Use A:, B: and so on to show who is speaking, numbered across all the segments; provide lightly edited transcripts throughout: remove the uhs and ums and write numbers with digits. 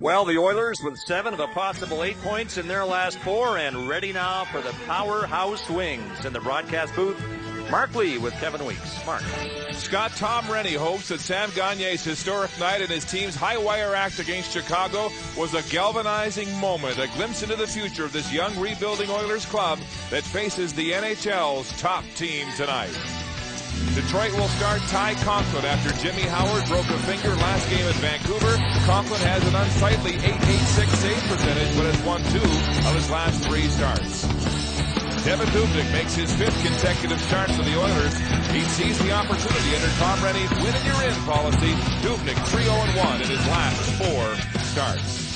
A: Well, the Oilers with 7 of a possible 8 points in their last 4 and ready now for the powerhouse Wings. In the broadcast booth, Mark Lee with Kevin Weeks. Mark.
B: Scott, Tom Rennie hopes that Sam Gagner's historic night and his team's high-wire act against Chicago was a galvanizing moment, a glimpse into the future of this young rebuilding Oilers club that faces the NHL's top team tonight. Detroit will start Ty Conklin after Jimmy Howard broke a finger last game at Vancouver. Conklin has an unsightly .886 save percentage, but has won 2 of his last 3 starts. Devin Dubnyk makes his 5th consecutive start for the Oilers. He sees the opportunity under Tom Rennie's win-and-you're-in policy. Dubnyk 3-0-1 in his last 4 starts.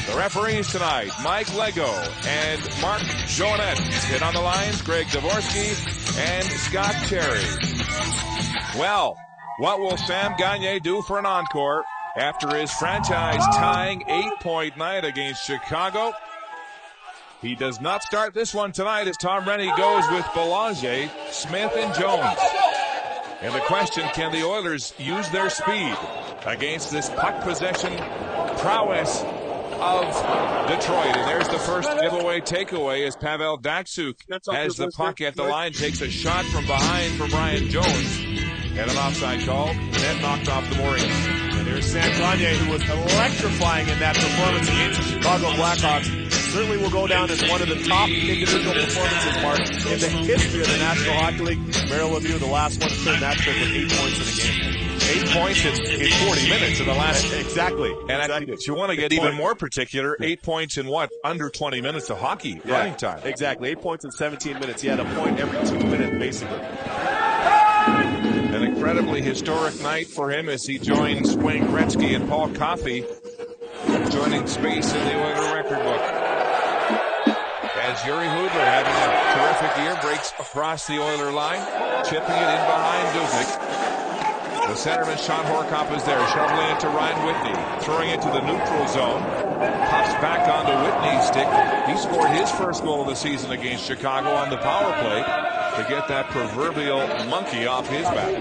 B: The referees tonight, Mike Lego and Mark Jonet. Hit on the lines, Greg Dvorsky and Scott Terry. Well, what will Sam Gagner do for an encore after his franchise-tying 8-point night against Chicago? He does not start this one tonight as Tom Rennie goes with Belanger, Smith, and Jones. And the question, can the Oilers use their speed against this puck possession prowess of Detroit? And there's the first giveaway takeaway as Pavel Datsyuk has the puck at the line, takes a shot from behind for Brian Jones. And an offside call, net knocked off the moorings.
C: And here's Sam Gagner, who was electrifying in that performance against the Chicago Blackhawks. Certainly will go down as one of the top individual performances, Mark, in the history of the National Hockey League. Merrill Lemieux, the last one to turn that trick with 8 points in a game.
B: 8 points in 40 minutes in the last.
C: Exactly.
B: And exactly. If you want to get even more particular, 8 points in what? Under 20 minutes of hockey running time.
C: Exactly. 8 points in 17 minutes. He had a point every 2 minutes, basically.
B: An incredibly historic night for him as he joins Wayne Gretzky and Paul Coffey, joining space in the Oiler record book. As Yuri Hudler, having a terrific year, breaks across the Oiler line, chipping it in behind Dubnyk. The centerman, Sean Horkoff, is there, shoveling it to Ryan Whitney, throwing it to the neutral zone. Pops back onto Whitney's stick. He scored his first goal of the season against Chicago on the power play to get that proverbial monkey off his back.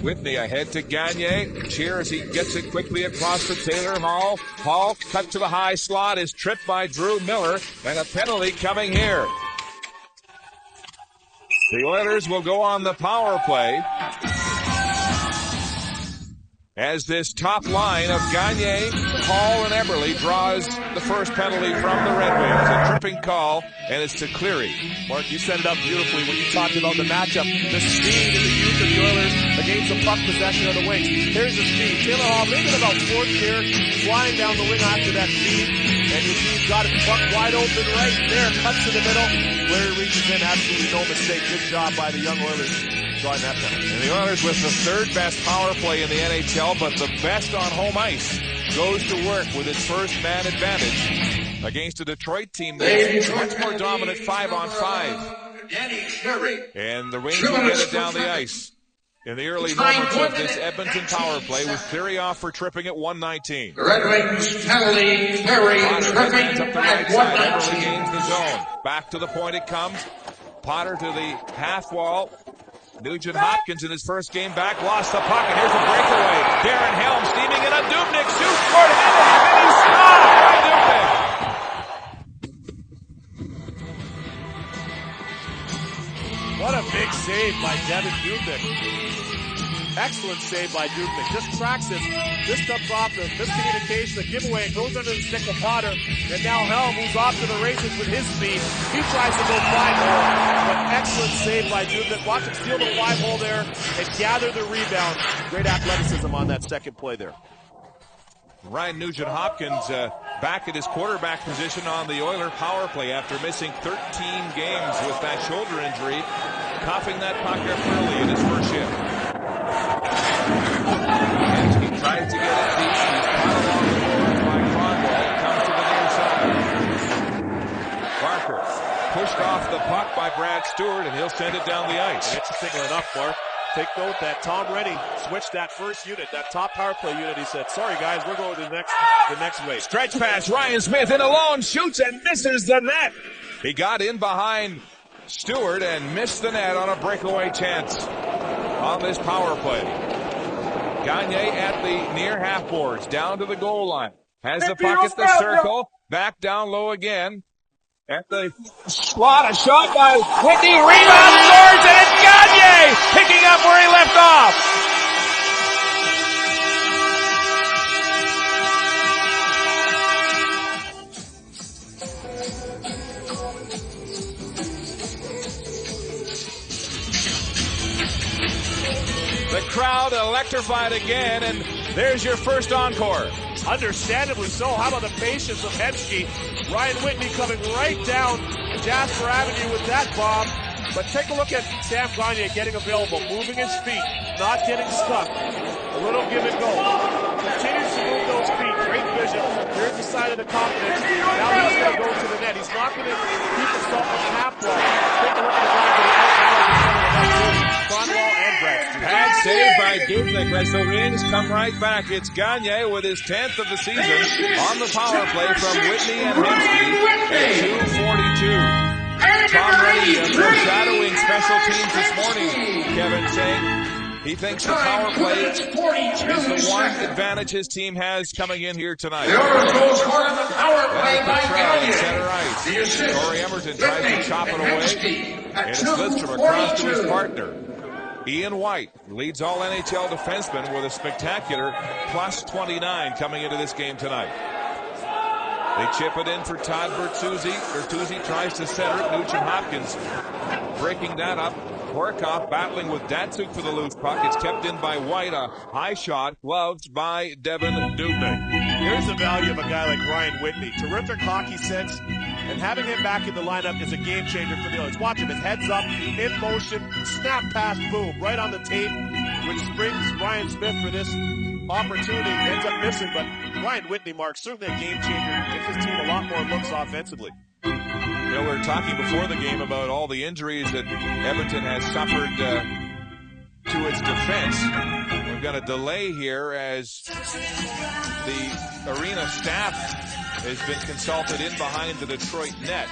B: Whitney ahead to Gagner. Cheer as he gets it quickly across to Taylor Hall. Hall cut to the high slot, is tripped by Drew Miller, and a penalty coming here. The Oilers will go on the power play as this top line of Gagner, Hall, and Eberle draws the first penalty from the Redwings. A tripping call, and it's to Cleary.
C: Mark, you set it up beautifully when you talked about the matchup, the speed and the youth of the Oilers against the puck possession of the Wings. Here's the speed. Taylor Hall, maybe about 4th gear, flying down the wing after that speed, and you see he's got it puck wide open right there, cuts to the middle. Cleary reaches in, absolutely no mistake. Good job by the young Oilers drawing that penalty.
B: And the Oilers with the 3rd best power play in the NHL, but the best on home ice, goes to work with its first man advantage against a Detroit team that's much more dominant 5-on-5. And the Wings will get it down the ice in the early moments of this Edmonton power play with Cleary off for tripping at 119.
D: Redwings penalty, Cleary tripping
B: up the right side. Eberle gains the zone. Back to the point it comes. Potter to the half wall. Nugent Hopkins in his first game back lost the puck, and here's a breakaway. Darren Helm steaming in, a Dubnyk shoots for it, and he's stopped by Dubnyk.
C: What a big save by Devin Dubnyk. Excellent save by Dubnyk. Just tracks it. Just comes off the miscommunication, the giveaway. It goes under the stick of Potter. And now Helm moves off to the races with his speed. He tries to go 5-hole. But excellent save by Dubnyk. Watch him steal the 5-hole there and gather the rebound. Great athleticism on that second play there.
B: Ryan Nugent-Hopkins back at his quarterback position on the Oiler power play after missing 13 games with that shoulder injury. Coughing that puck up early in his first shift. He tries to get it deep. He's caught along the boards by Crondwell. It comes to the near side. Barker pushed off the puck by Brad Stewart, and he'll send it down the ice.
C: Interesting enough, Mark. Take note that Tom Rennie switched that first unit, that top power play unit. He said, sorry guys, we're going to the next way.
B: Stretch pass, Ryan Smith in alone, shoots and misses the net. He got in behind Stewart and missed the net on a breakaway chance on this power play. Goniey at the near half boards, down to the goal line. Has the puck at the circle, back down low again. At the slot, a shot by Whitney, rebound, scores, and it's Goniey picking up where he left off. The crowd electrified again, and there's your first encore.
C: Understandably so. How about the patience of Hemsky? Ryan Whitney coming right down Jasper Avenue with that bomb. But take a look at Sam Goniey getting available, moving his feet, not getting stuck. A little give and go. Continues to move those feet. Great vision. Here's the side of the confidence. Now he's going to go to the net. He's not going to keep himself on the half wall. Take a look at the guy to the out. Conwell and Brett.
B: Pad saved by Dubnik as the Wings come right back. It's Goniey with his 10th of the season on the power play from Whitney and Hemsky at 2:42. Tom Reddy foreshadowing special teams this morning. Kevin saying he thinks the power play is the one advantage his team has coming in here tonight.
D: The Oilers goal scored on the power play by Goniey.
B: Center ice. Corey Emerton tries to chop it away. And it's Lidstrom across to his partner. Ian White leads all NHL defensemen with a spectacular plus 29 coming into this game tonight. They chip it in for Todd Bertuzzi. Bertuzzi tries to center it. Nugent Hopkins breaking that up. Horkoff battling with Datsuk for the loose puck. It's kept in by White. A high shot, gloved by Devin Dubnyk.
C: Here's the value of a guy like Ryan Whitney. Terrific hockey sense. And having him back in the lineup is a game changer for the Oilers. Watch him, his head's up, in motion, snap pass, boom, right on the tape, which springs Ryan Smith for this opportunity. Ends up missing, but Ryan Whitney, Mark, certainly a game changer. Gives his team a lot more looks offensively.
B: You know, we were talking before the game about all the injuries that Edmonton has suffered to its defense. We've got a delay here as the arena staff has been consulted in behind the Detroit net.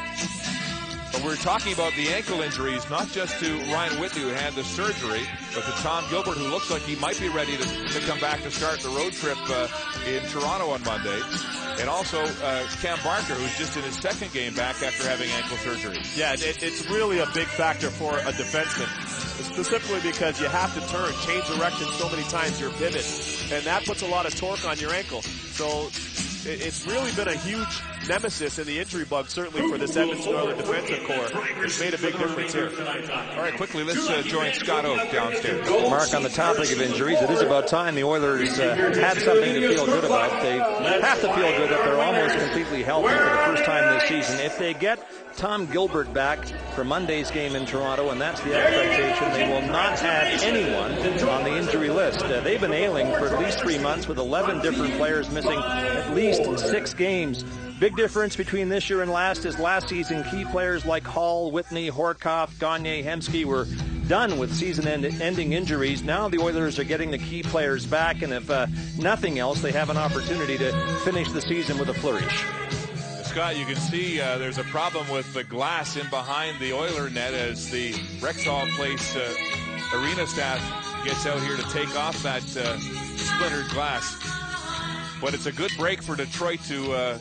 B: But we're talking about the ankle injuries, not just to Ryan Whitney, who had the surgery, but to Tom Gilbert, who looks like he might be ready to come back to start the road trip in Toronto on Monday. And also Cam Barker, who's just in his second game back after having ankle surgery.
C: Yeah, it's really a big factor for a defenseman, specifically because you have to turn, change direction so many times, your pivot, and that puts a lot of torque on your ankle. So it's really been a huge nemesis in the injury bug, certainly for this Edmonton Oilers defensive core. It's made a big difference here.
B: All right, quickly, let's join Scott Oak downstairs.
A: Mark, on the topic of injuries, it is about time the Oilers had something to feel good about. They have to feel good that they're almost completely healthy for the first time this season. If they get Tom Gilbert back for Monday's game in Toronto, and that's the expectation, they will not have anyone on the injury list. They've been ailing for at least 3 months with 11 different players missing at least 6 games. Big difference between this year and last is last season key players like Hall, Whitney, Horkoff, Goniey, Hemsky were done with season-ending injuries. Now the Oilers are getting the key players back, and if nothing else, they have an opportunity to finish the season with a flourish.
B: Scott, you can see there's a problem with the glass in behind the Oiler net as the Rexall Place arena staff gets out here to take off that splintered glass. But it's a good break for Detroit to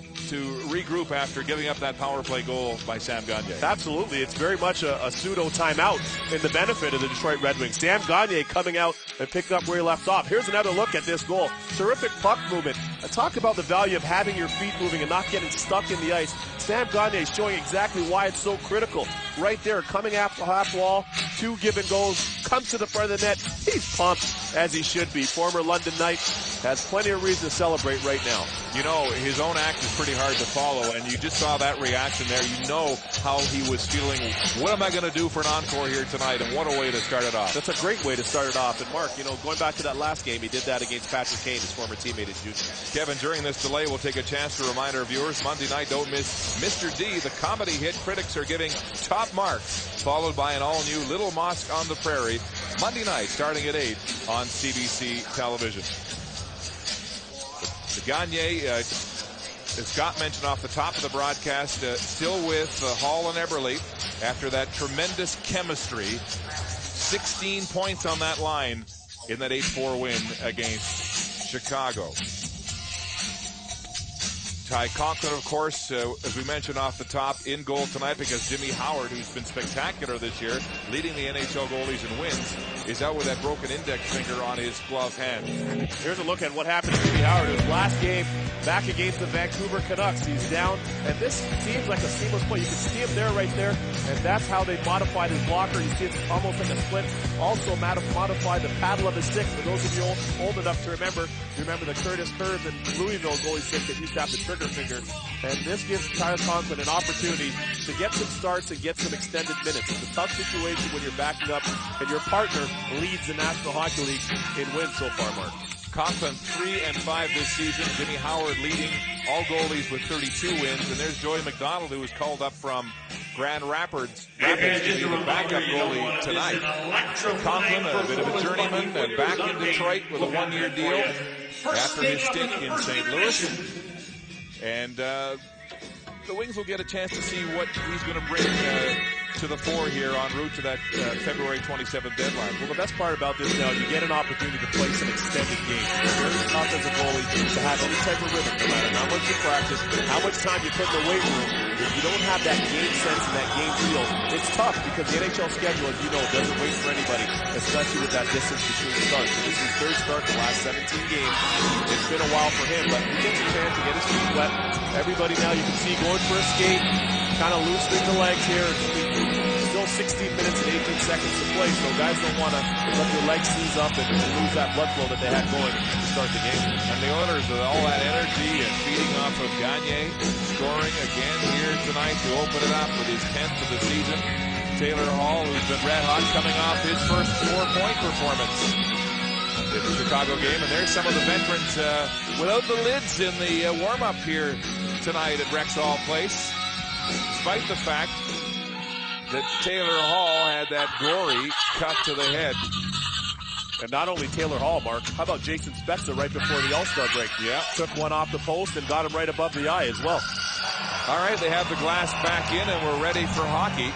B: regroup after giving up that power play goal by Sam Goniey.
C: Absolutely. It's very much a pseudo timeout in the benefit of the Detroit Red Wings. Sam Goniey coming out and picking up where he left off. Here's another look at this goal. Terrific puck movement. Talk about the value of having your feet moving and not getting stuck in the ice. Sam Goniey is showing exactly why it's so critical. Right there, coming off the half wall, 2 give and goes, comes to the front of the net. He's pumped, as he should be. Former London Knight has plenty of reason to celebrate right now.
B: You know, his own act is pretty hard to follow, and you just saw that reaction there. You know how he was feeling. What am I going to do for an encore here tonight? And what a way to start it off.
C: That's a great way to start it off. And Mark, you know, going back to that last game, he did that against Patrick Kane, his former teammate at junior.
B: Kevin, during this delay, we'll take a chance to remind our viewers, Monday night, don't miss Mr. D, the comedy hit critics are giving top marks, followed by an all-new Little Mosque on the Prairie, Monday night, starting at 8 on CBC television. The Goniey, as Scott mentioned off the top of the broadcast, still with Hall and Eberle after that tremendous chemistry. 16 points on that line in that 8-4 win against Chicago. Ty Conklin, of course, as we mentioned off the top, in goal tonight because Jimmy Howard, who's been spectacular this year, leading the NHL goalies in wins, is out with that broken index finger on his glove hand.
C: Here's a look at what happened to Jimmy Howard. His last game back against the Vancouver Canucks. He's down, and this seems like a seamless play. You can see him there, right there, and that's how they modified his blocker. You see it's almost like a split. Also modified the paddle of his stick. For those of you old enough to remember the Curtis Kurz and Louisville goalie stick that used to have the trigger finger. And this gives Tyler Conklin an opportunity to get some starts and get some extended minutes. It's a tough situation when you're backing up and your partner leads the National Hockey League in wins so far, Mark.
B: Conklin 3-5 this season. Jimmy Howard leading all goalies with 32 wins. And there's Joey McDonald, who was called up from Grand Rapids to be the backup goalie tonight. Conklin, a bit of a journeyman, back in Detroit with a one-year deal after his stint in St. Louis. And the Wings will get a chance to see what he's going to bring to the fore here en route to that February 27th deadline.
C: Well, the best part about this now, you get an opportunity to play some extended games. It's very tough as a goalie to have any type of rhythm, no matter how much you practice, how much time you put in the weight room. If you don't have that game sense and that game feel, it's tough because the NHL schedule, as you know, doesn't wait for anybody, especially with that distance between starts. So this is his third start in the last 17 games. It's been a while for him, but he gets a chance to get his feet wet. Everybody now you can see going for a skate, kind of loosening the legs here. Still 16 minutes and 18 seconds to play, so guys don't want to let their legs seize up and lose that blood flow that they had going to start the game.
B: And the Oilers with all that energy and feeding off of Goniey, scoring again here tonight to open it up with his 10th of the season. Taylor Hall, who's been red hot, coming off his first 4-point performance in the Chicago game. And there's some of the veterans without the lids in the warm-up here tonight at Rexall Place, despite the fact that Taylor Hall had that gory cut to the head.
C: And not only Taylor Hall, Mark, how about Jason Spezza right before the All-Star break?
B: Yeah.
C: Took one off the post and got him right above the eye as well.
B: All right, they have the glass back in and we're ready for hockey.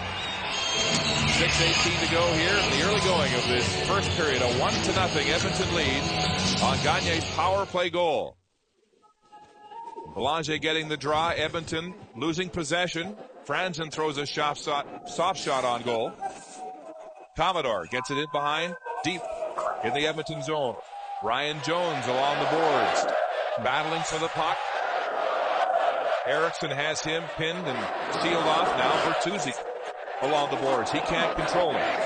B: 6:18 to go here in the early going of this first period. A 1-0 Edmonton lead on Gagne's power play goal. Belanger getting the draw. Edmonton losing possession. Franzen throws a soft shot on goal. Commodore gets it in behind, deep in the Edmonton zone. Ryan Jones along the boards, battling for the puck. Eriksson has him pinned and sealed off. Now Bertuzzi along the boards. He can't control him.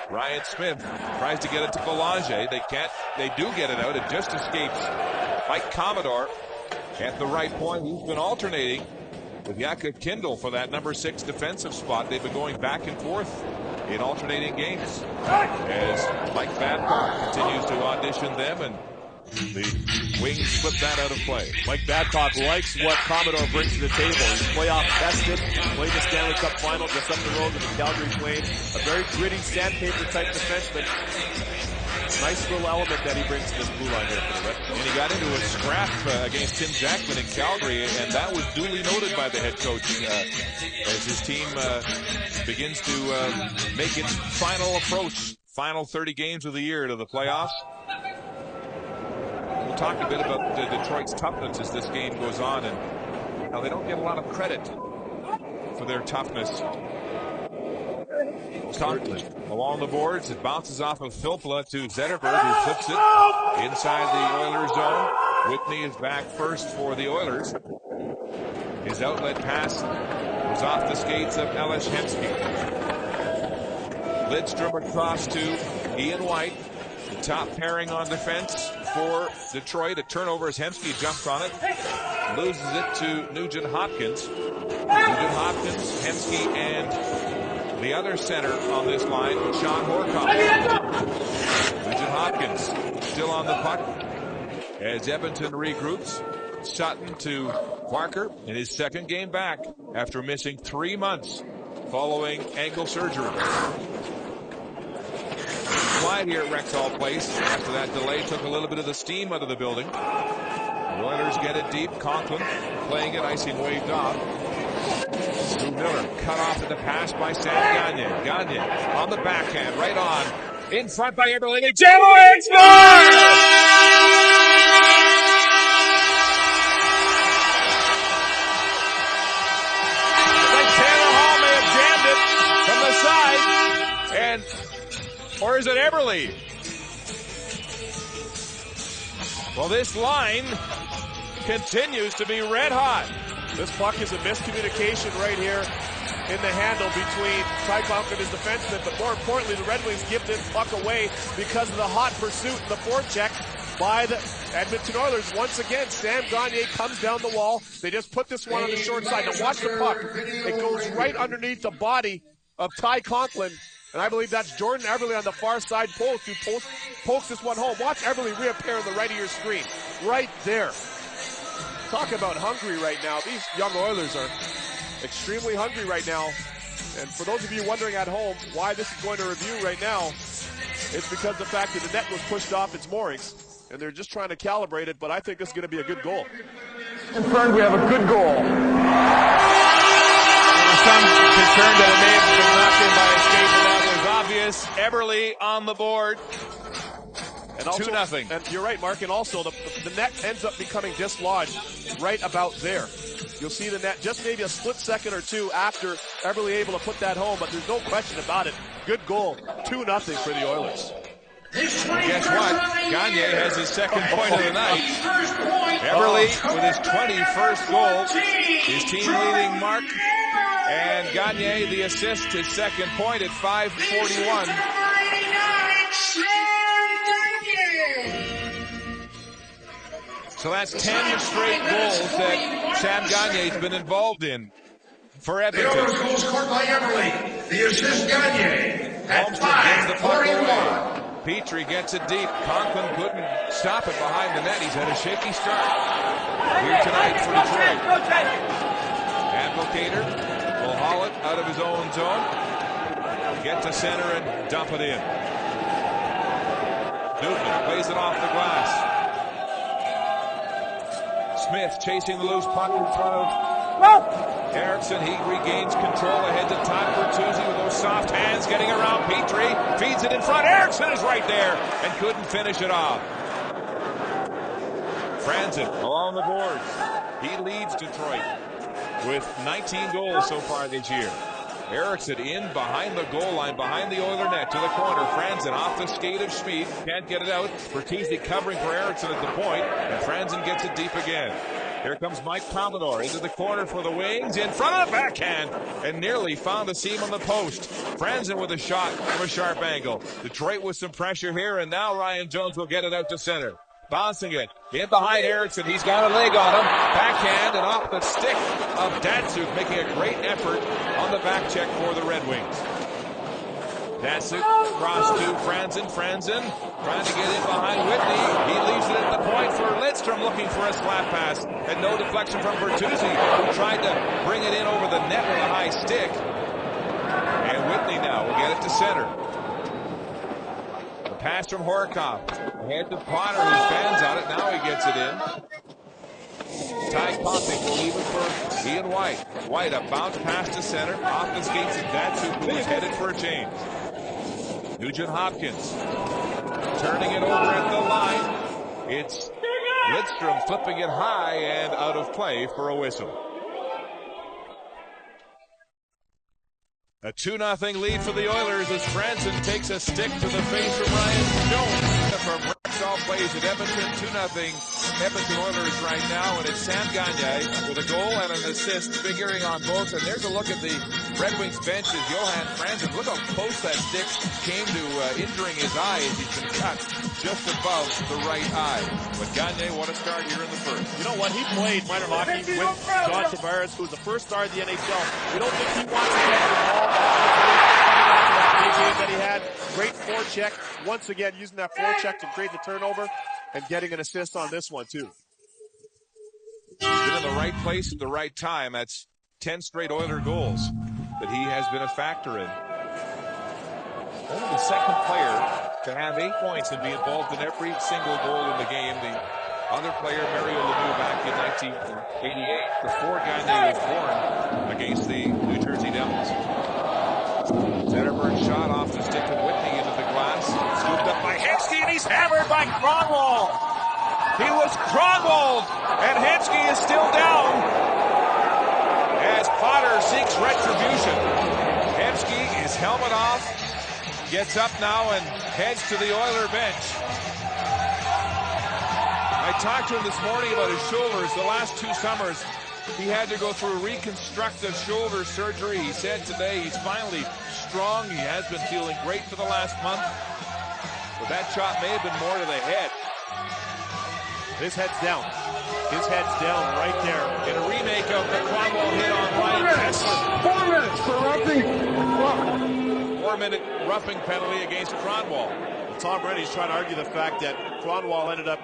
B: Ryan Smith tries to get it to Belanger. They can't. They do get it out. It just escapes Mike Commodore at the right point. He's been alternating with Jakob Kindle for that number 6 defensive spot. They've been going back and forth in alternating games as Mike Babcock continues to audition them, and the Wings flip that out of play.
C: Mike Babcock likes what Commodore brings to the table. He's playoff tested, played the Stanley Cup final just up the road with the Calgary Flames. A very gritty sandpaper type defenseman. Nice little element that he brings to this blue line here for the Red.
B: And he got into a scrap against Tim Jackman in Calgary, and that was duly noted by the head coach as his team begins to make its final approach, final 30 games of the year to the playoffs. We'll talk a bit about Detroit's toughness as this game goes on, and how they don't get a lot of credit for their toughness. Conklin along the boards. It bounces off of Filppula to Zetterberg, who flips it inside the Oilers zone. Whitney is back first for the Oilers. His outlet pass was off the skates of Elias Hemsky. Lidstrom across to Ian White. The top pairing on defense for Detroit. A turnover as Hemsky jumps on it. Loses it to Nugent Hopkins. Nugent Hopkins, Hemsky, and the other center on this line, Sean Horcock. Nugent Hopkins still on the puck as Edmonton regroups. Sutton to Parker in his second game back after missing 3 months following ankle surgery. Quiet here at Rexall Place after that delay took a little bit of the steam out of the building. The Oilers get it deep. Conklin playing it, icing waved off. Drew Miller cut off in the pass by Sam Goniey. Goniey on the backhand, right on. In front by Eberle. Jam-O-Egg scores! or is it Eberle? Well, this line continues to be red hot.
C: This puck is a miscommunication right here in the handle between Ty Conklin and his defenseman, but more importantly, the Red Wings give this puck away because of the hot pursuit and the forecheck by the Edmonton Oilers. Once again, Sam Goniey comes down the wall. They just put this one on the short side. Now watch the puck. It goes right underneath the body of Ty Conklin, and I believe that's Jordan Eberle on the far side post who pokes this one home. Watch Eberle reappear on the right of your screen. Right there. Talk about hungry right now. These young Oilers are extremely hungry right now. And for those of you wondering at home why this is going to review right now, it's because of the fact that the net was pushed off its moorings. And they're just trying to calibrate it, but I think this is going to be a good goal.
E: Confirmed we have a good goal.
B: There's some concern that it may have been knocked in by a skate, but that was obvious. Eberle on the board.
C: And also,
B: 2-0.
C: And you're right, Mark, and also the net ends up becoming dislodged right about there. You'll see the net just maybe a split second or two after Eberle able to put that home, but there's no question about it. Good goal. 2-0 for the Oilers.
B: Guess what? Goniey has his second point of the night. Eberle with his 21st goal. His team leading mark. And Goniey the assist, his second point at 5:41. So that's 10 straight goals that Sam Gagney's been involved in for Edmonton.
D: The Oilers goal scored by Eberle. The assist Goniey at 5:41.
B: Petrie gets it deep. Conklin couldn't stop it behind the net. He's had a shaky start here tonight for Detroit. Advocator will haul it out of his own zone. Get to center and dump it in. Newton plays it off the glass. Smith chasing the loose puck in front of Eriksson. He regains control ahead to Todd Bertuzzi with those soft hands getting around Petrie. Feeds it in front. Eriksson is right there and couldn't finish it off. Franzen along the boards. He leads Detroit with 19 goals so far this year. Eriksson in behind the goal line, behind the Oiler net to the corner. Franzen off the skate of Schmid. Can't get it out. Bertuzzi covering for Eriksson at the point, and Franzen gets it deep again. Here comes Mike Commodore into the corner for the Wings. In front of the backhand, and nearly found a seam on the post. Franzen with a shot from a sharp angle. Detroit with some pressure here, and now Ryan Jones will get it out to center. Bouncing it in behind Eriksson. He's got a leg on him. Backhand and off the stick of Datsuk, making a great effort on the back check for the Red Wings. Datsuk cross to Franzen. Franzen trying to get in behind Whitney. He leaves it at the point for Lidstrom, looking for a slap pass. And no deflection from Bertuzzi, who tried to bring it in over the net with a high stick. And Whitney now will get it to center. Pass from Horikoff. Ahead to Potter, who stands on it. Now he gets it in. Ty Conklin will leave it for Ian White. White, a bounce pass to center. Off the skates of Datsuk, who is headed for a change. Nugent Hopkins turning it over at the line. It's Lidstrom flipping it high and out of play for a whistle. A 2-0 lead for the Oilers as Franzen takes a stick to the face of Ryan Jones. From Rexall plays at Edmonton, 2-0 Edmonton Oilers right now, and it's Sam Goniey with a goal and an assist figuring on both. And there's a look at the Red Wings bench as Johan Franzen. Look how close that stick came to injuring his eye as he's been cut just above the right eye. But Goniey, what a start here in the first.
C: You know what? He played minor hockey with John Tavares, who was the first star of the NHL. You don't think he wants to get involved that he had. Great forecheck. Once again, using that forecheck to create the turnover and getting an assist on this one, too.
B: Been in the right place at the right time. That's 10 straight Oiler goals that he has been a factor in. Only the second player to have 8 points and be involved in every single goal in the game. The other player, Mario Lemieux, back in 1988, before Goniey was born, against the New Jersey Devils. Zetterberg shot off the stick of Whitney into the glass. Scooped up by Hensky, and he's hammered by Kronwall. He was Kronwalled, and Hensky is still down as Potter seeks retribution. Hensky is helmet off, gets up now, and heads to the Oiler bench. I talked to him this morning about his shoulders. The last 2 summers, he had to go through reconstructive shoulder surgery. He said today he's finally strong. He has been feeling great for the last month. But that shot may have been more to the head.
C: His head's down. His head's down right there.
B: In a remake of the Cromwell hit on Ryan Kessler.
E: 4 minutes for roughing.
B: 4-minute roughing penalty against Cromwell.
C: Well, Tom Rennie's trying to argue the fact that Cromwell ended up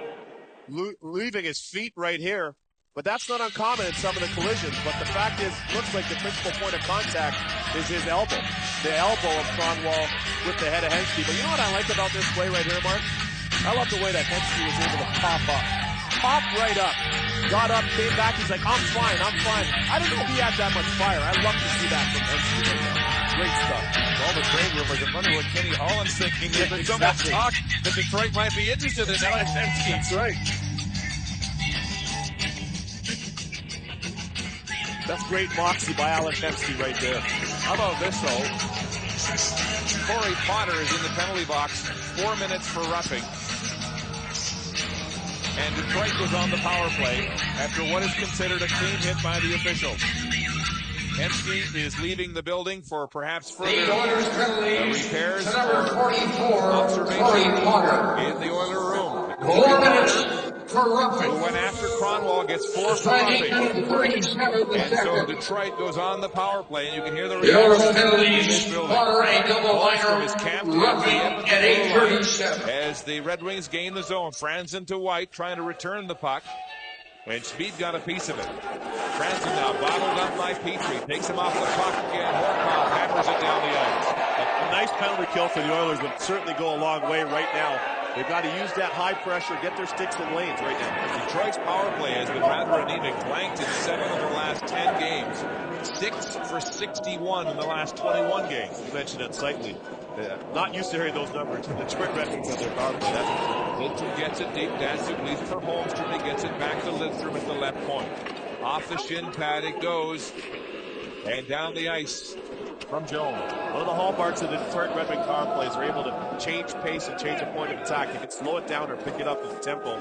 C: leaving his feet right here. But that's not uncommon in some of the collisions. But the fact is, looks like the principal point of contact is his elbow. The elbow of Cromwell with the head of Henschke. But you know what I like about this play right here, Mark? I love the way that Henschke was able to pop up. Popped right up. Got up, came back. He's like, I'm fine, I'm fine. I don't know if he had that much fire. I love to see that from Henschke right now. Great stuff.
B: All the trade rumors. I'm wondering what Kenny Holland's thinking. If there's so much talk that Detroit might be interested in Alex Henschke.
C: That's right. That's great moxie by Alex Henschke right there.
B: How about this, though? Corey Potter is in the penalty box. 4 minutes for roughing. And Detroit was on the power play after what is considered a clean hit by the officials. Henschke is leaving the building for perhaps further repairs or observation in the Oiler room.
D: 4 minutes for roughing.
B: Who went after Cromwell gets 4 for roughing. And so Detroit goes on the power play, and you can hear the reaction in this building. Holmstrom is camped
D: roughing at 8:37
B: as the Red Wings gain the zone. Franzen to White trying to return the puck. And Speed got a piece of it. Franzen now bottled up by Petrie. Takes him off the puck again. Horkoff hammers it down the ice.
C: A nice penalty kill for the Oilers would certainly go a long way right now. They've got to use that high pressure, get their sticks in lanes right now.
B: Detroit's power play has been rather anemic. Blanked in 7 of the last 10 games. 6 for 61 in the last 21 games.
C: You mentioned unsightly. Not used to hearing those numbers. The Detroit Red Wings on their power play.
B: Lidstrom gets it deep. Datsuk leads for Holmstrom. He gets it back to Lidstrom at the left point. Off the shin pad it goes. And down the ice from Jones.
C: One of the hallmarks of the Detroit Red Wing power plays are able to change pace and change a point of attack. You can slow it down or pick it up in the tempo.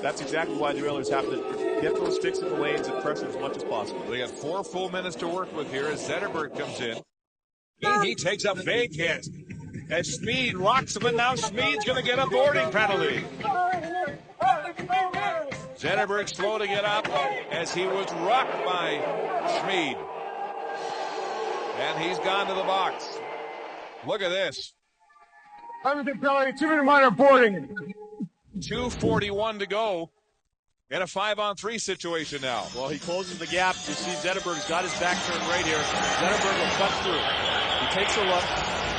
C: That's exactly why the Oilers have to get those sticks in the lanes and pressure as much as possible.
B: They got 4 full minutes to work with here as Zetterberg comes in. He takes a big hit as Schmid rocks him, and now Schmid's going to get a boarding penalty. Zetterberg slow to get up as he was rocked by Schmid. And he's gone to the box. Look at this.
E: Edmonton penalty, 2-minute minor boarding.
B: 2:41 to go in a 5-on-3 situation now.
C: Well, he closes the gap. You see Zetterberg's got his back turned right here. Zetterberg will cut through. He takes a look.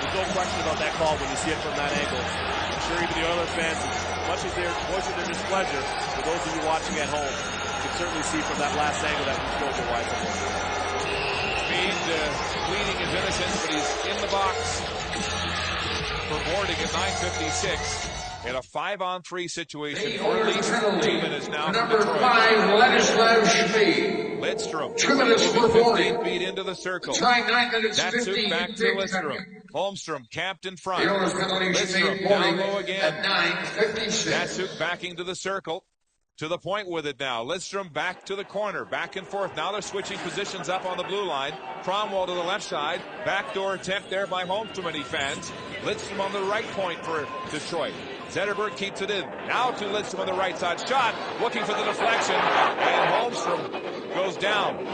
C: There's no question about that call when you see it from that angle. I'm sure even the Oilers fans, as much as they're voicing their displeasure, for those of you watching at home, you can certainly see from that last angle that was shoulder-wide.
B: Schmid pleading his innocence, but he's in the box for boarding at 9:56 in a 5-on-3 situation for at least 2 minutes now.
D: Number 5, Ladislav Schmid.
B: Lidstrom
D: 2 minutes for
B: 15
D: boarding.
B: feet into the circle.
D: Time 9 minutes
B: Datsuk
D: 15.
B: back to Lidstrom. Holmstrom camped in front.
D: The Oilers penalty
B: Lidstrom down low again.
D: at 9:56.
B: Datsuk backing to the circle. To the point with it now. Lidstrom back to the corner. Back and forth. Now they're switching positions up on the blue line. Cromwell to the left side. Backdoor attempt there by Holmstrom and he fans. Lidstrom on the right point for Detroit. Zetterberg keeps it in. Now to Lidstrom on the right side. Shot. Looking for the deflection. And Holmstrom goes down. And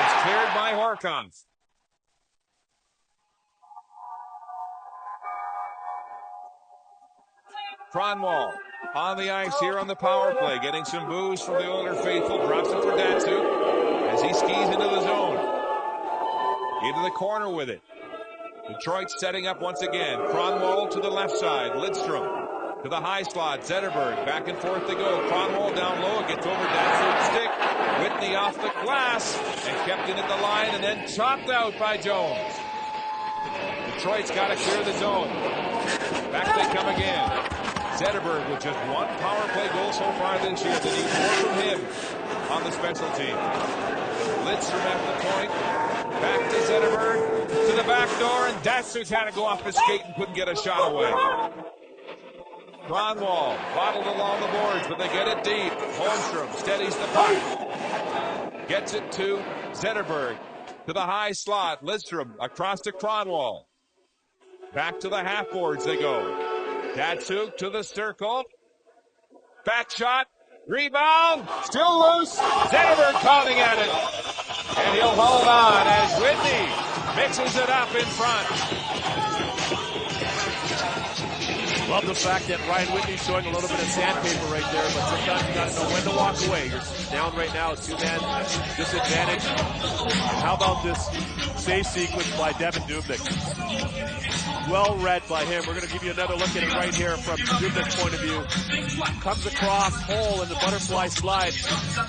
B: it's cleared by Horkoff. Cromwell on the ice here on the power play, getting some boos from the Oiler faithful, drops it for Datsuk as he skis into the zone. Into the corner with it. Detroit setting up once again. Cromwell to the left side. Lidstrom to the high slot. Zetterberg back and forth they go. Cromwell down low. It gets over Datsuk's stick. Whitney off the glass and kept it at the line and then chopped out by Jones. Detroit's got to clear the zone. Back they come again. Zetterberg with just 1 power play goal so far this year. They need more from him on the special team. Lidstrom at the point. Back to Zetterberg. To the back door, and Datsuk had to go off his skate and couldn't get a shot away. Kronwall bottled along the boards, but they get it deep. Holmstrom steadies the puck. Gets it to Zetterberg. To the high slot. Lidstrom across to Kronwall. Back to the half boards they go. Datsuk to the circle. Back shot. Rebound. Still loose. Zetterberg calling at it. And he'll hold on as Whitney mixes it up in front.
C: Love the fact that Ryan Whitney's showing a little bit of sandpaper right there, but sometimes you got to know when to walk away. You're down right now, a two-man disadvantage. How about this save sequence by Devin Dubnyk? Well read by him. We're going to give you another look at it right here from Dubnyk's point of view. Comes across, hole in the butterfly slide.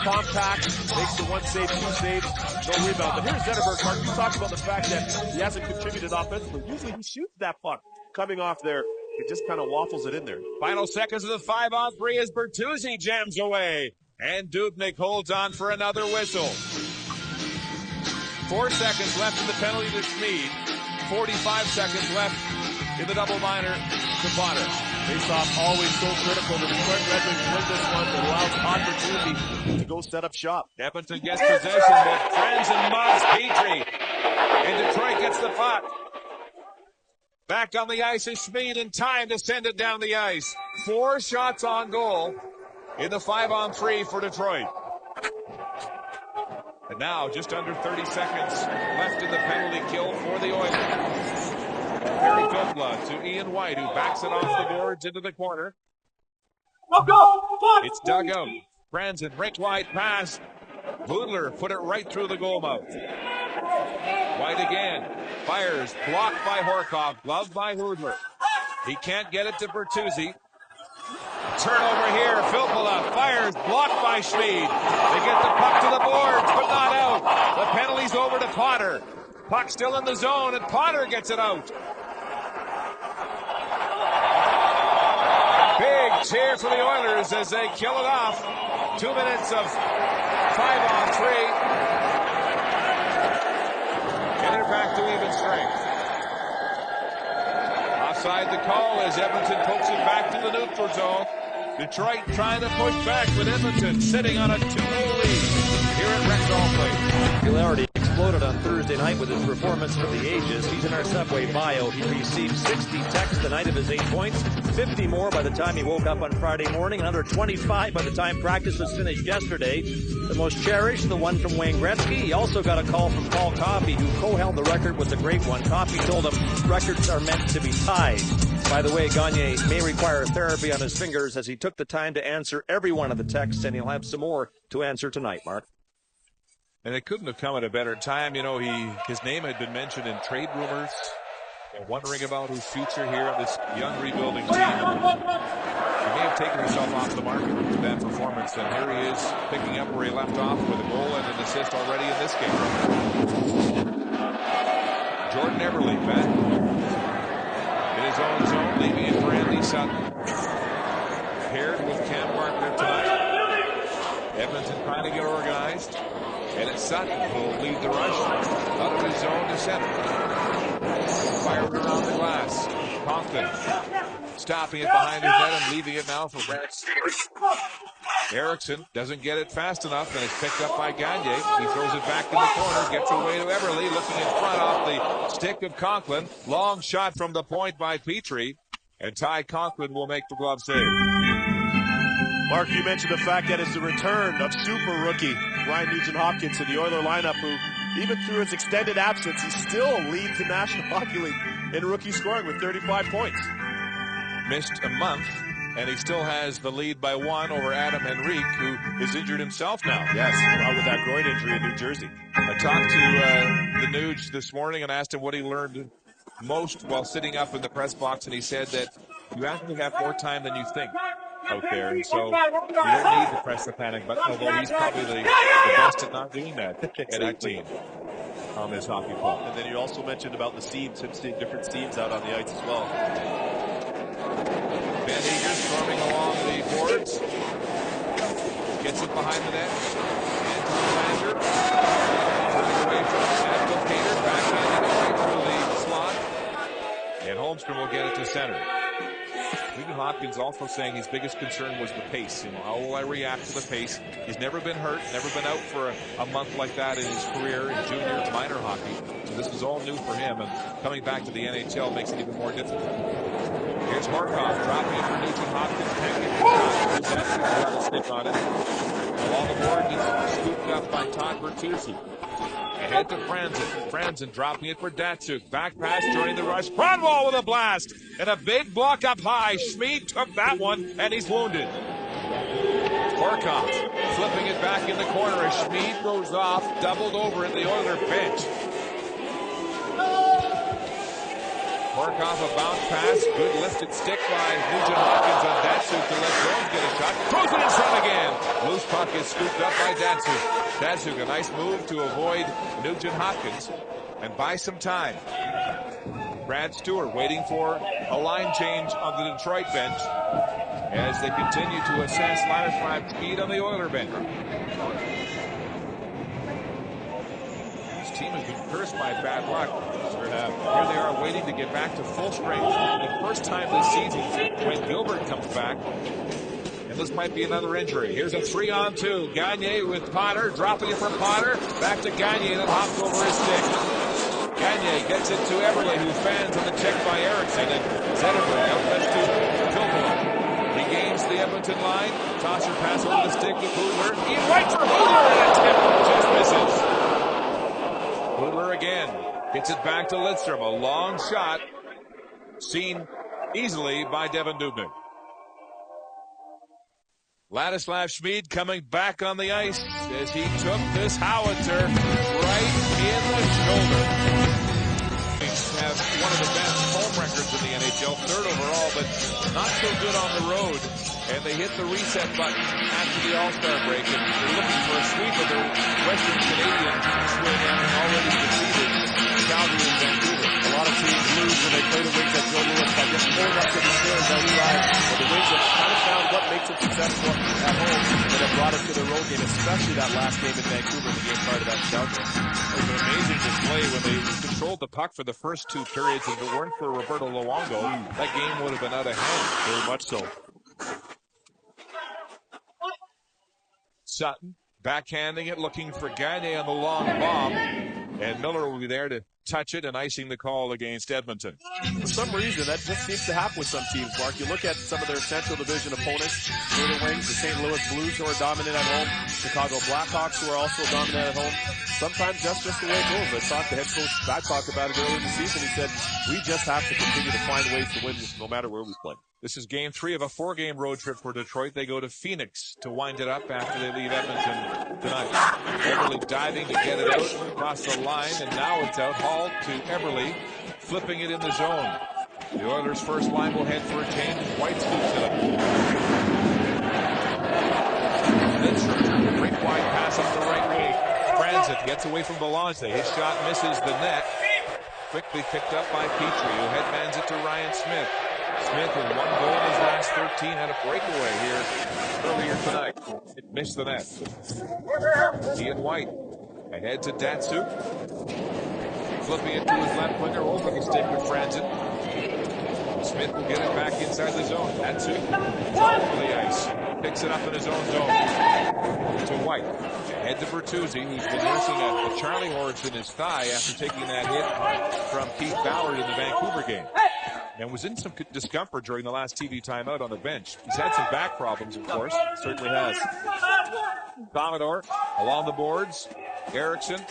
C: Compact, makes the one save, two saves, no rebound. But here's Zetterberg. Mark, you talked about the fact that he hasn't contributed offensively. Usually he shoots that puck coming off there. It just kind of waffles it in there.
B: Final seconds of the 5-on-3 as Bertuzzi jams away. And Dubnyk holds on for another whistle. 4 seconds left in the penalty to Schmid. 45 seconds left in the double minor to Potter.
C: Face-off always so critical. The Detroit Red Wings win this one. It allows opportunity to go set up shop.
B: Edmonton gets possession, but Franzen mugs Petrie. And Detroit gets the puck. Back on the ice is Schmid in time to send it down the ice. 4 shots on goal in the 5-on-3 for Detroit. And now just under 30 seconds left in the penalty kill for the Oilers. Harry Topla to Ian White, who backs it off the boards into the corner. It's dug out. Franzen, rink wide pass. Budler put it right through the goal mouth. White again. Fires. Blocked by Horkoff. Gloved by Budler. He can't get it to Bertuzzi. Turnover here. Filppula fires. Blocked by Schmid. They get the puck to the boards, but not out. The penalty's over to Potter. Puck still in the zone, and Potter gets it out. Big cheer for the Oilers as they kill it off. 2 minutes of 5-on-3. And they're back to even strength. Offside the call as Edmonton pokes it back to the neutral zone. Detroit trying to push back, with Edmonton sitting on a 2-goal lead here at Rexall Place.
A: Popularity exploded on Thursday night with his performance for the ages. He's in our Subway bio. He received 60 texts the night of his 8 points, 50 more by the time he woke up on Friday morning, another 25 by the time practice was finished yesterday. The most cherished, the one from Wayne Gretzky. He also got a call from Paul Coffey, who co-held the record with the great one. Coffey told him records are meant to be tied. By the way, Goniey may require therapy on his fingers as he took the time to answer every one of the texts, and he'll have some more to answer tonight, Mark.
B: And it couldn't have come at a better time. You know, his name had been mentioned in trade rumors. Wondering about his future here on this young rebuilding team. He may have taken himself off the market with that performance, and here he is picking up where he left off with a goal and an assist already in this game. Jordan Eberle back in his own zone, leaving it for Andy Sutton. Paired with Cam Markner tonight. Edmonton trying to get organized. And it's Sutton who will lead the rush out of his zone to center. Fired around the glass. Conklin stopping it behind his net and leaving it now for Brad Stevens. Eriksson doesn't get it fast enough and it's picked up by Goniey. He throws it back in the corner, gets away to Eberle, looking in front off the stick of Conklin. Long shot from the point by Petrie, and Ty Conklin will make the glove save.
C: Mark, you mentioned the fact that it's the return of super rookie Ryan Nugent-Hopkins to the Oiler lineup, who, even through his extended absence, he still leads the National Hockey League in rookie scoring with 35 points.
B: Missed a month, and he still has the lead by 1 over Adam Henrique, who is injured himself now.
C: Yes, out with that groin injury in New Jersey.
B: I talked to the Nuge this morning and asked him what he learned most while sitting up in the press box, and he said that you actually have more time than you think out there, and so you don't need to press the panic button, although he's probably the best at not doing that at that team on this hockey club.
C: And then you also mentioned about the seams, him seeing different seams out on the ice as well.
B: Van Eger storming along the boards, gets it behind the net. Anton Lander Holmstrom will get it to center. Nugent Hopkins also saying his biggest concern was the pace. How will I react to the pace? He's never been hurt, never been out for a month like that in his career in junior and minor hockey. So this is all new for him, and coming back to the NHL makes it even more difficult. Here's Horkoff dropping it for Nugent Hopkins. Can't get the shot. Got a stick on it. Along the board, he's scooped up by Todd Bertuzzi. Ahead to Franzen. Franzen dropping it for Datsuk. Back pass joining the rush. Kronwall with a blast. And a big block up high. Schmid took that one, and he's wounded. Horkoff flipping it back in the corner as Schmid goes off, doubled over at the Oiler bench. Horkoff a bounce pass. Good lifted stick by Nugent Hopkins on Datsuk to let Jones get a shot. Throws it in front again. Loose puck is scooped up by Datsuk. Datsuk, a nice move to avoid Nugent Hopkins and buy some time. Brad Stewart waiting for a line change on the Detroit bench as they continue to assess Ladislav Schmid on the Oiler bench. This team has been cursed by bad luck. Here they are waiting to get back to full strength for the first time this season when Gilbert comes back. And this might be another injury. Here's a 3-on-2. Goniey with Potter, dropping it for Potter. Back to Goniey, then hops over his stick. Goniey gets it to Everly, who fans on the check by Eriksson. And Zetterberg outlets to Kilborn. Regains the Edmonton line. Tosser pass over the stick to Hudler. Ian White for Hudler, and a tip just misses. Hudler again. Gets it back to Lidstrom. A long shot. Seen easily by Devin Dubnyk. Ladislav Schmid coming back on the ice as he took this howitzer right in the shoulder. Have one of the best home records in the NHL, third overall, but not so good on the road. And they hit the reset button after the All-Star break, and they're looking for a sweep of the Western Canadian swing and already defeated Calgary and Vancouver.
C: A lot of teams lose when they play the Wings at Joe Louis by just pulling up to the stairs outside. But the Wings have kind of found what makes them successful at home and have brought it to their road game, especially that last game in Vancouver, the game prior to that Calgary.
B: It was an amazing display when they controlled the puck for the first two periods. If it weren't for Roberto Luongo, that game would have been out of hand.
C: Very much so.
B: Sutton backhanding it, looking for Goniey on the long bomb. And Miller will be there to touch it and icing the call against Edmonton.
C: For some reason, that just seems to happen with some teams, Mark. You look at some of their Central Division opponents, the Wings, the St. Louis Blues, who are dominant at home, Chicago Blackhawks, who are also dominant at home. Sometimes that's just the way it goes. I talked to head coach Babcock about it earlier in the season. He said, we just have to continue to find ways to win no matter where we play.
B: This is game 3 of a 4-game road trip for Detroit. They go to Phoenix to wind it up after they leave Edmonton tonight. Everly diving to get it out across the line, and now it's out. Hall to Everly, flipping it in the zone. The Oilers' first line will head for a change. White scoops it up. Lidstrom, great wide pass up the right wing. Franzen gets away from Belanger. His shot misses the net. Quickly picked up by Petrie, who headmans it to Ryan Smith. Smith with 1 goal in his last 13 had a breakaway here earlier tonight. It missed the net. Ian White ahead to Datsuk. Flipping it to his left winger over the stick with Franzen. Smith will get it back inside the zone. Datsuk over the ice. Picks it up in his own zone. To White. Ahead to Bertuzzi, who's been nursing a Charlie horse in his thigh after taking that hit from Keith Ballard in the Vancouver game. And was in some discomfort during the last TV timeout on the bench. He's had some back problems, of course. Certainly has. Commodore along the boards. Eriksson to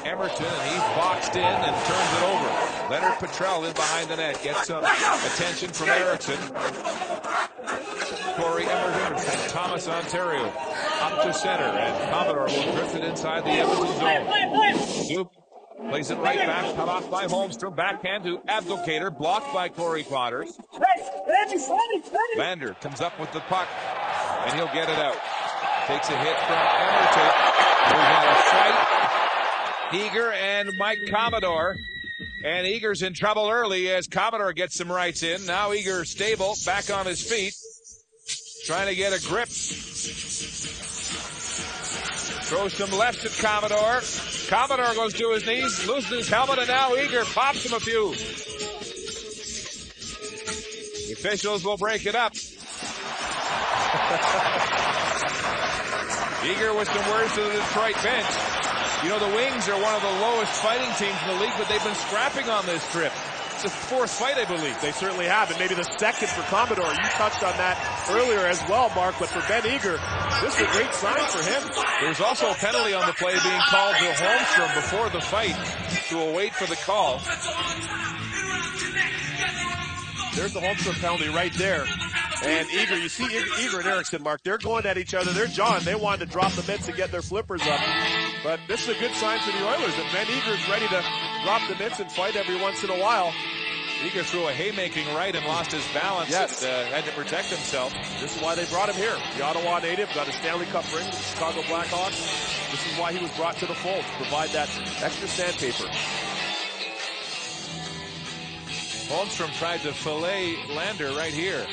B: Emerton, and he's boxed in and turns it over. Leonard Petrell in behind the net. Gets some attention from Eriksson. Corey Emerton from Thomas, Ontario. Up to center, and Commodore will drift it inside the Edmonton zone. Loop. Plays it right back, cut off by Holmstrom. Backhand to Abdelkader, blocked by Corey Potter. Lander comes up with the puck, and he'll get it out. Takes a hit from Emerton. We had a fight. Eager and Mike Commodore. And Eager's in trouble early as Commodore gets some rights in. Now Eager stable, back on his feet. Trying to get a grip. Throws some left at Commodore. Commodore goes to his knees, loses his helmet, and now Eager pops him a few. officials will break it up. Eager with some words to the Detroit bench. You know, the Wings are one of the lowest fighting teams in the league, but they've been scrapping on this trip. It's the fourth fight, I believe.
C: They certainly have, and maybe the second for Commodore. You touched on that earlier as well, Mark, but for Ben Eager, this is a great sign for him.
B: There was also a penalty on the play being called to Holmstrom before the fight, so we'll wait for the call.
C: There's the Holmstrom penalty right there. And Eager, you see Eager and Erickson, Mark, they're going at each other. They're John. They wanted to drop the mitts and get their flippers up. But this is a good sign for the Oilers. And Ben Eager is ready to drop the mitts and fight every once in a while.
B: Eager threw a haymaking right and lost his balance.
C: Yes.
B: Had to protect himself.
C: This is why they brought him here. The Ottawa native got a Stanley Cup ring with the Chicago Blackhawks. This is why he was brought to the fold, to provide that extra sandpaper.
B: Holmstrom tried to fillet Lander right here.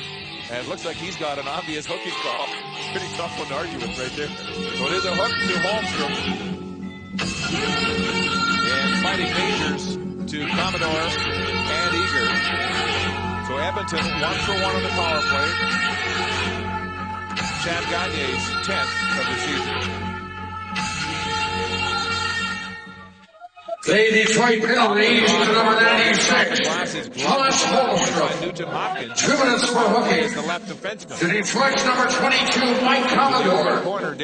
B: And it looks like he's got an obvious hooking call.
C: Pretty tough one to argue with right there.
B: So it is a hook to Holmstrom. And fighting majors to Commodore and Eager. So Edmonton 1-for-1 on the power play. Sam Gagnier's 10th of the season.
D: The Detroit penalties to number 96, Thomas Holmstrom. 2 minutes for hooking.
B: The left defenseman.
D: To Detroit's number 22, Mike Commodore. 5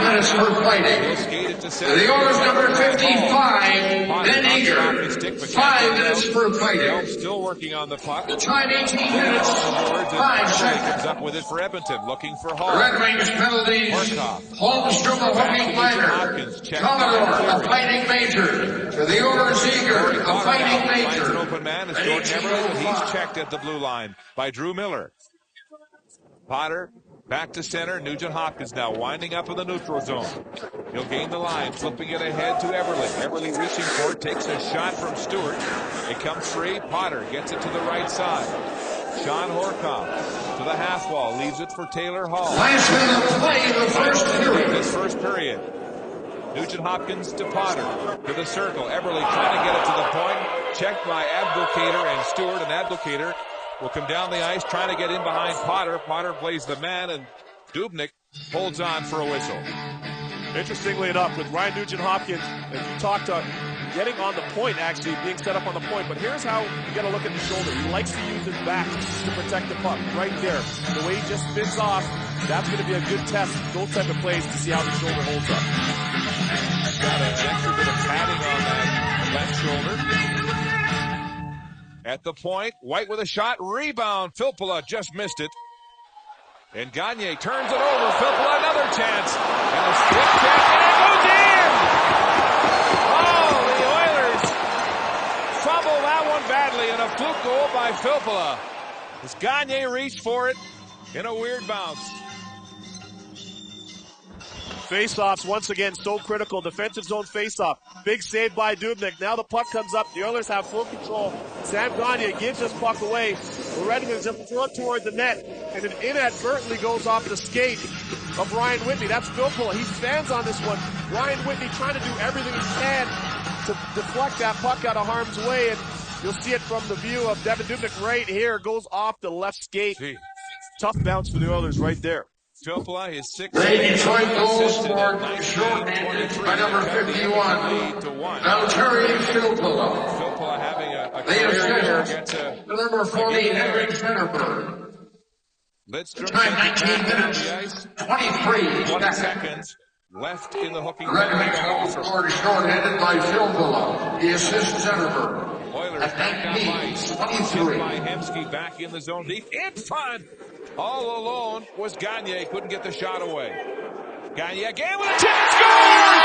D: minutes for fighting. To the Oilers number 55, Ben Eager. 5 minutes for fighting.
B: Still working on the puck.
D: The time 18 minutes, 5 seconds.
B: Comes up with it for Edmonton, looking for Hall.
D: Redwings penalties. Holmstrom a hooking minor. Commodore a fighting major. To the Oilers Eager, a fighting major.
B: An open man is Jordan Eberle, but he's checked at the blue line by Drew Miller. Potter back to center. Nugent Hopkins now winding up in the neutral zone. He'll gain the line, flipping it ahead to Eberle. Eberle reaching for it, takes a shot from Stewart. It comes free. Potter gets it to the right side. Sean Horkoff to the half wall, leaves it for Taylor Hall.
D: Last minute of play in the first period.
B: This first period. Nugent Hopkins to Potter, to the circle. Eberle trying to get it to the point. Checked by Abdelkader and Stewart, and Abdelkader will come down the ice trying to get in behind Potter. Potter plays the man, and Dubnyk holds on for a whistle.
C: Interestingly enough, with Ryan Nugent-Hopkins, as you talked to getting on the point, actually, being set up on the point, but here's how you got to look at the shoulder. He likes to use his back to protect the puck, right there. The way he just spins off, that's going to be a good test, those type of plays, to see how the shoulder holds up.
B: Got an extra bit of padding on that left shoulder. At the point, White with a shot, rebound. Filppula just missed it. And Goniey turns it over. Filppula another chance. And a stick check, and it goes in! Oh, the Oilers fumble that one badly, and a fluke goal by Filppula. As Goniey reached for it in a weird bounce.
C: Faceoffs once again so critical. Defensive zone faceoff. Big save by Dubnyk. Now the puck comes up. The Oilers have full control. Sam Goniey gives this puck away. The Redwings just throw it toward the net, and it inadvertently goes off the skate of Ryan Whitney. That's Filppula. He stands on this one. Ryan Whitney trying to do everything he can to deflect that puck out of harm's way, and you'll see it from the view of Devin Dubnyk right here. Goes off the left skate. Tough bounce for the Oilers right there.
B: Filppula is 6.
D: The Detroit goal scored shorthanded by number 51, now Terry Filppula.
B: Filppula having a
D: The
B: career
D: assist, the number 40, Henrik Zetterberg.
B: Lidstrom
D: Time 19 minutes, 23
B: seconds left in the hooking.
D: Red Wings goal scored shorthanded by Filppula. The assist, Zetterberg.
B: Oilers back up ice.
D: 23.
B: By Hemsky back in the zone deep. In front. All alone was Goniey. Couldn't get the shot away. Goniey again with a tip and scores!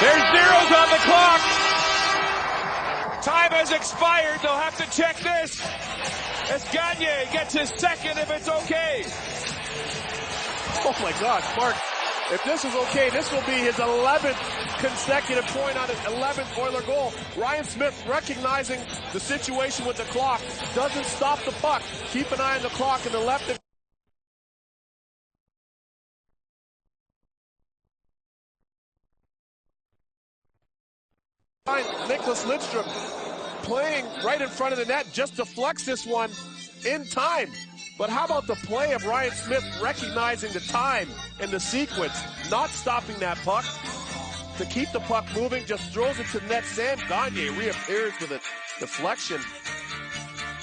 B: There's zeros on the clock. Time has expired. They'll have to check this. As Goniey gets his second if it's okay.
C: Oh my gosh, Mark. If this is okay, this will be his 11th consecutive point on his 11th Oiler goal. Ryan Smith recognizing the situation with the clock, doesn't stop the puck. Keep an eye on the clock in the left. Nicholas Lidstrom playing right in front of the net just deflects this one in time. But how about the play of Ryan Smith recognizing the time and the sequence, not stopping that puck to keep the puck moving, just throws it to the net. Sam Goniey reappears with a deflection.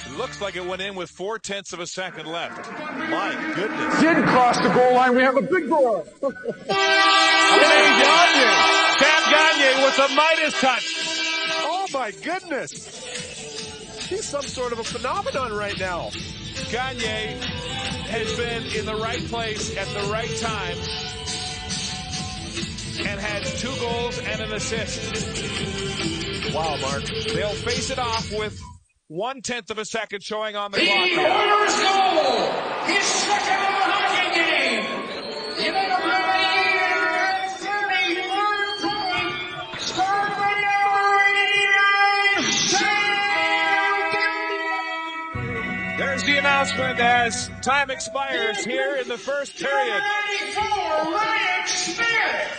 B: It looks like it went in with 0.4 of a second left. My goodness.
E: Didn't cross the goal line. We have a big goal.
C: Sam Goniey with a Midas touch. Oh my goodness. He's some sort of a phenomenon right now.
B: Goniey has been in the right place at the right time and has 2 goals and an assist.
C: Wow, Mark.
B: They'll face it off with 0.1 of a second showing on the
D: The
B: clock.
D: Oilers goal! His second of the hockey game! In the 31 point, scored by number 89, Sam!
B: There's the announcement as time expires here in the first period.
D: 94, Ryan Smith!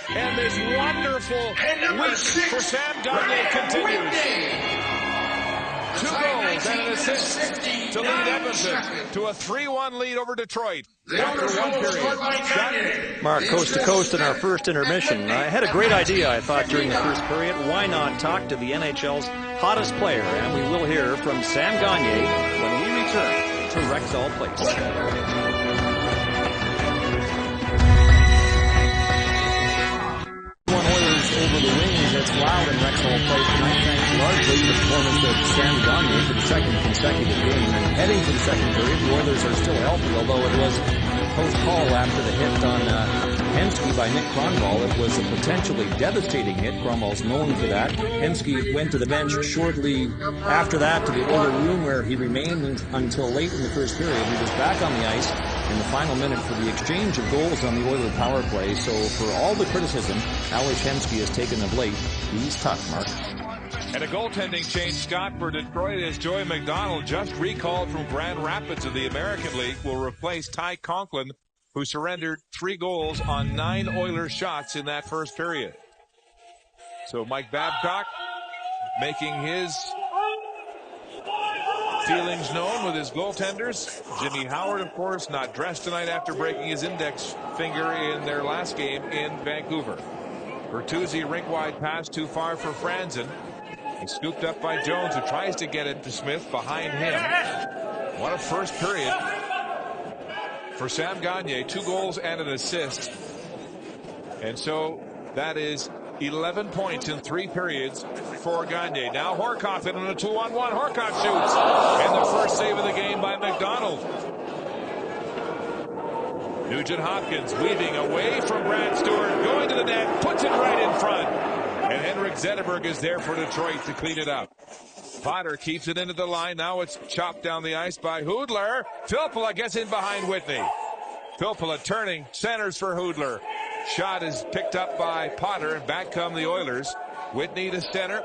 B: And this wonderful
D: And number
B: week
D: 6,
B: for Sam Goniey continues. 2 goals and an assist to lead Edmonton to a 3-1 lead over Detroit after 1 period.
A: Mark, coast to coast in our first intermission. I had a great idea, I thought, during the first period. Why not talk to the NHL's hottest player? And we will hear from Sam Goniey when we return to Rexall Place. Oilers over the Wings. It's wild in Rexall Place tonight, thanks largely to the performance of Sam Goniey for the second consecutive game. And heading to the second period, the Oilers are still healthy, although it was post-call after the hit on Hemsky by Nick Kronwall. It was a potentially devastating hit. Kronwall's known for that. Hemsky went to the bench shortly after that to the Oiler room, where he remained until late in the first period. He was back on the ice in the final minute for the exchange of goals on the Oiler power play. So for all the criticism Alex Hemsky has taken of late, he's tough, Mark.
B: And a goaltending change, Scott, for Detroit, as Joey McDonald, just recalled from Grand Rapids of the American League, will replace Ty Conklin, who surrendered 3 goals on 9 Oilers shots in that first period. So Mike Babcock making his feelings known with his goaltenders. Jimmy Howard, of course, not dressed tonight after breaking his index finger in their last game in Vancouver. Bertuzzi, rink-wide pass too far for Franzen. He's scooped up by Jones, who tries to get it to Smith behind him. What a first period for Sam Goniey. 2 goals and an assist. And so that is 11 points in 3 periods for Goniey. Now Horcoff in on a 2-on-1. Horcoff shoots. And the first save of the game by McDonald. Nugent Hopkins weaving away from Brad Stewart, going to the net, puts it right in front. And Henrik Zetterberg is there for Detroit to clean it up. Potter keeps it into the line. Now it's chopped down the ice by Hoodler. Filppula gets in behind Whitney. Filppula turning, centers for Hoodler. Shot is picked up by Potter, and back come the Oilers. Whitney to center.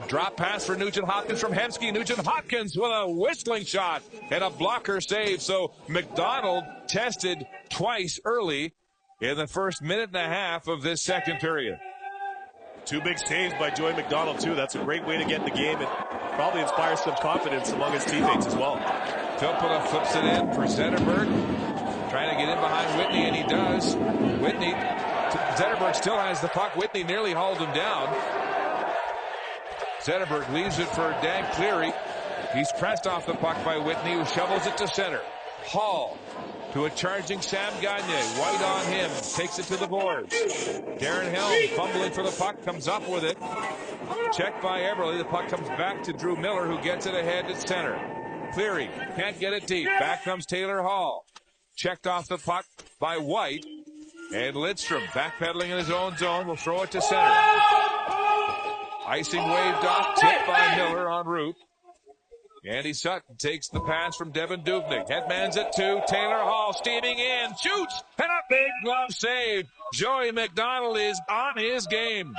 B: Drop pass for Nugent Hopkins from Hemsky. Nugent Hopkins with a whistling shot and a blocker save. So McDonald tested twice early in the first minute and a half of this second period.
C: 2 big saves by Joey McDonald, too. That's a great way to get in the game and probably inspires some confidence among his teammates as well.
B: Filppula flips it in for Zetterberg. Trying to get in behind Whitney, and he does. Whitney, Zetterberg still has the puck. Whitney nearly hauled him down. Zetterberg leaves it for Dan Cleary. He's pressed off the puck by Whitney, who shovels it to center. Hall to a charging Sam Goniey. White on him. Takes it to the boards. Darren Helm fumbling for the puck. Comes up with it. Checked by Eberle. The puck comes back to Drew Miller, who gets it ahead at center. Cleary can't get it deep. Back comes Taylor Hall. Checked off the puck by White. And Lidstrom backpedaling in his own zone. Will throw it to center. Icing waved off. Tipped by Miller en route. Andy Sutton takes the pass from Devin Dubnyk. Headmans it to Taylor Hall. Steaming in. Shoots. And a big glove save. Joey McDonald is on his game.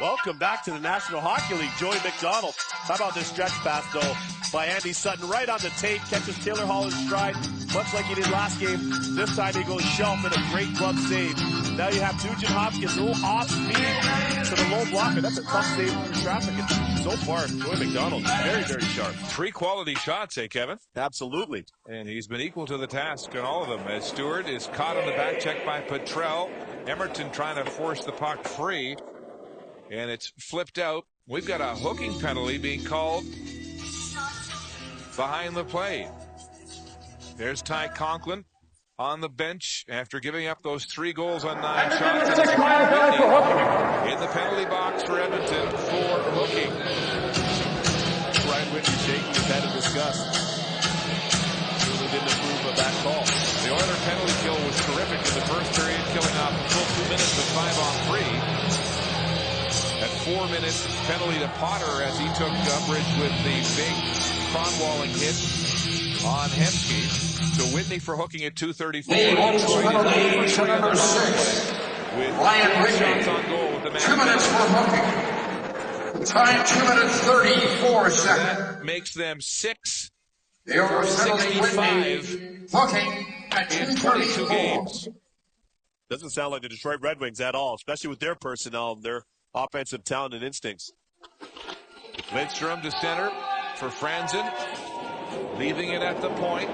C: Welcome back to the National Hockey League, Joey McDonald. How about this stretch pass, though? by Andy Sutton. Right on the tape, catches Taylor Hall in stride, much like he did last game. This time he goes shelf and a great glove save. Now you have Nugent Hopkins, a little off speed to the low blocker. That's a tough save through traffic. And so far, Joey McDonald, very, very sharp.
B: 3 quality shots, Kevin?
C: Absolutely.
B: And he's been equal to the task on all of them, as Stewart is caught on the back check by Petrell. Edmonton trying to force the puck free, and it's flipped out. We've got a hooking penalty being called behind the plate. There's Ty Conklin on the bench after giving up those 3 goals on 9 shots. And in the penalty box for Edmonton for hooking.
C: Ryan Whitney shaking his head in disgust. Really didn't approve of that call.
B: The Oiler penalty kill was terrific in the first period, killing off a full 2 minutes with 5 on 3. At 4 minutes, penalty to Potter as he took umbrage with the big Cronwalling hit on Hemke. To Whitney for hooking at 2:34.
D: The penalty to number 6.
B: With
D: Ryan Whitney.
B: shots on goal with the man.
D: 2 minutes for hooking. Time 2 minutes 34 seconds.
B: That makes them 6.
D: The Oilers penalty
B: 65
D: Whitney. Hooking at
B: in 22
D: 2:34.
B: games.
C: Doesn't sound like the Detroit Red Wings at all, especially with their personnel, their offensive talent and instincts.
B: Lidstrom to center for Franzen. Leaving it at the point.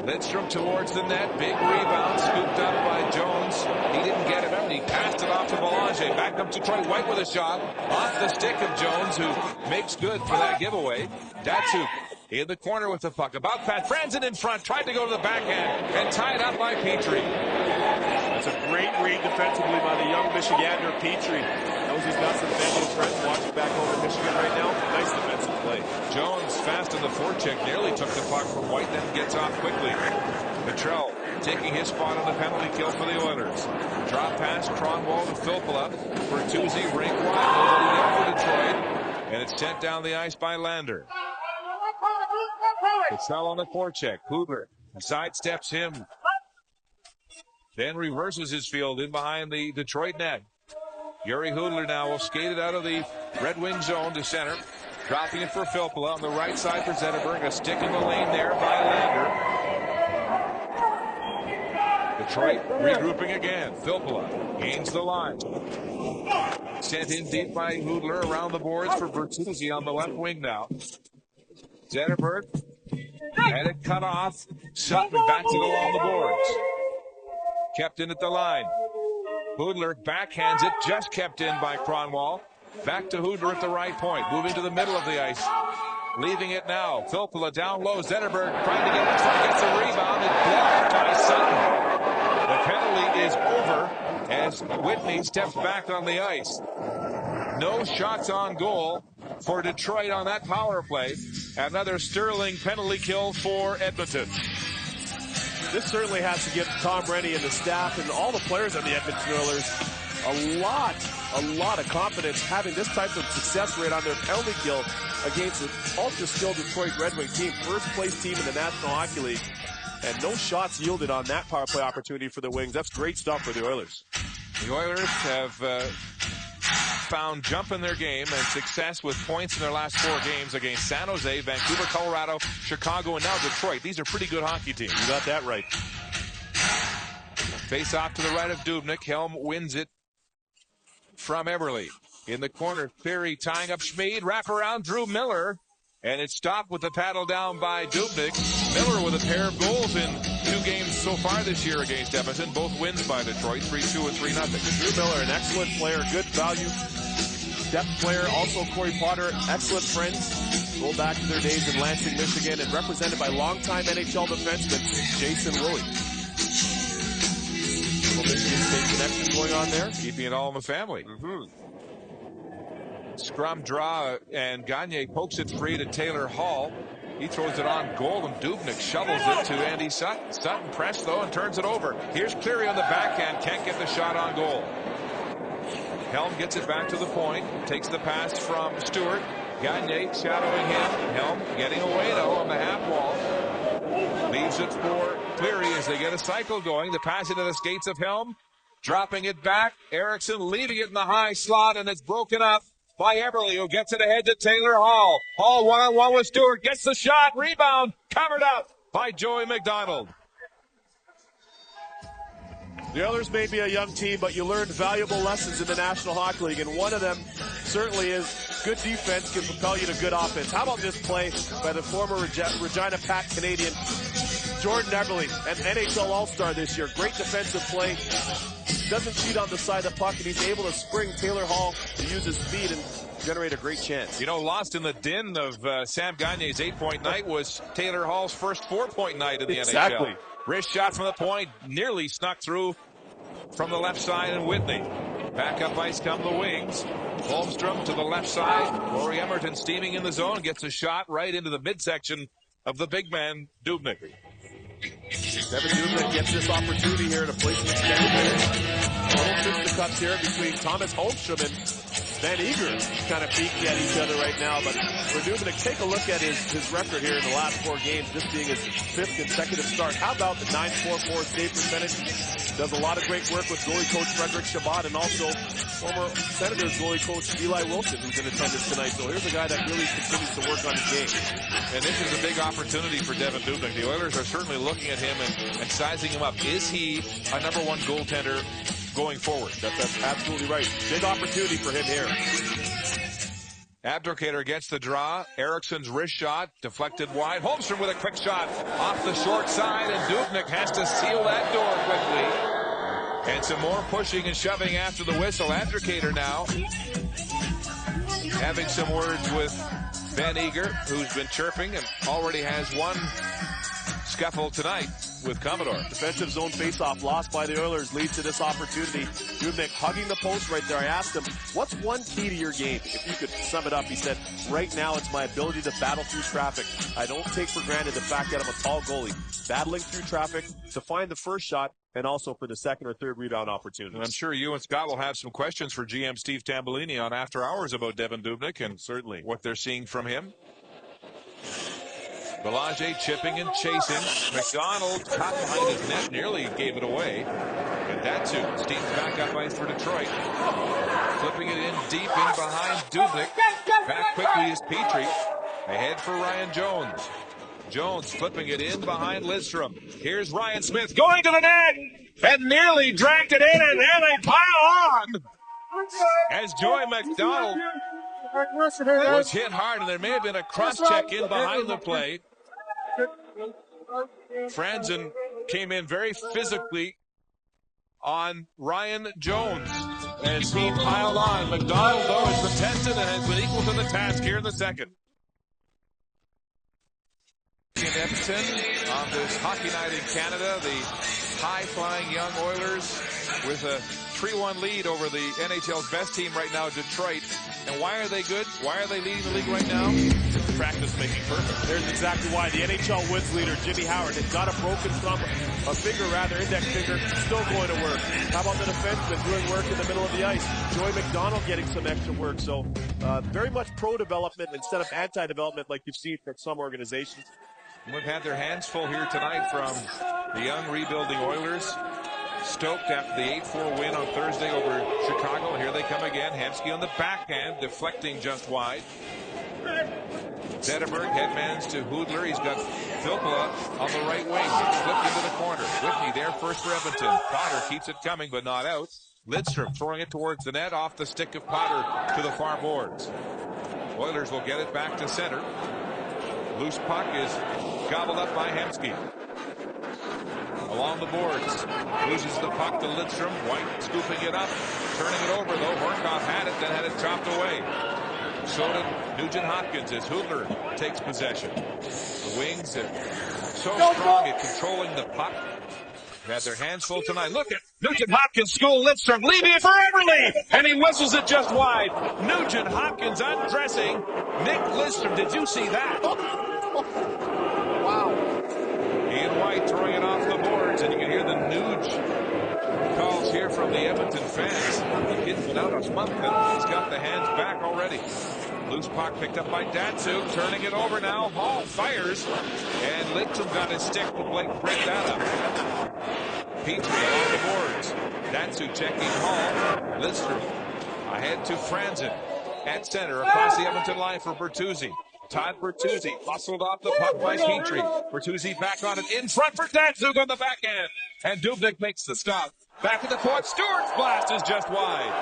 B: Lidstrom towards the net. Big rebound. Scooped up by Jones. He didn't get it up. He passed it off to Belanger. Back up to Troy White with a shot. Off the stick of Jones, who makes good for that giveaway. Datsuk in the corner with the puck. About Pat Franzen in front. Tried to go to the backhand. And tied up by Petrie.
C: That's a great read defensively by the young Michigander, Petrie. Knows he's got some venue friends watching back over in Michigan right now. Nice defensive play.
B: Jones fast on the forecheck, nearly took the puck from White, then gets off quickly. Petrell taking his spot on the penalty kill for the Oilers. Drop pass, Cronwall to Filppula. Bertuzzi rink wide, nobody there for Detroit. And it's sent down the ice by Lander. Petrell on the forecheck. Hoover sidesteps him. Then reverses his field in behind the Detroit net. Yuri Hudler now will skate it out of the Red Wing zone to center. Dropping it for Filppula on the right side for Zetterberg. A stick in the lane there by Lander. Detroit regrouping again. Filppula gains the line. Sent in deep by Hudler around the boards for Bertuzzi on the left wing now. Zetterberg had it cut off. Sutton backs it along the boards. Kept in at the line. Hudler backhands it, just kept in by Cronwall. Back to Hudler at the right point, moving to the middle of the ice. Leaving it now. Filppula down low. Zetterberg trying to get in front, gets a rebound. It's blocked by Sutton. The penalty is over as Whitney steps back on the ice. No shots on goal for Detroit on that power play. Another sterling penalty kill for Edmonton.
C: This certainly has to give Tom Rennie and the staff and all the players on the Edmonton Oilers a lot of confidence having this type of success rate on their penalty kill against an ultra-skilled Detroit Red Wing team, first place team in the National Hockey League, and no shots yielded on that power play opportunity for the Wings. That's great stuff for the Oilers.
B: The Oilers have found jump in their game and success with points in their last 4 games against San Jose, Vancouver, Colorado, Chicago, and now Detroit. These are pretty good hockey teams.
C: You got that right.
B: Face off to the right of Dubnyk. Helm wins it from Eberle. In the corner, Cleary tying up Schmid. Wrap around Drew Miller. And it's stopped with the paddle down by Dubnyk. Miller with a pair of goals in 2 games so far this year against Edmonton. Both wins by Detroit, 3-2 and 3-0.
C: Drew Miller, an excellent player, good value, depth player. Also Corey Potter, excellent friends. Go back to their days in Lansing, Michigan, and represented by longtime NHL defenseman Jason Woolley. Little Michigan State connection going on there.
B: Keeping it all in the family. Scrum draw, and Goniey pokes it free to Taylor Hall. He throws it on goal, and Dubnyk shovels it to Andy Sutton. Sutton pressed, though, and turns it over. Here's Cleary on the backhand. Can't get the shot on goal. Helm gets it back to the point. Takes the pass from Stewart. Goniey shadowing him. Helm getting away, though, on the half wall. Leaves it for Cleary as they get a cycle going. The pass into the skates of Helm. Dropping it back. Eriksson leaving it in the high slot, and it's broken up by Eberle, who gets it ahead to Taylor Hall. Hall one-on-one with Stewart, gets the shot, rebound, covered up by Joey McDonald.
C: The Oilers may be a young team, but you learned valuable lessons in the National Hockey League, and one of them certainly is good defense can propel you to good offense. How about this play by the former Regina Pack Canadian Jordan Eberle, an NHL All-Star this year. Great defensive play. Doesn't cheat on the side of the puck, and he's able to spring Taylor Hall to use his speed and generate a great chance.
B: You know, lost in the din of Sam Gagner's 8-point night was Taylor Hall's first 4-point night in the NHL. Wrist shot from the point, nearly snuck through from the left side, and Whitney. Back up ice come the Wings. Holmstrom to the left side. Rory Emerton steaming in the zone, gets a shot right into the midsection of the big man, Dubnyk.
C: Devin Dubnyk gets this opportunity here to place an extended minute. Little fisticuffs here between Thomas Holmstrom and Van Eager kind of peeking at each other right now. But for Dubnyk, take a look at his record here in the last 4 games, this being his 5th consecutive start. How about the .944 save percentage? Does a lot of great work with goalie coach Frederick Chabot and also former Senators goalie coach Eli Wilson, who's in attendance tonight. So here's a guy that really continues to work on his game.
B: And this is a big opportunity for Devin Dubnyk. The Oilers are certainly looking at him and sizing him up. Is he a #1 goaltender going forward?
C: That's absolutely right. Big opportunity for him here.
B: Abdelkader gets the draw. Eriksson's wrist shot deflected wide. Holmstrom with a quick shot off the short side, and Dubnyk has to seal that door quickly. And some more pushing and shoving after the whistle. Abdelkader now having some words with Van Eager, who's been chirping and already has one scuffle tonight with Commodore.
C: Defensive zone faceoff lost by the Oilers leads to this opportunity. Dubnyk hugging the post right there. I asked him, what's one key to your game? If you could sum it up, he said, right now it's my ability to battle through traffic. I don't take for granted the fact that I'm a tall goalie. Battling through traffic to find the first shot and also for the second or third rebound opportunities.
B: And I'm sure you and Scott will have some questions for GM Steve Tambellini on After Hours about Devin Dubnyk and certainly what they're seeing from him. Belanger chipping and chasing. McDonald caught behind his net, nearly gave it away. And Datsyuk steams back up ice for Detroit. Flipping it in deep in behind Dubnyk. Back quickly is Petrie. Ahead for Ryan Jones. Jones flipping it in behind Lidstrom. Here's Ryan Smith going to the net and nearly dragged it in, and there they pile on as Joey McDonald was hit hard, and there may have been a cross-check in behind the play. Franzen came in very physically on Ryan Jones as he piled on. McDonald, though, is contested and has been equal to the task here in the second. In Edmonton on this hockey night in Canada, the high-flying young Oilers with a 3-1 lead over the NHL's best team right now, Detroit. And why are they good? Why are they leading the league right now? Practice making perfect.
C: There's exactly why. The NHL wins leader, Jimmy Howard, has got a broken thumb, a finger rather, index finger, still going to work. How about the defenseman doing work in the middle of the ice? Joey McDonald getting some extra work. So very much pro-development instead of anti-development like you've seen from some organizations.
B: We've had their hands full here tonight from the young rebuilding Oilers. Stoked after the 8-4 win on Thursday over Chicago. Here they come again. Hemsky on the backhand, deflecting just wide. Zetterberg headmans to Hoodler. He's got Filppula on the right wing. Flipped into the corner. Whitney there first for Edmonton. Potter keeps it coming, but not out. Lidstrom throwing it towards the net off the stick of Potter to the far boards. Oilers will get it back to center. Loose puck is gobbled up by Hemsky. Along the boards. Loses the puck to Lidstrom. White scooping it up. Turning it over, though. Horkoff had it, then had it chopped away. So did Nugent Hopkins as Hoodler takes possession. The Wings are so strong at controlling the puck. They've had their hands full tonight. Look at Nugent Hopkins school Lidstrom. Leaving it for Eberle. And he whistles it just wide. Nugent Hopkins undressing Nick Lidstrom. Did you see that?
C: Wow.
B: Ian White throwing it off the boards, and you can hear the Nuge calls here from the Edmonton fans. The kid's been out a month, and he's got the hands back already. Loose puck picked up by Datsyuk, turning it over now. Hall fires, and Lidstrom got his stick to break that up. Petrie on the boards. Datsyuk checking Hall. Lidstrom ahead to Franzen. at center. Across the Edmonton line for Bertuzzi. Todd Bertuzzi bustled off the puck by Petrie. Bertuzzi back on it in front for Danzug on the back end. And Dubnyk makes the stop. Back at the point. Stewart's blast is just wide.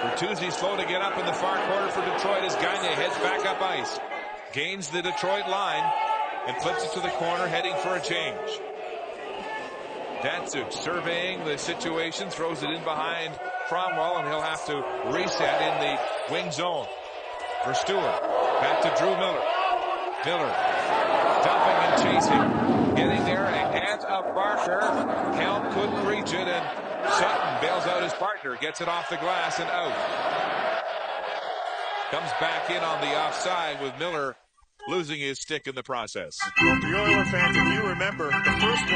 B: Bertuzzi slow to get up in the far corner for Detroit as Goniey heads back up ice. Gains the Detroit line and flips it to the corner, heading for a change. Danzug surveying the situation, throws it in behind Cromwell, and he'll have to reset in the wing zone. For Stewart, back to Drew Miller. Miller dumping and chasing, getting there, and hands up Barker. Helm couldn't reach it, and Sutton bails out his partner, gets it off the glass and out. Comes back in on the offside with Miller losing his stick in the process.
C: Well, for your Oiler fans, if you remember the first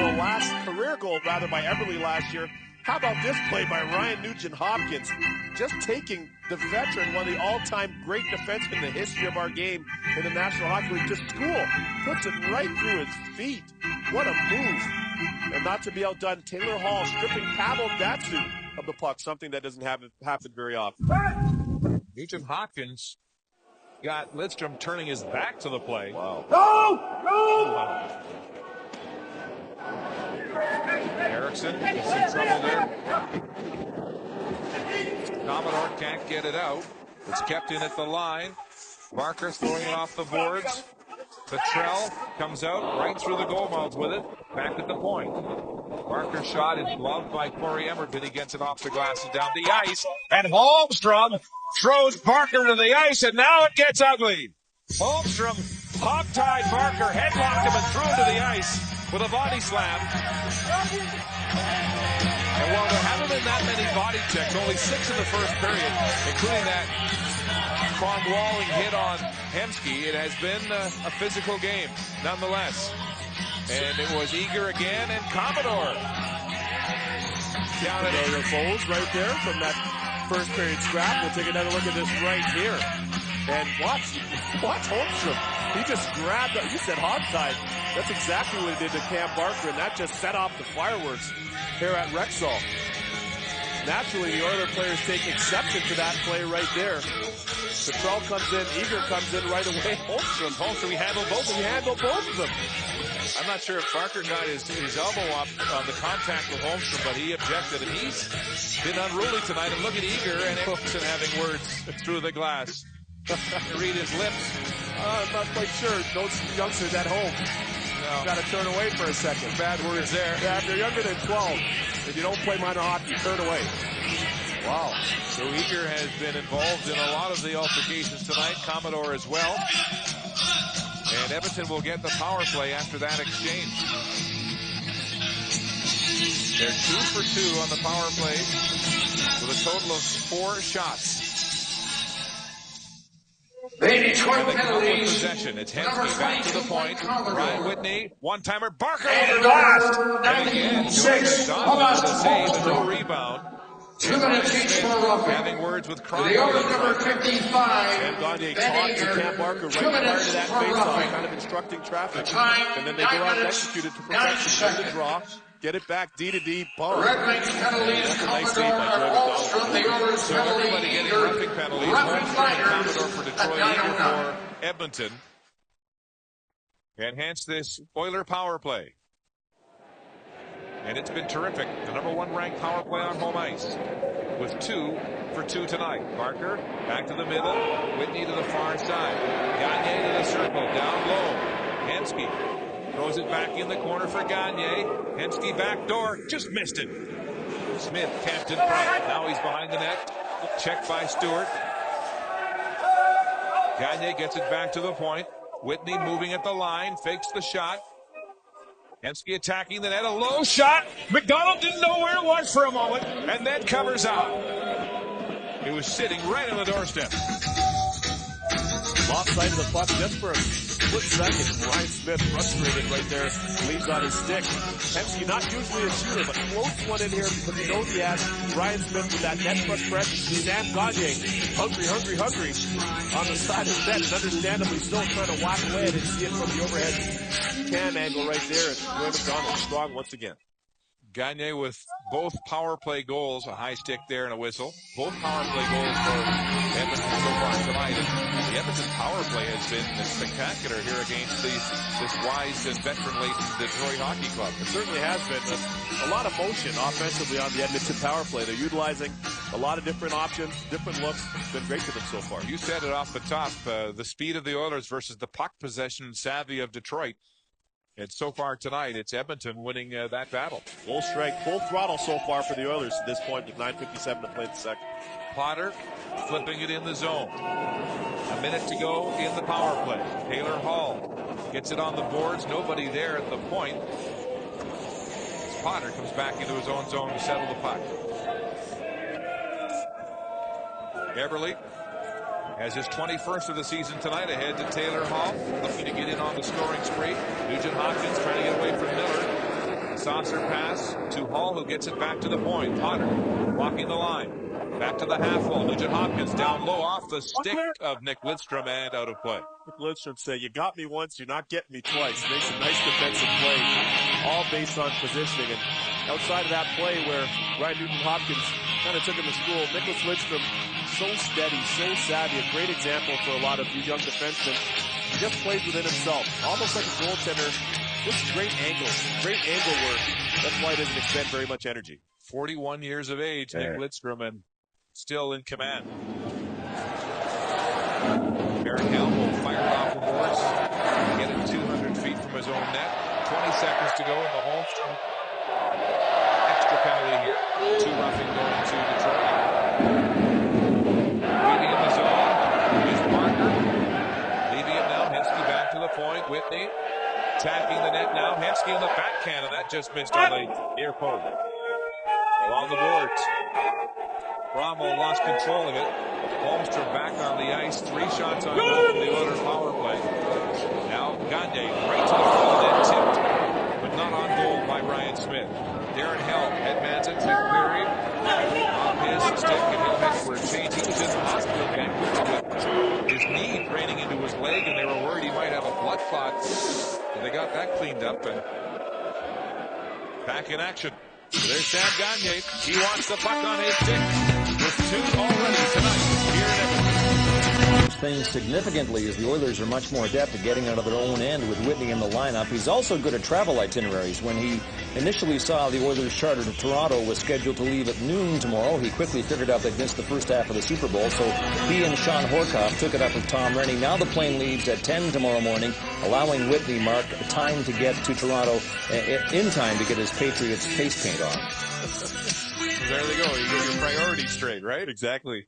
C: career goal by Eberle last year, how about this play by Ryan Nugent-Hopkins? Just taking the veteran, one of the all-time great defensemen in the history of our game in the National Hockey League to school. Puts it right through his feet. What a move. And not to be outdone, Taylor Hall stripping Pavel Datsyuk of the puck, something that doesn't happen very often.
B: Nugent-Hopkins got Lidstrom turning his back to the play.
C: Wow.
B: Wow. Erickson is in trouble there. Commodore can't get it out. It's kept in at the line. Barker throwing it off the boards. Petrell comes out right through the goal mouths with it. Back at the point. Barker's shot is gloved by Corey Emerton. He gets it off the glass and down the ice. And Holmstrom throws Barker to the ice, and now it gets ugly. Holmstrom hog-tied Barker, headlocked him, and threw him to the ice with a body slam. And while there haven't been that many body checks, only 6 in the first period, including that Cromwelling hit on Hemsky, it has been a physical game nonetheless. And it was Eager again, and Commodore down at
C: the Foles right there from that first period scrap. We'll take another look at this right here. And watch Holmstrom. He just grabbed, you said hog-tied. That's exactly what he did to Cam Barker, and that just set off the fireworks here at Rexall. Naturally, the Oiler players take exception to that play right there. Petrell comes in, Eager comes in right away. Holmstrom, he handled both of them.
B: I'm not sure if Barker got his elbow up on the contact with Holmstrom, but he objected, and he's been unruly tonight. And look at Eager and Erickson having words through the glass. Read his lips.
C: I'm not quite sure. Those youngsters at home. No. Got to turn away for a second.
B: Bad words there.
C: Yeah, if you're younger than 12, if you don't play minor hockey, turn away. Wow.
B: So Eager has been involved in a lot of the altercations tonight. Commodore as well. And Edmonton will get the power play after that exchange. They're 2 for 2 on the power play with a total of 4 shots.
D: Detroit penalties.
B: Possession. It's Hemsky back to the point. Ryan Whitney, one-timer. Barker over the blast. And again, 6. Donovan with a save and no rebound.
D: 2 minutes each for roughing.
B: Having words with Cromwell.
D: The Oilers number 55.
C: And Goniey talked to Cam Barker right prior to that face-off, kind of instructing traffic. And then they go out and execute it to perfection. Get the draw, get it back, D to D, bomb.
D: Redwings penalties.
C: That's a nice save by
D: Holmstrom. The Oilers
B: So everybody getting roughing penalties. Holmstrom, Commodore for Detroit, Eager for Edmonton. And hence this Oiler power play. And it's been terrific. The number 1 ranked power play on home ice with 2 for 2 tonight. Barker back to the middle. Whitney to the far side. Goniey to the circle. Down low. Hemsky throws it back in the corner for Goniey. Hemsky back door. Just missed it. Smith camped in front. Now he's behind the net. Checked by Stewart. Goniey gets it back to the point. Whitney moving at the line. Fakes the shot. Hemsky attacking the net, a low shot. McDonald didn't know where it was for a moment, and then covers out. It was sitting right on the doorstep.
C: Lost sight of the puck just for a split second. Ryan Smith frustrated right there, leaves on his stick. Hemsky not usually a shooter, but floats one in here because he knows he has Ryan Smith with that net front pressure. Sam Goniey, hungry on the side of the net, and understandably still trying to walk away. I didn't see it from the overhead cam angle right there. And Roy McDonald strong once again.
B: Goniey with both power play goals, a high stick there and a whistle. Both power play goals for Edmonton so far tonight. And the Edmonton power play has been spectacular here against this wise and veteran-laden Detroit Hockey Club.
C: It certainly has been. A lot of motion offensively on the Edmonton power play. They're utilizing a lot of different options, different looks. It's been great for them so far.
B: You said it off the top, the speed of the Oilers versus the puck possession savvy of Detroit. And so far tonight, it's Edmonton winning that battle.
C: Full strength, full throttle so far for the Oilers at this point with 9:57 to play the second.
B: Potter flipping it in the zone. A minute to go in the power play. Taylor Hall gets it on the boards. Nobody there at the point. As Potter comes back into his own zone to settle the puck. Everly has his 21st of the season tonight, ahead to Taylor Hall, looking to get in on the scoring spree. Nugent Hopkins trying to get away from Miller. Saucer pass to Hall, who gets it back to the point. Potter blocking the line. Back to the half wall. Nugent Hopkins down low off the stick of Nick Lidstrom and out of play.
C: Nick Lidstrom said, "You got me once, you're not getting me twice." Makes a nice defensive play, all based on positioning. And outside of that play where Ryan Nugent-Hopkins kind of took him to school, Nicholas Lidstrom, so steady, so savvy, a great example for a lot of you young defensemen. He just plays within himself, almost like a goaltender. Just great angles, great angle work. That's why he doesn't expend very much energy.
B: 41 years of age, Nick Lidstrom, and still in command. Aaron Helm will fire it off the boards, get it 200 feet from his own net. 20 seconds to go in the Holmstrom extra penalty here. 2-0 going to Detroit. Leaving in the zone is Parker. Leaving it now. Hensky back to the point. Whitney attacking the net now. Hensky in the backhand, and that just missed on the near post. Along the boards. Cromwell lost control of it. Holmstrom back on the ice. 3 shots on goal from the Oilers power play. Now Goniey right to the front of the net, tipped, but not on goal by Ryan Smith. Darren Helm headmans it to Cleary. Off his stick, and he'll head for a change. He was in the hospital with his knee draining into his leg, and they were worried he might have a blood clot. And they got that cleaned up, and back in action. So there's Sam Goniey. He wants the puck on his stick with 2 already tonight here in Edmonton.
A: Things significantly as the Oilers are much more adept at getting out of their own end with Whitney in the lineup. He's also good at travel itineraries. When he initially saw the Oilers charter to Toronto was scheduled to leave at noon tomorrow, he quickly figured out they'd missed the first half of the Super Bowl, so he and Sean Horkoff took it up with Tom Rennie. Now the plane leaves at 10 tomorrow morning, allowing Whitney, Mark, time to get to Toronto in time to get his Patriots face paint on.
B: So there they go. You get your priorities straight, right?
C: Exactly.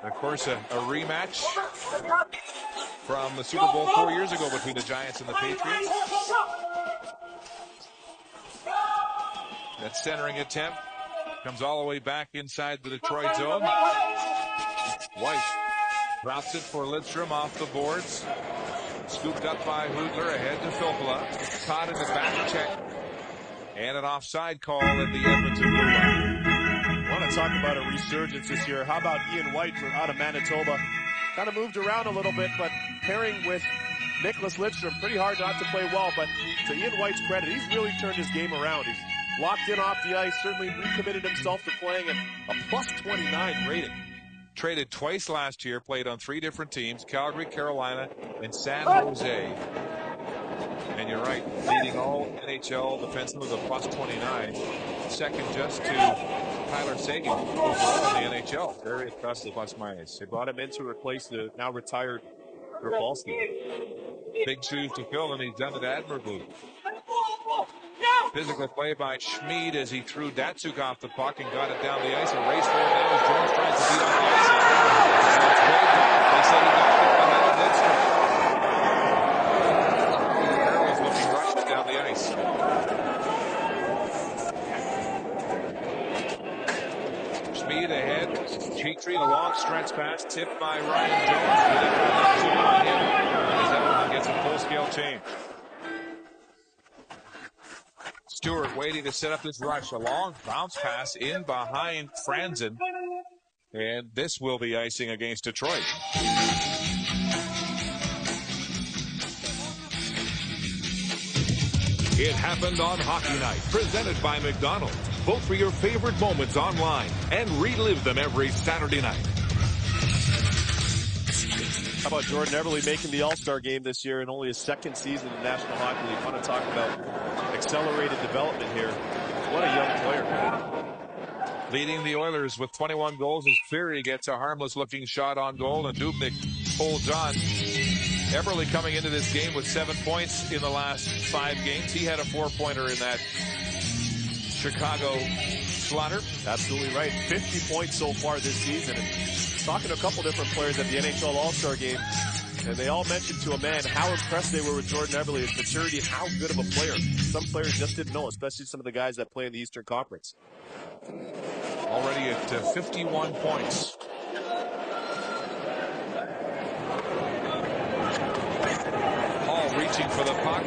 B: Of course, a rematch from the Super Bowl 4 years ago between the Giants and the Patriots. That centering attempt comes all the way back inside the Detroit zone. White drops it for Lidstrom off the boards. Scooped up by Hoodler, ahead to Filppula. Caught in the back check. And an offside call at the Edmonton blue line.
C: I want to talk about a resurgence this year. How about Ian White out of Manitoba? Kind of moved around a little bit, but pairing with Nicholas Lidstrom, pretty hard not to play well. But to Ian White's credit, he's really turned his game around. He's locked in off the ice, certainly recommitted himself to playing, and a +29 rating.
B: Traded twice last year, played on 3 different teams, Calgary, Carolina, and San Jose. And you're right, leading all NHL defensemen with a +29. Second just to Tyler Seguin overall in the NHL.
C: Very impressive, +. They brought him in to replace the now retired Grabowski.
B: Big shoes to fill, and he's done it admirably. Physical play by Schmid as he threw Datsuk off the puck and got it down the ice. A race for it now as Jones tries to beat off the ice. And it's waved off. They said he got it behind Lidstrom. The arrow is looking rushed down the ice. Schmid ahead. Petrie, a long stretch pass tipped by Ryan Jones. On him as Edmonton gets a full-scale change. Stewart waiting to set up this rush. A long bounce pass in behind Franzen. And this will be icing against Detroit. It happened on Hockey Night, presented by McDonald's. Vote for your favorite moments online and relive them every Saturday night.
C: How about Jordan Eberle making the All-Star game this year in only his second season in the National Hockey League? Want to talk about accelerated development here. What a young player.
B: Leading the Oilers with 21 goals as Cleary gets a harmless-looking shot on goal, and Dubnyk holds on. Eberle coming into this game with 7 points in the last 5 games. He had a 4-pointer in that Chicago slaughter.
C: Absolutely right. 50 points so far this season. And talking to a couple different players at the NHL All-Star game, and they all mentioned to a man how impressed they were with Jordan Eberle, his maturity, how good of a player. Some players just didn't know, especially some of the guys that play in the Eastern Conference.
B: Already at 51 points. Hall reaching for the puck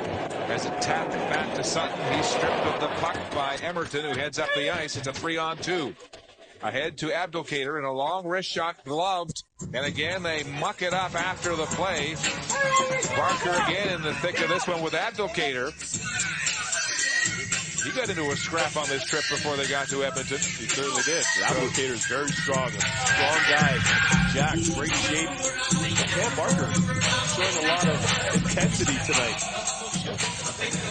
B: as it tapped back to Sutton. He's stripped of the puck by Emerton, who heads up the ice. It's a 3-on-2. Ahead to Abdelkader, and a long wrist shot gloved. And again, they muck it up after the play. Barker again in the thick of this one with Abdelkader. He got into a scrap on this trip before they got to Edmonton.
C: He certainly did. Abdelkader's very strong. A strong guy. Jack, great shape. Cam Barker showing a lot of intensity tonight.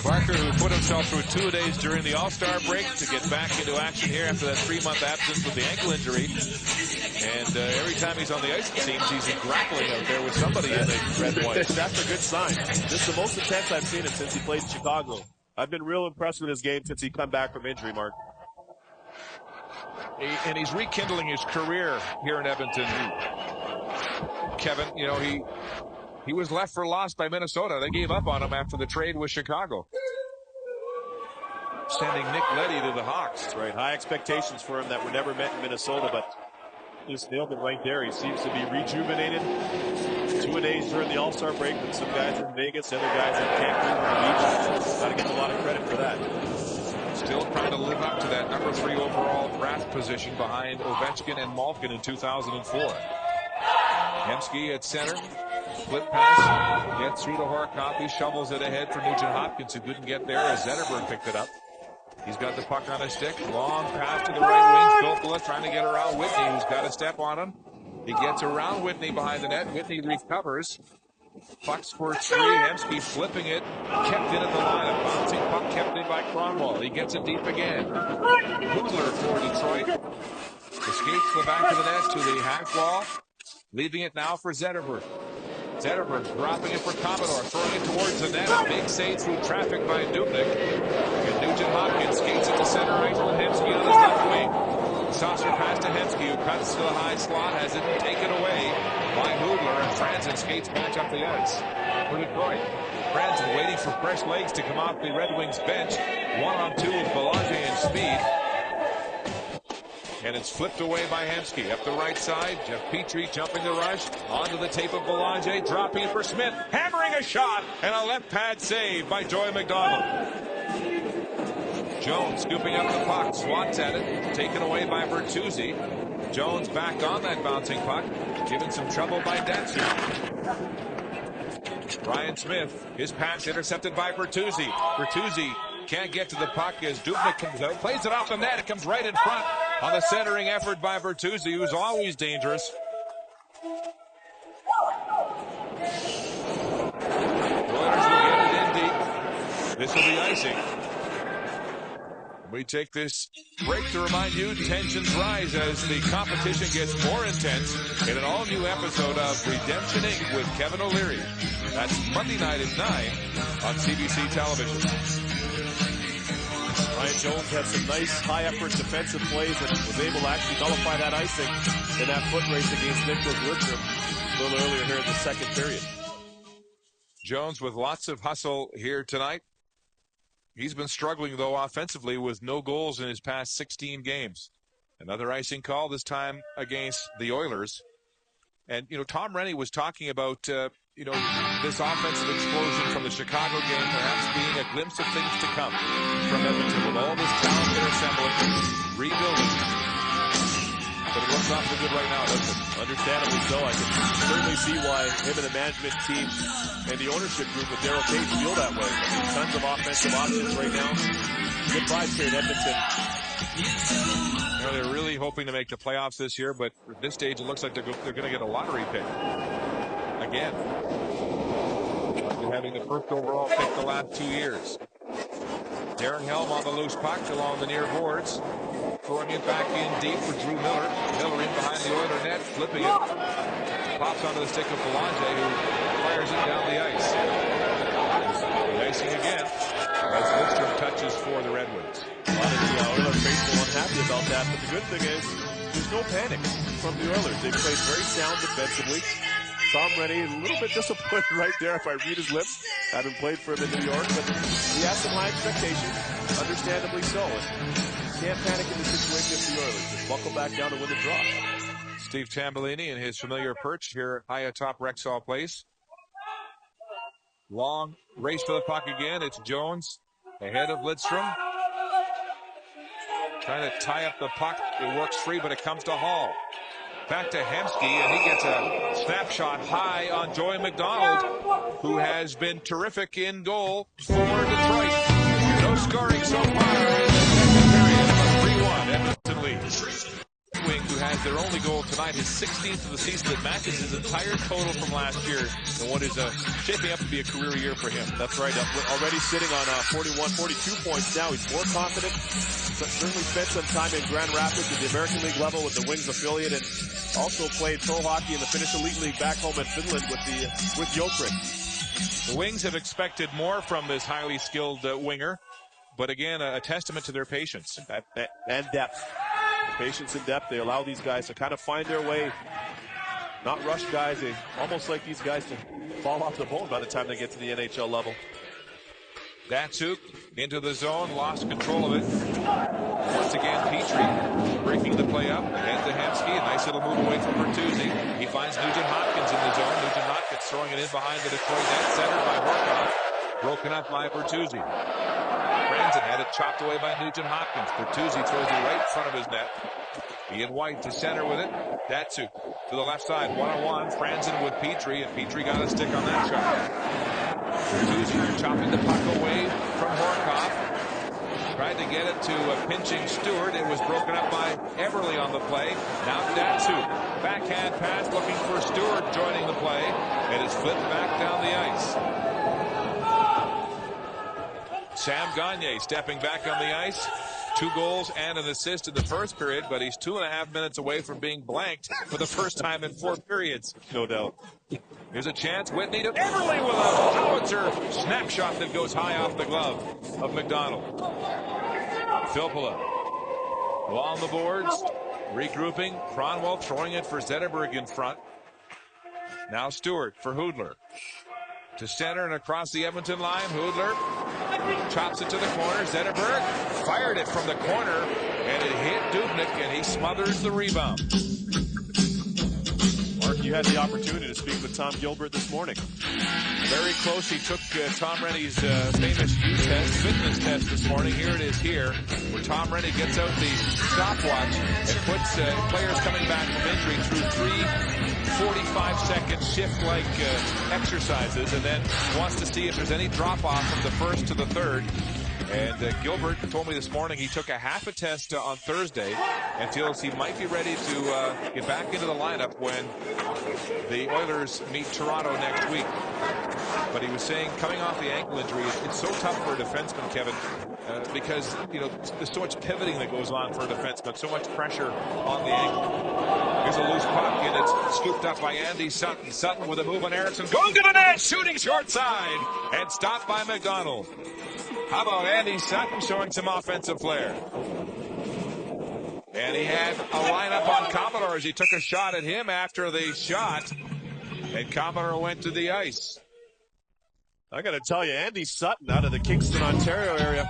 B: Barker, who put himself through 2 days during the All-Star break to get back into action here after that 3-month absence with the ankle injury. And every time he's on the ice, it seems he's grappling out there with somebody in the red and white.
C: That's a good sign. This is the most intense I've seen him since he played in Chicago. I've been real impressed with his game since he come back from injury, Mark.
B: And he's rekindling his career here in Edmonton. Kevin, you know, he was left for lost by Minnesota. They gave up on him after the trade with Chicago, sending Nick Leddy to the Hawks.
C: That's right. High expectations for him that were never met in Minnesota, but just nailed it right there. He seems to be rejuvenated. 2 days during the All-Star break with some guys in Vegas, other guys in Cancun on the beach. Got to get a lot of credit for that.
B: Still trying to live up to that number 3 overall draft position behind Ovechkin and Malkin in 2004. Hemsky at center. Flip pass. Gets through to Horcoff. He shovels it ahead for Nugent Hopkins, who couldn't get there as Zetterberg picked it up. He's got the puck on his stick. Long pass to the right wing. Filppula trying to get around Whitney, who's got a step on him. He gets around Whitney behind the net. Whitney recovers. Puck squirts free. Hemsky flipping it. Kept in at the line. A bouncing puck kept in by Kronwall. He gets it deep again. Hudler for Detroit. Escapes the back of the net to the half wall. Leaving it now for Zetterberg. Zetterberg dropping it for Commodore. Throwing it towards the net. A big save through traffic by Dubnyk. And Nugent Hopkins skates it to center ice with Hemsky on his left wing. Saucer pass to Hemsky, who cuts to the high slot, has it taken away by Hudler, and Franzen skates back up the ice for Detroit. Franzen waiting for fresh legs to come off the Redwings bench. 1-on-2 with Belanger and speed. And it's flipped away by Hemsky. Up the right side, Jeff Petrie jumping the rush. Onto the tape of Belanger, dropping it for Smith. Hammering a shot, and a left pad save by Joy McDonald. Jones scooping up the puck, swats at it, taken away by Bertuzzi. Jones back on that bouncing puck, given some trouble by Datsyuk. Ryan Smith, his pass intercepted by Bertuzzi. Bertuzzi can't get to the puck as Dubnyk comes out, plays it off the net, it comes right in front on the centering effort by Bertuzzi, who's always dangerous. The Oilers will get it in deep. This will be icing. We take this break to remind you tensions rise as the competition gets more intense in an all-new episode of Redemption Inc. with Kevin O'Leary. That's Monday night at 9 on CBC Television.
C: Ryan Jones had some nice high-effort defensive plays and was able to actually nullify that icing in that foot race against Nicholas Lidstrom a little earlier here in the second period.
B: Jones with lots of hustle here tonight. He's been struggling, though, offensively with no goals in his past 16 games. Another icing call, this time against the Oilers. And, you know, Tom Rennie was talking about, this offensive explosion from the Chicago game perhaps being a glimpse of things to come from Edmonton with all this talent they're assembling, rebuilding.
C: but it looks not so good right now, doesn't it? Understandably so. I can certainly see why him and the management team and the ownership group with Daryl Tate feel that way. I mean, tons of offensive options right now. Good vibes here in Edmonton.
B: You know, they're really hoping to make the playoffs this year, but at this stage it looks like they're going to get a lottery pick again. After having the first overall pick the last 2 years. Darren Helm on the loose puck along the near boards. Throwing it back in deep for Drew Miller. Miller in behind the Oiler net, flipping it. Pops onto the stick of Belanger, who fires it down the ice. Racing again as Lidstrom touches for the Redwings.
C: A lot of the Oiler faithful unhappy about that, but the good thing is there's no panic from the Oilers. They played very sound defensively. Tom Rennie, a little bit disappointed right there if I read his lips, having played for him in New York, but he has some high expectations, understandably so. Can't panic in the situation of the Oilers. Just buckle back down to win the draw.
B: Steve Tambellini in high familiar perch here high atop Rexall Place. Long race for the puck again. It's Jones ahead of Lidstrom. Trying to tie up the puck. It works free, but it comes to Hall. Back to Hemsky, and he gets a snapshot high on Joey McDonald, who has been terrific in goal for Detroit. No scoring so far. 3-1, Edmonton leads. Wing, who has their only goal tonight, his 16th of the season, that matches his entire total from last year, and what is shaping up to be a career year for him.
C: That's right. Already sitting on 41, 42 points now. He's more confident. Certainly spent some time in Grand Rapids at the American League level with the Wings affiliate, and also played pro hockey in the Finnish Elite League back home in Finland with Jokerit.
B: The Wings have expected more from this highly skilled winger, but again, a testament to their patience.
C: And depth. Patience and depth. They allow these guys to kind of find their way, not rush guys. They almost like these guys to fall off the bone by the time they get to the NHL level.
B: Datsuk into the zone, lost control of it. Once again, Petrie breaking the play up. Ahead to Hemsky, a nice little move away from Bertuzzi. He finds Nugent Hopkins in the zone. Nugent Hopkins throwing it in behind the Detroit net, centered by Horkoff. Broken up by Bertuzzi. Franzen had it chopped away by Nugent Hopkins. Bertuzzi throws it right in front of his net. Ian White to center with it. Datsuk to the left side, one-on-one. Franzen with Petrie, and Petrie got a stick on that shot. Bertuzzi chopping the puck away from Horkoff. Tried to get it to a pinching Stewart. It was broken up by Everly on the play. Now Datsuk. Backhand pass looking for Stewart joining the play. It is flipped back down the ice. Sam Goniey stepping back on the ice. 2 goals and an assist in the first period, but he's 2.5 minutes away from being blanked for the first time in 4 periods.
C: No doubt.
B: Here's a chance. Whitney to Everly with a howitzer snapshot that goes high off the glove of McDonald. Filppula along the boards, regrouping. Cronwell throwing it for Zetterberg in front. Now Stewart for Hoodler. To center and across the Edmonton line. Hoodler chops it to the corner. Zetterberg fired it from the corner, and it hit Dubnyk, and he smothers the rebound.
C: Mark, you had the opportunity to speak with Tom Gilbert this morning.
B: Very close. He took Tom Rennie's famous fitness test this morning. Here it is here, where Tom Rennie gets out the stopwatch and puts players coming back from injury through 3 45-second shift-like exercises, and then wants to see if there's any drop-off from the first to the third. And Gilbert told me this morning he took a half a test on Thursday and feels he might be ready to get back into the lineup when the Oilers meet Toronto next week. But he was saying, coming off the ankle injury, it's so tough for a defenseman, Kevin, because, you know, there's so much pivoting that goes on for a defenseman, so much pressure on the ankle. Here's a loose puck, and it's scooped up by Andy Sutton. Sutton with a move on Eriksson, going to the net, shooting short side, and stopped by McDonald. How about Andy Sutton showing some offensive flair? And he had a lineup on Commodore as he took a shot at him after the shot, and Commodore went to the ice.
C: I got to tell you, Andy Sutton out of the Kingston, Ontario area,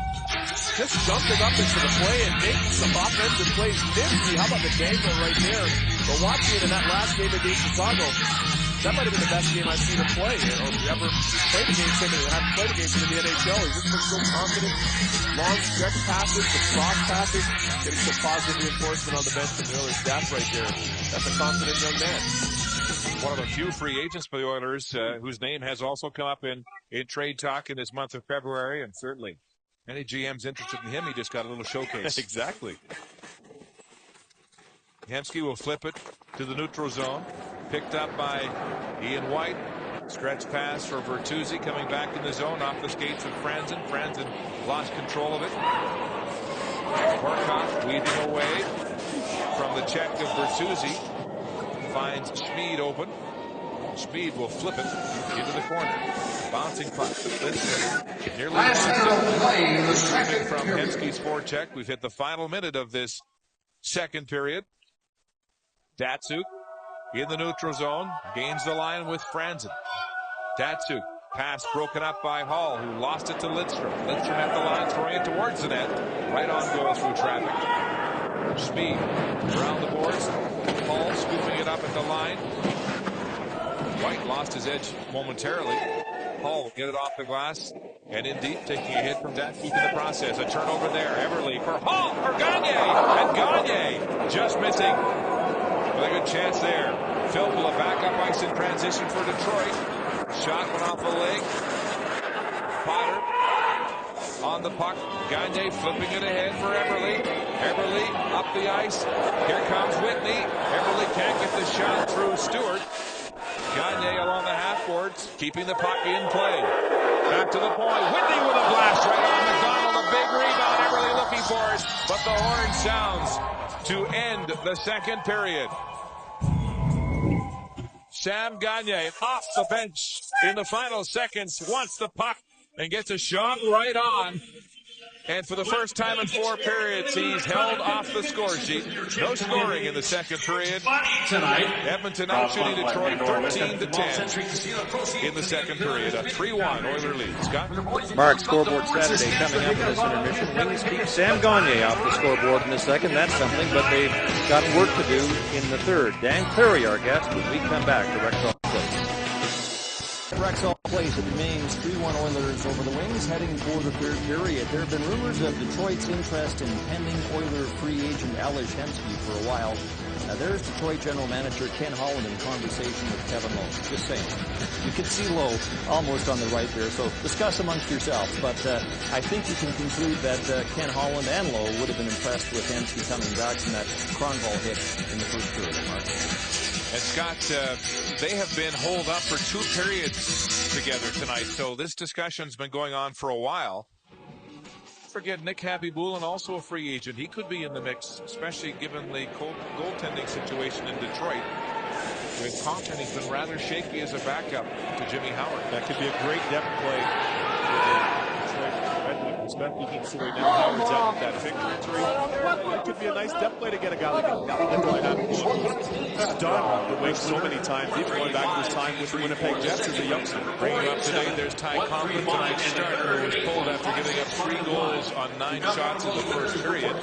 C: just jumping up into the play and making some offensive plays. Nifty, how about the dangle right there? But watching it in that last game against Chicago, That might have been the best game I've seen him play, or ever played against him, and haven't played against him in the NHL. He's just been so confident. Long stretch passes, the cross passes, getting some positive reinforcement on the bench from the Oilers staff right there. That's a confident young man.
B: One of the few free agents for the Oilers whose name has also come up in trade talk in this month of February, and certainly any GM's interested in him. He just got a little showcase.
C: Exactly.
B: Hemsky will flip it to the neutral zone. Picked up by Ian White. Stretch pass for Bertuzzi coming back in the zone off the skates of Franzen. Franzen lost control of it. Barkov weaving away from the check of Bertuzzi. Finds Schmid open. Schmid will flip it into the corner. Bouncing puck. Nearly from Hemsky's forecheck. We've hit the final minute of this second period. Datsuk in the neutral zone. Gains the line with Franzen. Datsuk. Pass broken up by Hall, who lost it to Lidstrom. Lidstrom at the line, throwing it towards the net. Right on goal through traffic. Schmid around the boards. Hall scooping it up at the line. White lost his edge momentarily. Hall will get it off the glass and in deep, taking a hit from Datsuk in the process. A turnover there. Everly for Hall, for Goniey, and Goniey just missing. With a good chance there. Filppula back up ice in transition for Detroit. Shot went off the leg. Potter on the puck. Goniey flipping it ahead for Everly. Everly up the ice. Here comes Whitney. Everly can't get the shot through Stewart. Goniey along the half boards, keeping the puck in play. Back to the point. Whitney with a blast right on McDonald. A big rebound. Everly looking for it, but the horn sounds to end the second period. Sam Goniey off the bench in the final seconds wants the puck and gets a shot right on. And for the first time in 4 periods, he's held off the score sheet. No scoring in the second period. Edmonton outshooting Detroit 13-10 in the second period. A 3-1 Oiler lead. Scott?
A: Mark, scoreboard Saturday coming up in this intermission. Wings keep Sam Goniey off the scoreboard in the second. That's something, but they've got work to do in the third. Dan Clary, our guest, when we come back to Rexall Place. Rexall Place, it remains 3-1 Oilers over the Wings, heading for the third period. There have been rumors of Detroit's interest in pending Oiler free agent Alish Hemsky for a while. Now, there's Detroit General Manager Ken Holland in conversation with Kevin Lowe. Just saying. You can see Lowe almost on the right there, so discuss amongst yourselves. But I think you can conclude that Ken Holland and Lowe would have been impressed with Hemsky coming back from that Kronwall hit in the first period, Mark.
B: And Scott, they have been holed up for 2 periods together tonight, so this discussion's been going on for a while. Forget Nick Habibulin, also a free agent. He could be in the mix, especially given the goaltending situation in Detroit. With Compton, he's been rather shaky as a backup to Jimmy Howard.
C: That could be a great depth play for the Detroit Redwings, especially considering now Howard's out with that finger injury. It could be a nice depth play to get a guy like Nikolai Habibulin. He's done the Wings so many times, even going back to his time with the Winnipeg Jets as a youngster.
B: Bringing up today, there's Ty Conklin, tonight's starter, who was pulled after giving up 3 goals on 9 shots in the first period.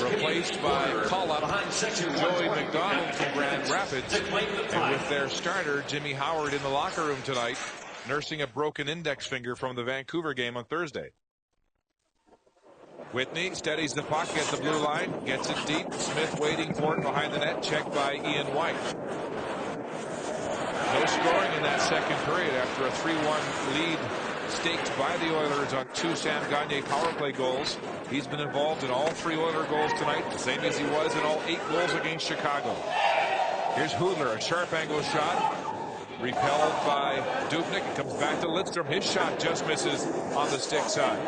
B: Replaced by call-up Joey McDonald from Grand Rapids. And with their starter, Jimmy Howard, in the locker room tonight, nursing a broken index finger from the Vancouver game on Thursday. Whitney steadies the puck at the blue line, gets it deep. Smith waiting for it behind the net, checked by Ian White. No scoring in that second period after a 3-1 lead staked by the Oilers on 2 Sam Goniey power play goals. He's been involved in all 3 Oiler goals tonight, the same as he was in all 8 goals against Chicago. Here's Hudler, a sharp angle shot. Repelled by Dubnyk. It comes back to Lidstrom. His shot just misses on the stick side.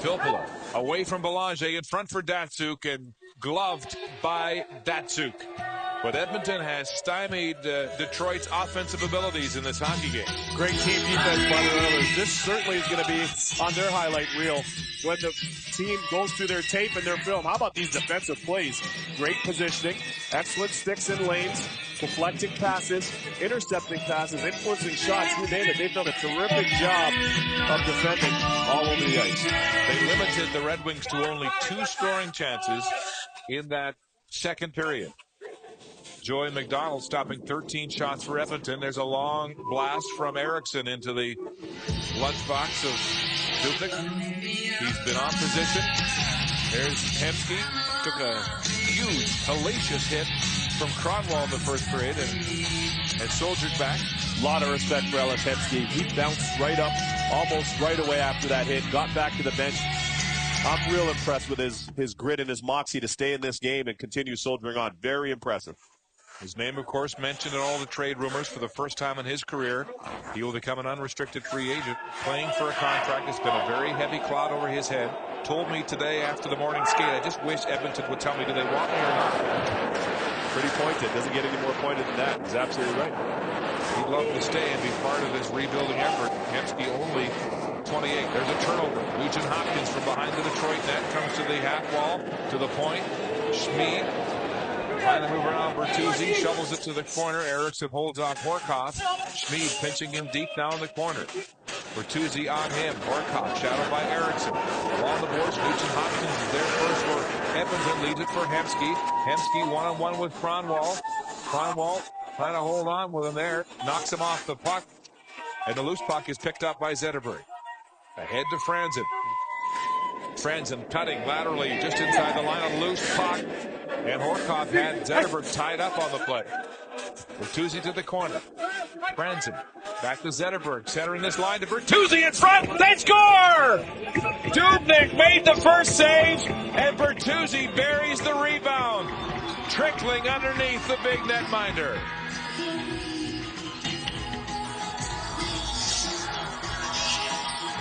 B: Filppula away from Belanger, in front for Datsuk, and gloved by Datsuk. But Edmonton has stymied Detroit's offensive abilities in this hockey game.
C: Great team defense by the Oilers. This certainly is going to be on their highlight reel when the team goes through their tape and their film. How about these defensive plays? Great positioning, excellent sticks and lanes, deflecting passes, intercepting passes, influencing shots. You name it. They've done a terrific job of defending all over the ice.
B: They limited the Red Wings to only 2 scoring chances in that second period. Joey McDonald stopping 13 shots for Edmonton. There's a long blast from Eriksson into the lunchbox of Dubnyk. He's been on position. There's Hemsky. Took a huge, hellacious hit from Cronwall in the first period and soldiered back.
C: A lot of respect for Ellis Hemsky. He bounced right up almost right away after that hit. Got back to the bench. I'm real impressed with his grit and his moxie to stay in this game and continue soldiering on. Very impressive.
B: His name, of course, mentioned in all the trade rumors for the first time in his career. He will become an unrestricted free agent. Playing for a contract has been a very heavy cloud over his head. Told me today after the morning skate, I just wish Edmonton would tell me, do they want me or not?
C: Pretty pointed. Doesn't get any more pointed than that. He's absolutely right.
B: He'd love to stay and be part of this rebuilding effort. Hemsky only 28. There's a turnover. Nugent Hopkins from behind the Detroit net comes to the half wall, to the point. Schmid trying to move around. Bertuzzi shovels it to the corner. Eriksson holds off Horkoff. Schmid pinching him deep down the corner. Bertuzzi on him. Horkoff shadowed by Eriksson. Along the boards, Nugent Hopkins is there first for Edmonton. Leads it for Hemsky. Hemsky one-on-one with Cronwall. Cronwall trying to hold on with him there. Knocks him off the puck. And the loose puck is picked up by Zetterberg. Ahead to Franzen. Franzen cutting laterally just inside the line. A loose puck. And Horkoff had Zetterberg tied up on the play. Bertuzzi to the corner. Franzen back to Zetterberg. Centering this line to Bertuzzi in front. They score! Dubnyk made the first save. And Bertuzzi buries the rebound. Trickling underneath the big netminder.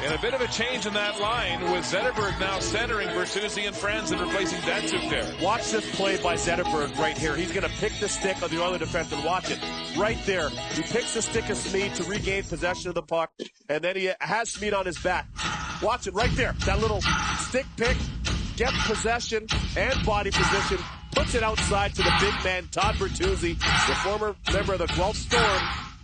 B: And a bit of a change in that line with Zetterberg now centering Bertuzzi and Franzen replacing Datsuk there.
C: Watch this play by Zetterberg right here. He's going to pick the stick of the other defenseman. Watch it. Right there. He picks the stick of Schmid to regain possession of the puck. And then he has Schmid on his back. Watch it right there. That little stick pick. Gets possession and body position. Puts it outside to the big man, Todd Bertuzzi, the former member of the Guelph Storm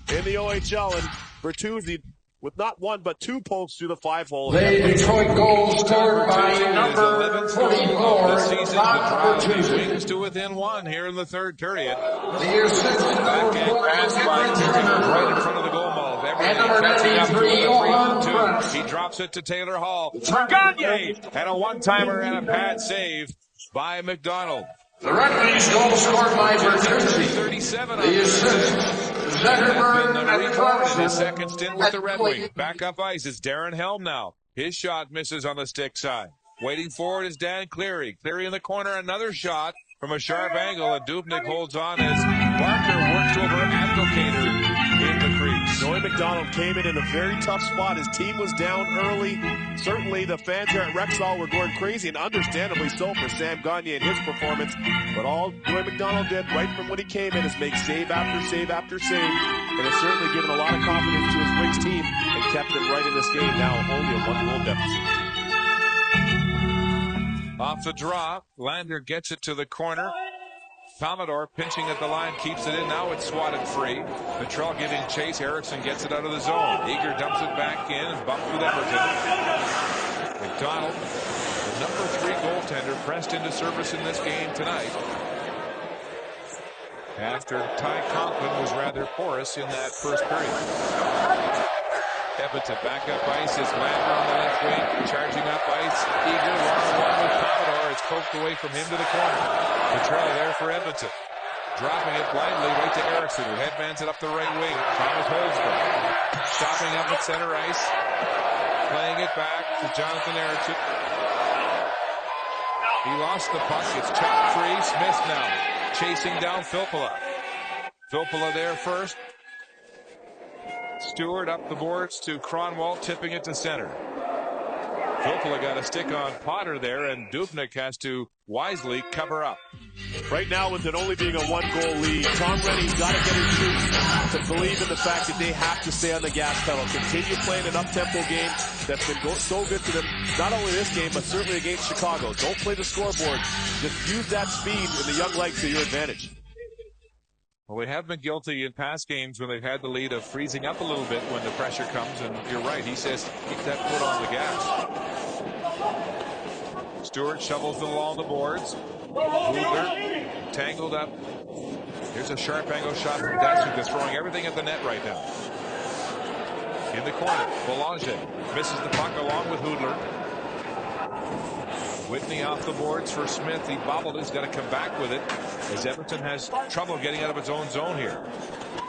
C: in the OHL. And Bertuzzi with not one but two pokes through the 5-hole.
D: The Detroit goal scored by number 44, Todd Bertuzzi.
B: Wings to within one here in the third period.
D: The assist number 4,
B: right in front of the goal mouth.
D: and number 93, Johan.
B: He drops it to Taylor Hall. For Goniey! And a one-timer and a pad save by McDonald.
D: The Redwings goal scored by Bertuzzi.
B: 37
D: The assist. Zetterberg
B: in his second stint with the Red Wings. Back up ice is Darren Helm now. His shot misses on the stick side. Waiting forward is Dan Cleary. Cleary in the corner, another shot from a sharp angle, and Dubnyk holds on as Barker works over Advocator in the crease.
C: Joey McDonald came in a very tough spot. His team was down early. Certainly the fans here at Rexall were going crazy, and understandably so for Sam Goniey and his performance. But all Joey McDonald did right from when he came in is make save after save after save. And has certainly given a lot of confidence to his Wings team and kept them right in this game, now only a 1-goal deficit.
B: Off the draw, Lander gets it to the corner. Commodore pinching at the line, keeps it in. Now it's swatted free. Petrell giving chase. Eriksson gets it out of the zone. Eager dumps it back in and bumped with Edmonton. McDonald, the number 3 goaltender, pressed into service in this game tonight. After Ty Conklin was rather porous in that first period. Edmonton back up ice is Lander on the left wing, charging up ice. Eager, one-on-one with Commodore. It's poked away from him to the corner. Petrell there for Edmonton. Dropping it blindly right to Eriksson, who headmans it up the right wing. Thomas Holzberg stopping up at center ice. Playing it back to Jonathan Eriksson. He lost the puck. It's chopped free. Smith now chasing down Filppula. Filppula there first. Stewart up the boards to Cronwall, tipping it to center. Filppula got a stick on Potter there, and Dubnyk has to wisely cover up.
C: Right now, with it only being a 1-goal lead, Tom Rennie's got to get his troops to believe in the fact that they have to stay on the gas pedal. Continue playing an up-tempo game that's been so good to them, not only this game, but certainly against Chicago. Don't play the scoreboard. Just use that speed and the young legs to your advantage.
B: Well, they have been guilty in past games when they've had the lead of freezing up a little bit when the pressure comes, and you're right, he says keep that foot on the gas. Stewart shovels it along the boards. Hoover tangled up. Here's Here's a sharp angle shot from Datsyuk, that's throwing everything at the net right now. In the corner, Boulanger misses the puck along with Hoodler. Whitney off the boards for Smith. He bobbled. He's got to come back with it as Edmonton has trouble getting out of its own zone here.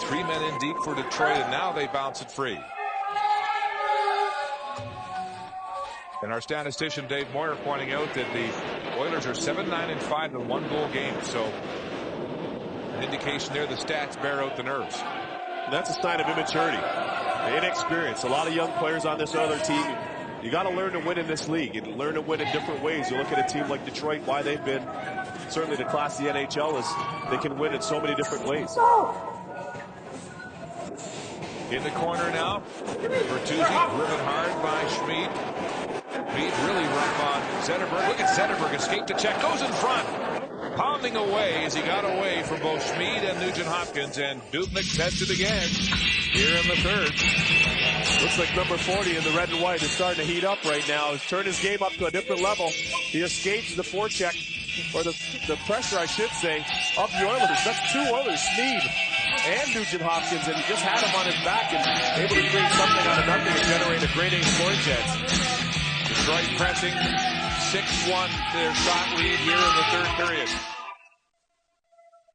B: 3 men in deep for Detroit, and now they bounce it free. And our statistician Dave Moyer pointing out that the Oilers are 7-9-5 in one-goal game. So an indication there the stats bear out the nerves.
C: And that's a sign of immaturity, inexperience. A lot of young players on this other team. You got to learn to win in this league and learn to win in different ways. You look at a team like Detroit, why they've been certainly the class of the NHL is they can win in so many different ways.
B: In the corner now, Bertuzzi driven hard by Schmid. Schmid really rough on Zetterberg. Look at Zetterberg, escape to check, goes in front. Pounding away as he got away from both Schmid and Nugent Hopkins, and Dubnyk sets it again here in the third.
C: Looks like number 40 in the red and white is starting to heat up right now. He's turned his game up to a different level. He escapes the forecheck, or the pressure, I should say, of the Oilers. That's two Oilers, Schmid and Nugent Hopkins, and he just had him on his back and able to create something out of nothing and generate a grade A scoring chance.
B: Detroit pressing 6-1 their shot lead here in the third period.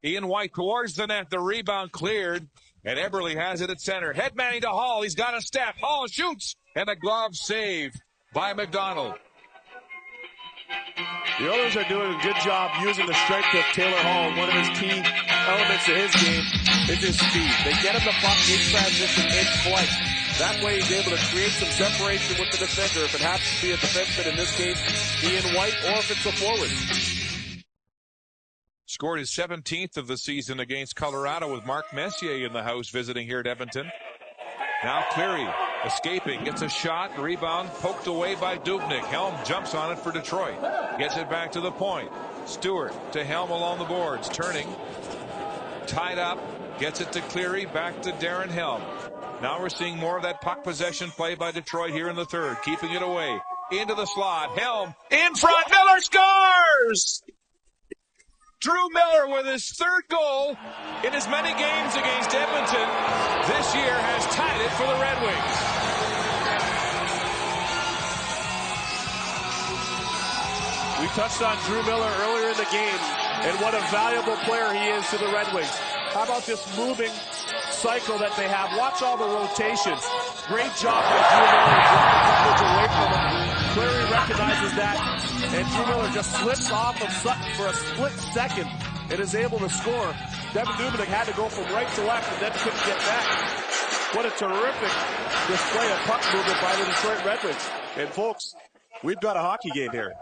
B: Ian White towards the net. The rebound cleared, and Eberle has it at center. Headmanning to Hall. He's got a step. Hall shoots, and a glove save by McDonald.
C: The Oilers are doing a good job using the strength of Taylor Hall. One of his key elements of his game is his speed. They get him the puck in transition, in flight. That way he's able to create some separation with the defender. If it happens to be a defenseman, in this case, Ian White, or if it's a forward.
B: Scored his 17th of the season against Colorado with Mark Messier in the house visiting here at Edmonton. Now Cleary escaping, gets a shot, rebound, poked away by Dubnyk. Helm jumps on it for Detroit. Gets it back to the point. Stewart to Helm along the boards, turning. Tied up, gets it to Cleary, back to Darren Helm. Now we're seeing more of that puck possession play by Detroit here in the third, keeping it away. Into the slot, Helm in front, Miller scores! Drew Miller with his third goal in as many games against Edmonton this year has tied it for the Redwings.
C: We touched on Drew Miller earlier in the game and what a valuable player he is to the Redwings. How about this moving cycle that they have? Watch all the rotations. Great job by Drew Miller dropping coverage away from him. Cleary recognizes that, and Drew Miller just slips off of Sutton for a split second and is able to score. Devin Dubnyk had to go from right to left and then couldn't get back. What a terrific display of puck movement by the Detroit Red Wings. And folks, we've got a hockey game here.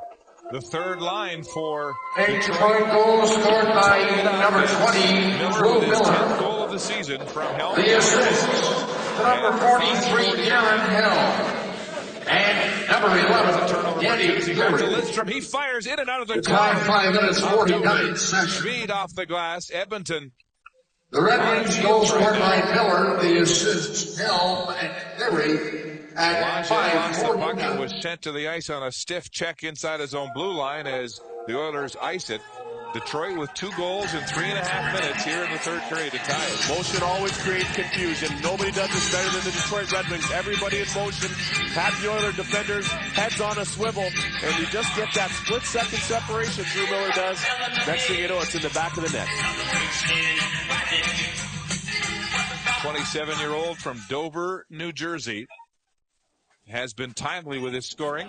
B: The third line for
D: a Detroit goal scored by number 20, Drew Miller.
B: 10th goal of the season from Helm.
D: The assist to number 43, Darren Helm. And number 11, Goniey.
B: Lidstrom, he fires in and out of the
D: time 5 minutes 49 seconds.
B: Schmid off the glass. Edmonton.
D: The Red Wings goal scored by Miller. The assist Helm and Cleary.
B: Lost the puck and was sent to the ice on a stiff check inside his own blue line as the Oilers ice it. Detroit with 2 goals in 3.5 minutes here in the third period to tie it.
C: Motion always creates confusion. Nobody does this better than the Detroit Red Wings. Everybody in motion. Have the Oilers defenders heads on a swivel, and you just get that split-second separation Drew Miller does. Next thing you know, it's in the back of the net.
B: 27-year-old from Dover, New Jersey, has been timely with his scoring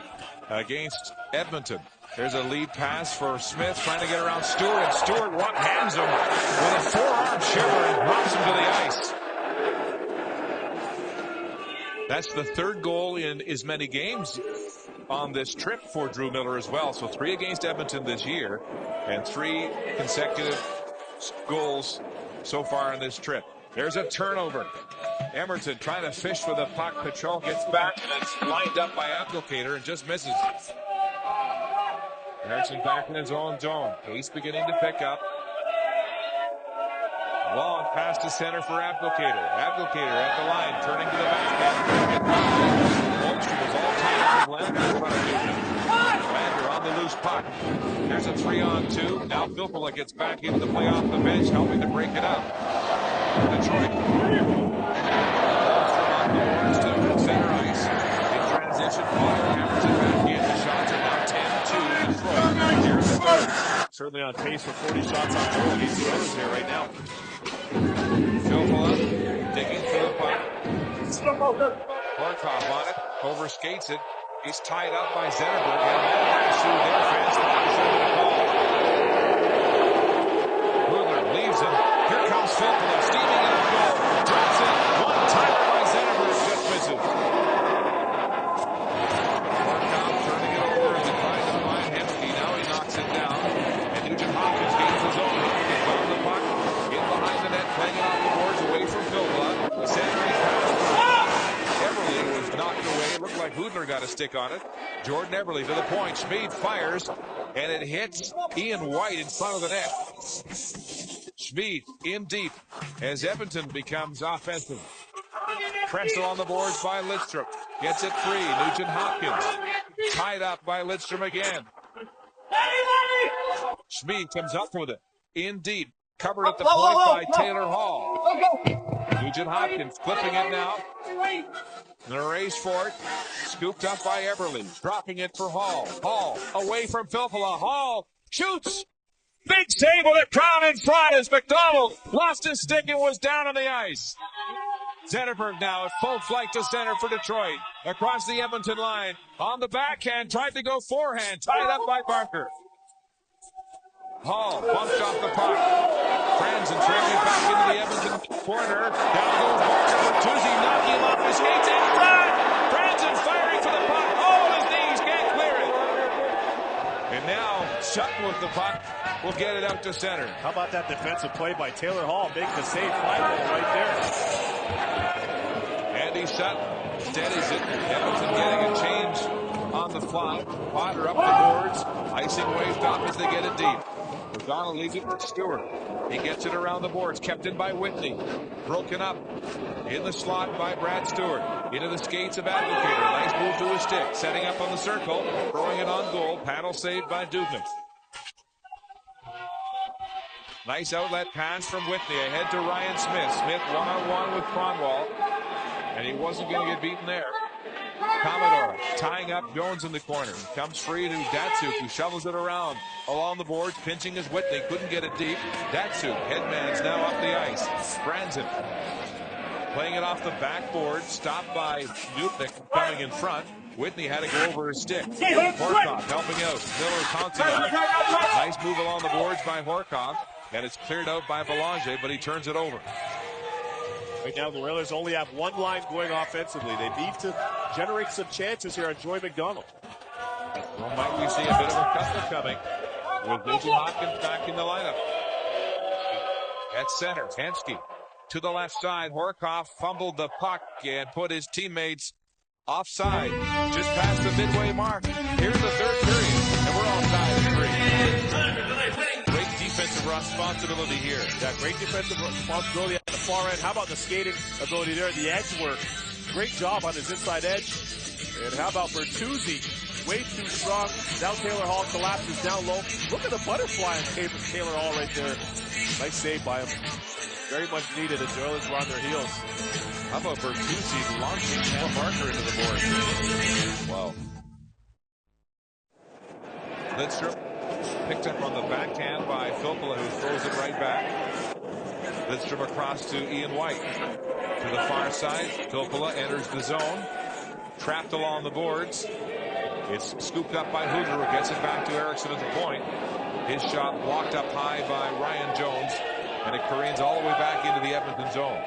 B: against Edmonton. There's a lead pass for Smith trying to get around Stewart, and Stewart one-hands him with a forearm shiver and drops him to the ice. That's the third goal in as many games on this trip for Drew Miller as well. So 3 against Edmonton this year and 3 consecutive goals so far on this trip. There's a turnover. Emerton trying to fish for the puck. Patrol gets back, and it's lined up by Abdelkader and just misses. Emerson back in his own zone. Pace beginning to pick up. Long pass to center for Abdelkader. Abdelkader at the line, turning to the backhand. Holmstrom was all tied up with Lander in front of him. Lander on the loose puck. There's a 3-on-2. Now Filppula gets back into the play off the bench, helping to break it up. Detroit. On the boards to center ice. In transition, Potter hammers it back in. The shots are now 10-2 Detroit. Here's the third.
C: Certainly on pace for 40 shots on goal against the Oilers here right now.
B: Filppula digging for the puck. Horkoff on it. Over skates it. He's tied up by Zetterberg. And that through their fence line. Hudler leaves him. Here comes Filppula. Steaming in the goal. Drops it. One-timer by Zetterberg. Just misses. Horkoff turning it over as he tries to find Hemsky. Now he knocks it down. And Nugent Hopkins gains his own. Hopkins on the puck. In behind the net. Playing it off the boards away from Filppula. Center ice pass. Eberle was knocked away. It looked like Hudler got a stick on it. Jordan Eberle to the point. Schmid fires, and it hits Ian White in front of the net. Schmid in deep as Edmonton becomes offensive. Pressed on the boards by Lidstrom. Gets it free. Nugent Hopkins tied up by Lidstrom again. Schmid comes up with it. In deep. Covered at the point by Taylor Hall. Nugent Hopkins flipping it now. The race for it. Scooped up by Eberle. Dropping it for Hall. Hall away from Filppula. Hall shoots. Big save with a crown in front as McDonald lost his stick and was down on the ice. Zetterberg now at full flight to center for Detroit. Across the Edmonton line. On the backhand. Tried to go forehand. Tied up by Barker. Hall bumped off the puck. Franzen trailing back into the Edmonton corner. Down goes Barker. Bertuzzi knocking him off his skates in front. Franzen firing for the puck. Oh, his knees can't clear it. And now Sutton with the puck will get it out to center.
C: How about that defensive play by Taylor Hall? Making the save. 5-0 right there.
B: Andy Sutton steadies it. Edmonton getting a change on the fly. Potter up the boards. Icing waved off as they get it deep. O'Donnell leaves it for Stewart. He gets it around the boards. Kept in by Whitney. Broken up in the slot by Brad Stewart. Into the skates of Advocator. Nice move to his stick. Setting up on the circle. Throwing it on goal. Panel saved by Dubnyk. Nice outlet pass from Whitney. Ahead to Ryan Smith. Smith one-on-one with Kronwall. And he wasn't going to get beaten there. Commodore tying up Jones in the corner. Comes free to Datsuk, who shovels it around along the boards, pinching his Whitney. Couldn't get it deep. Datsuk, headman's now up the ice. Franzen playing it off the backboard. Stopped by Dubnyk coming in front. Whitney had to go over his stick. Horkoff helping out. Miller pouncing on it. Nice move along the boards by Horkoff. And it's cleared out by Belanger, but he turns it over.
C: Right now, the Oilers only have one line going offensively. They need to generate some chances here on Joy McDonald.
B: Well, might we see a bit of a custom coming with Nugent Hopkins back in the lineup. At center, Hemsky to the left side. Horkoff fumbled the puck and put his teammates offside just past the midway mark. Here's the third period, and we're all tied at 3. Great defensive responsibility here.
C: Yeah, great defensive responsibility at the far end. How about the skating ability there? The edge work. Great job on his inside edge. And how about Bertuzzi? Way too strong. Now Taylor Hall collapses down low. Look at the butterfly on Taylor Hall right there. Nice save by him. Very much needed as the Oilers were on their heels.
B: How about Bertuzzi launching Barker into the board? Wow. Lidstrom picked up on the backhand by Filppula, who throws it right back. Lidstrom across to Ian White. To the far side, Filppula enters the zone. Trapped along the boards. It's scooped up by Hudler, who gets it back to Eriksson at the point. His shot blocked up high by Ryan Jones, and it careens all the way back into the Edmonton zone.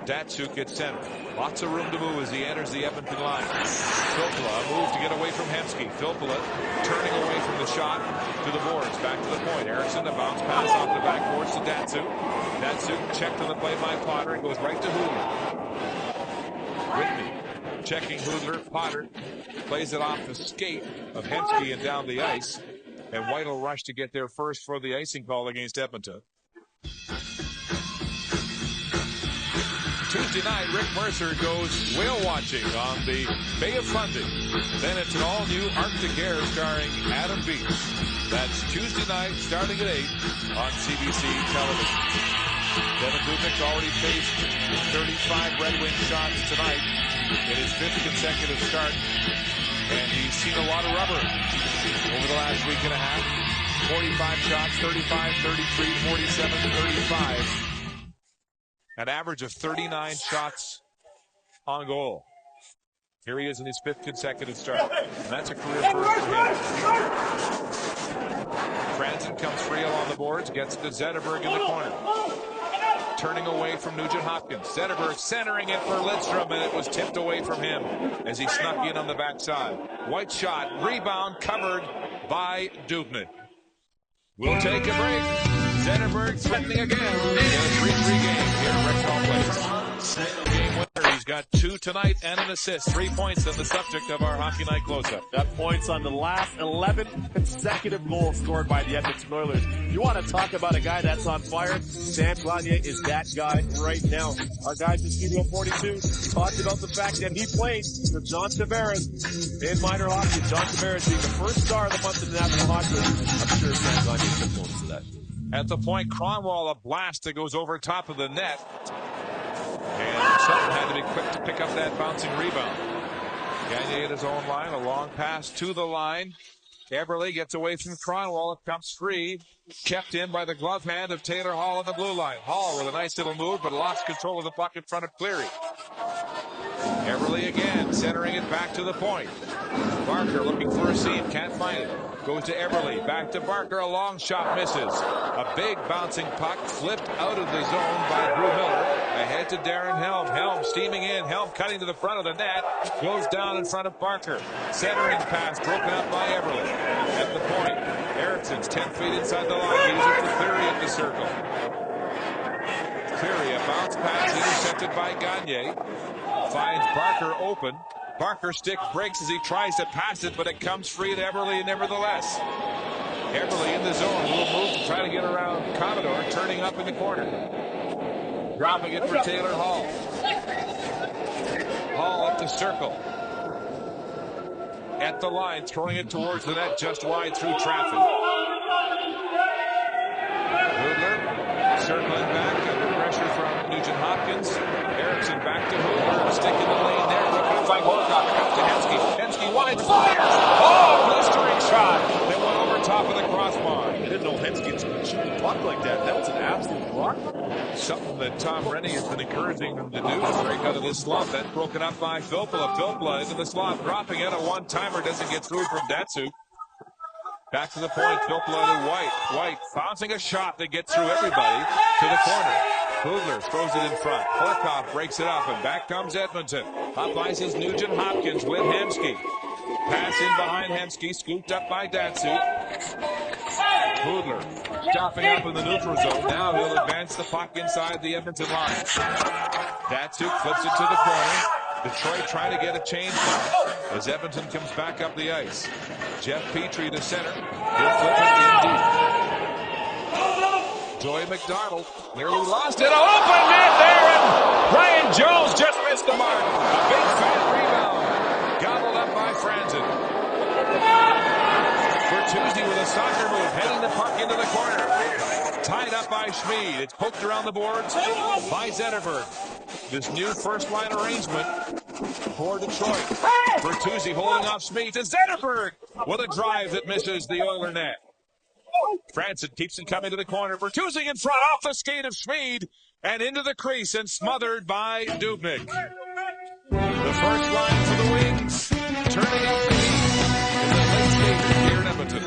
B: Datsuk at center. Lots of room to move as he enters the Edmonton line. Filppula, a move to get away from Hemsky. Filppula turning away from the shot to the boards. Back to the point. Eriksson, a bounce pass off the backboards to Datsuk. Datsuk checked on the play by Potter and goes right to Hudler. Whitney checking Hudler. Potter plays it off the skate of Hemsky and down the ice. And White will rush to get there first for the icing call against Edmonton. Tuesday night, Rick Mercer goes whale watching on the Bay of Fundy. Then it's an all-new Arctic Air starring Adam Beach. That's Tuesday night, starting at 8 on CBC television. Devin Dubnyk already faced 35 Redwings shots tonight in his 5th consecutive start. And he's seen a lot of rubber over the last week and a half. 45 shots, 35, 33, 47, 35. An average of 39 shots on goal. Here he is in his 5th consecutive start. And that's a career first for him. Franzen comes free along the boards, gets to Zetterberg in the corner. Turning away from Nugent-Hopkins. Zetterberg centering it for Lidstrom, and it was tipped away from him as he snuck in on the backside. White shot, rebound covered by Dubnyk. We'll take a break. Zetterberg threatening again in a 3-3 game here at Rexall Place. Game winner. He's got 2 tonight and an assist. 3 points on the subject of our Hockey Night close-up.
C: Got points on the last 11 consecutive goals scored by the Edmonton Oilers. You want to talk about a guy that's on fire? Sam Goniey is that guy right now. Our guys in Studio 42 talked about the fact that he played for John Tavares in minor hockey. John Tavares being the first star of the month in the National Hockey League. I'm sure Sam Goniey took notice of that.
B: At the point, Cronwall, a blast that goes over top of the net. And Sutton had to be quick to pick up that bouncing rebound. Gagné at his own line, a long pass to the line. Eberle gets away from Cronwall. It comes free. Kept in by the glove hand of Taylor Hall on the blue line. Hall with a nice little move, but lost control of the puck in front of Cleary. Eberle again, centering it back to the point. Barker looking for a seam, can't find it. Goes to Eberle, back to Barker, a long shot misses. A big bouncing puck flipped out of the zone by Drew Miller. Ahead to Darren Helm. Helm steaming in. Helm cutting to the front of the net. Goes down in front of Barker. Centering pass broken up by Eberle. At the point, Ericsson's 10 feet inside the line. Gives it to Cleary at the circle. Cleary, a bounce pass intercepted by Gagné. Finds Barker open. Barker's stick breaks as he tries to pass it, but it comes free to Eberle nevertheless. Eberle in the zone. Will move to try to get around Commodore, turning up in the corner. Dropping it for Taylor Hall. Hall up the circle. At the line, throwing it towards the net, just wide through traffic. Hoodler circling back under pressure from Nugent-Hopkins. Eriksson back to Hoodler, stick in the lane there. By Horcock, up to Hensky. Hensky wide, fires! Oh, blistering shot that went over top of the crossbar.
C: I didn't know Hensky could shoot the puck like that. That was an absolute block.
B: Something that Tom Rennie has been encouraging them to do to break out of this slump. That's broken up by Filppula. Filppula into the slot, dropping it. A one-timer doesn't get through from Datsuk. Back to the point, Filppula to White. White bouncing a shot that gets through everybody to the corner. Hoodler throws it in front. Horcock breaks it up, and back comes Edmonton. Up ice is Nugent-Hopkins with Hensky. Pass in behind Hensky, scooped up by Datsuk. Hoodler stopping up in the neutral zone. Now he'll advance the puck inside the Edmonton line. Datsuk flips it to the corner. Detroit trying to get a change now as Edmonton comes back up the ice. Jeff Petrie to center. He'll flip it in deep. Joey McDonald nearly lost it. Open net there, and Brian Jones just missed the mark. A big fat rebound. Gobbled up by Franzen. Bertuzzi with a soccer move, heading the puck into the corner. Tied up by Schmid. It's poked around the boards by Zetterberg. This new first-line arrangement for Detroit. Bertuzzi holding off Schmid to Zetterberg with a drive that misses the Oiler net. Franzen keeps it coming to the corner. Bertuzzi in front, off the skate of Schmid, and into the crease and smothered by Dubnyk. The first line for the Wings, turning up the heat in the late stages here in Edmonton.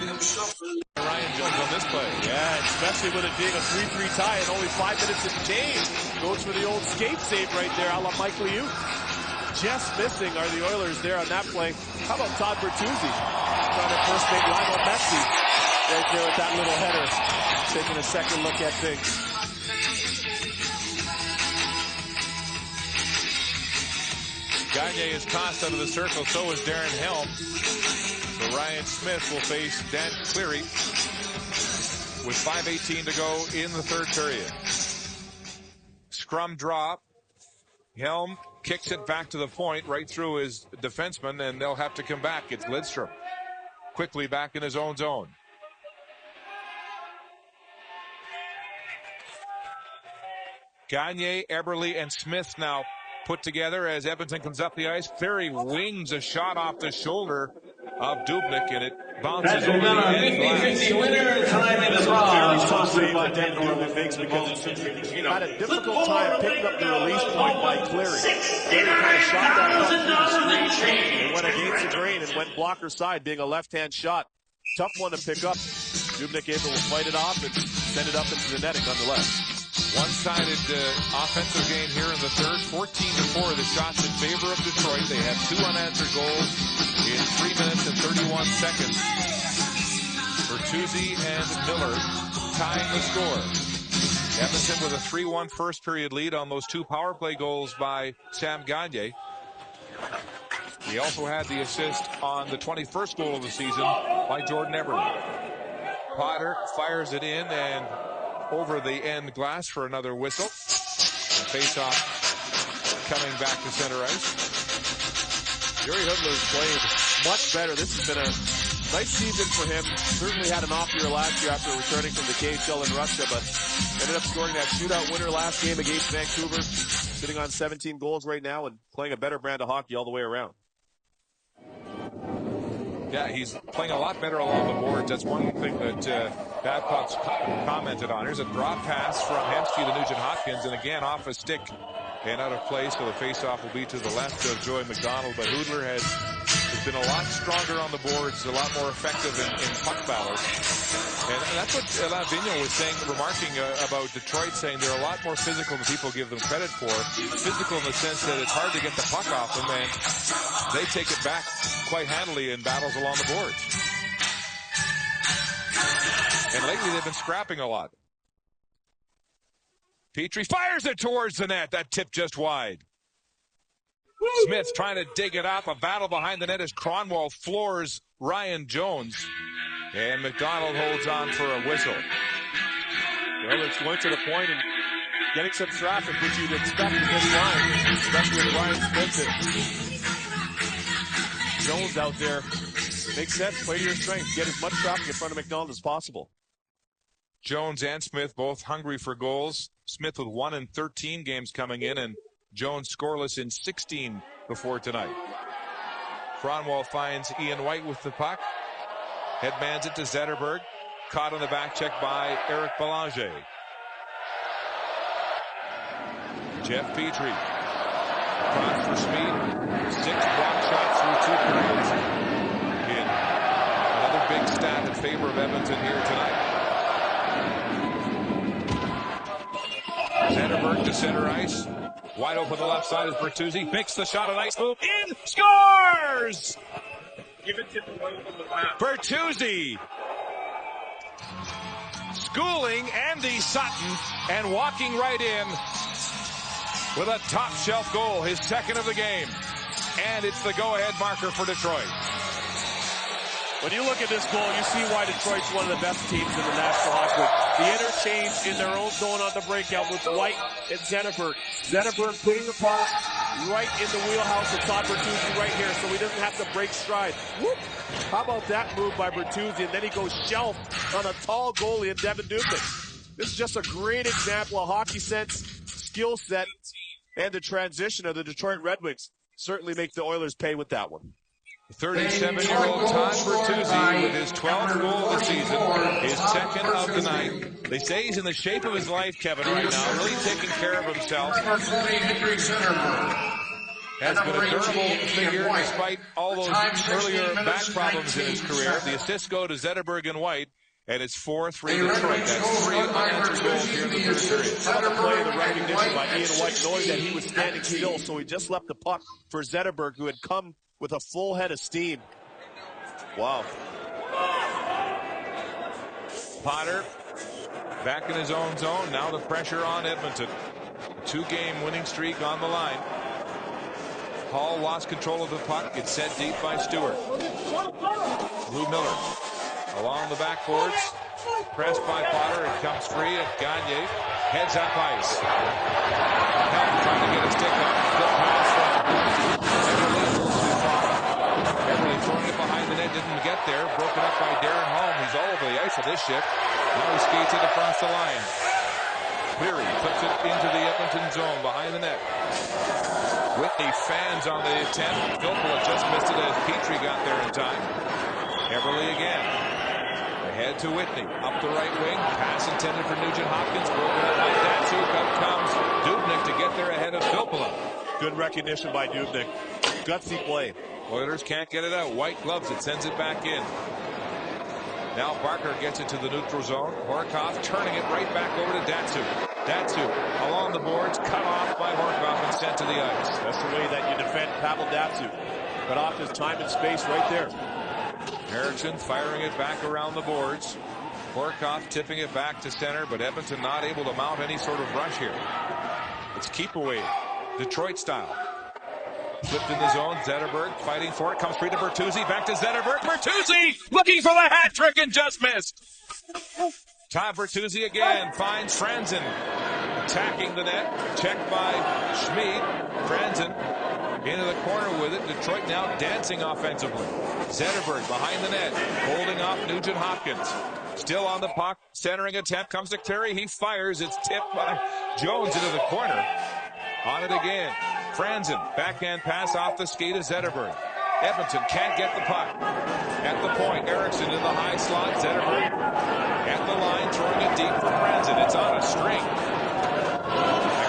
B: Ryan Jones on this play.
C: Yeah, especially with it being a 3-3 tie and only 5 minutes in change. Goes for the old skate save right there, a la Mike Liu. Just missing are the Oilers there on that play. How about Todd Bertuzzi? Trying to first make Lionel Messi right there with that little header. Taking a second look at things.
B: Gagné is tossed out of the circle, so is Darren Helm. So Ryan Smith will face Dan Cleary with 5:18 to go in the third period. Scrum drop. Helm kicks it back to the point, right through his defenseman, and they'll have to come back. It's Lidstrom quickly back in his own zone. Goniey, Eberle, and Smith now put together as Edmonton comes up the ice. Cleary wings a shot off the shoulder of Dubnyk, and it bounces over the end glass.
D: Winner time in the draw.
C: Tough save that Dan Dubnyk makes because had a difficult time picking up the release point by Cleary. Cleary kind of shot that puck through the screen and went against the grain and went blocker side, being a left-hand shot. Tough one to pick up. Dubnyk able to fight it off and send it up into the netting nonetheless.
B: One-sided offensive game here in the third. 14-4, the shots in favor of Detroit. They have 2 unanswered goals in 3 minutes and 31 seconds. Bertuzzi and Miller tying the score. Edmonton with a 3-1 first period lead on those 2 power play goals by Sam Goniey. He also had the assist on the 21st goal of the season by Jordan Eberle. Potter fires it in and over the end glass for another whistle. Face-off coming back to center ice.
C: Yuri Hudler's played much better. This has been a nice season for him. Certainly had an off year last year after returning from the KHL in Russia, but ended up scoring that shootout winner last game against Vancouver. Sitting on 17 goals right now and playing a better brand of hockey all the way around.
B: Yeah, he's playing a lot better along the boards. That's one thing that Babcock's commented on. Here's a drop pass from Hemsky to Nugent-Hopkins, and again off a stick and out of place, so the face-off will be to the left of Joey McDonald. But Hudler has been a lot stronger on the boards, a lot more effective in puck battles. And that's what Lavigno was saying, remarking about Detroit, saying they're a lot more physical than people give them credit for. Physical in the sense that it's hard to get the puck off them, and they take it back quite handily in battles along the boards. And lately they've been scrapping a lot. Petrie fires it towards the net. That tip just wide. Smith trying to dig it up. A battle behind the net as Cronwall floors Ryan Jones. And McDonald holds on for a whistle.
C: Well, it's going to the point and getting some traffic, which you'd expect in this line, especially with Ryan Smith and Jones out there. Makes sense. Play to your strengths. Get as much traffic in front of McDonald as possible.
B: Jones and Smith both hungry for goals. Smith with 1 in 13 games coming in, and Jones scoreless in 16 before tonight. Cronwall finds Ian White with the puck. Headmans it to Zetterberg. Caught on the back check by Eric Belanger. Jeff Petrie. Across for Speed. 6 block shots through 2 periods. In another big stat in favor of Edmonton here tonight. Zetterberg to center ice. Wide open the left side is Bertuzzi. Makes the shot, a nice move. In, scores!
E: Give it to
B: Bertuzzi. Schooling Andy Sutton and walking right in with a top shelf goal, his second of the game. And it's the go-ahead marker for Detroit.
C: When you look at this goal, you see why Detroit's one of the best teams in the National Hockey League. The interchange in their own zone on the breakout with White and Zetterberg. Zetterberg putting the pass right in the wheelhouse of Todd Bertuzzi right here, so he doesn't have to break stride. Whoop! How about that move by Bertuzzi? And then he goes shelf on a tall goalie in Devin Dubnyk. This is just a great example of hockey sense, skill set, and the transition of the Detroit Red Wings. Certainly make the Oilers pay with that one.
B: 37-year-old Todd Bertuzzi with his 12th goal of the season, his second of the night. They say he's in the shape of his life, Kevin, right now, really taking care of himself. Has been a durable figure despite all those earlier back problems in his career. The assists go to Zetterberg and White, and it's 4-3 Detroit. That's 3 unanswered goals here in the third period.
C: How about the play of the recognition by Ian White, knowing that he was standing still, so he just left the puck for Zetterberg, who had come with a full head of steam. Wow.
B: Potter back in his own zone. Now the pressure on Edmonton. 2-game winning streak on the line. Hall lost control of the puck. It's set deep by Stewart. Lou Miller along the backboards. Pressed by Potter. It comes free at Goniey. Heads up ice. Helm trying to get a stick on. his shift. Now he skates it across the line. Cleary flips it into the Edmonton zone behind the net. Whitney fans on the attempt. Filppula just missed it as Petrie got there in time. Eberle again. Ahead to Whitney. Up the right wing. Pass intended for Nugent Hopkins. Broken up by Datsuk. Up comes Dubnyk to get there ahead of Filppula.
C: Good recognition by Dubnyk. Gutsy play.
B: Oilers can't get it out. White gloves it. Sends it back in. Now Barker gets it to the neutral zone. Horkoff turning it right back over to Datsuk. Datsuk along the boards, cut off by Horkoff and sent to the ice.
C: That's the way that you defend Pavel Datsuk. Cut off his time and space right there.
B: Eriksson firing it back around the boards. Horkoff tipping it back to center, but Edmonton not able to mount any sort of rush here. It's keep away, Detroit style. Flipped in the zone. Zetterberg fighting for it. Comes free to Bertuzzi. Back to Zetterberg. Bertuzzi looking for the hat trick and just missed. Todd Bertuzzi again finds Franzen. Attacking the net. Checked by Schmid. Franzen into the corner with it. Detroit now dancing offensively. Zetterberg behind the net. Holding off Nugent Hopkins. Still on the puck. Centering attempt. Comes to Cleary. He fires. It's tipped by Jones into the corner. On it again. Franzen, backhand pass off the skate of Zetterberg. Edmonton can't get the puck. At the point, Eriksson in the high slot. Zetterberg at the line, throwing it deep for Franzen. It's on a string.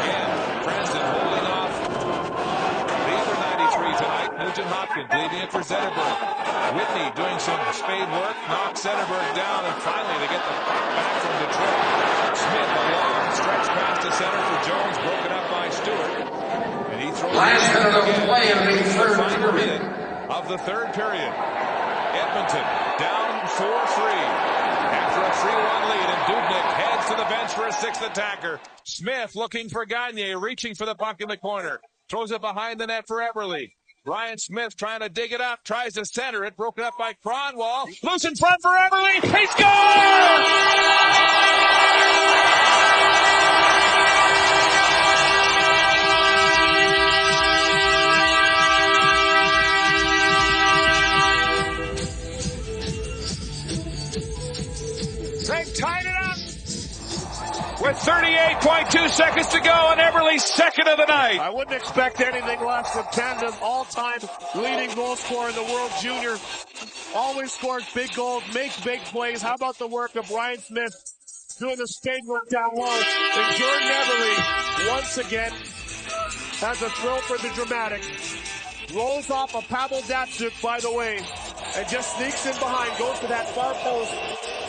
B: Again, Franzen holding off the other 93 tonight. Nugent Hopkins leaving it for Zetterberg. Whitney doing some spade work, knocks Zetterberg down, and finally they get the puck back from Detroit. Smith, a long stretch pass to center for Jones, broken up by Stewart. And he throws
D: last minute of play in the third
B: period of the third period. Edmonton down 4-3 after a 3-1 lead, and Dubnyk heads to the bench for a sixth attacker. Smith looking for Goniey, reaching for the puck in the corner. Throws it behind the net for Eberle. Ryan Smith trying to dig it up, tries to center it, broken up by Cronwall. Loose in front for Eberle. He scores! They've tied it up with 38.2 seconds to go, and Eberle's second of the night.
C: I wouldn't expect anything less from Canada's all-time leading goal scorer in the World Junior. Always scores big goals, makes big plays. How about the work of Ryan Smith doing the spade work down low? And Jordan Eberle, once again, has a thrill for the dramatic. Rolls off a Pavel Datsuk, by the way, and just sneaks in behind, goes to that far post,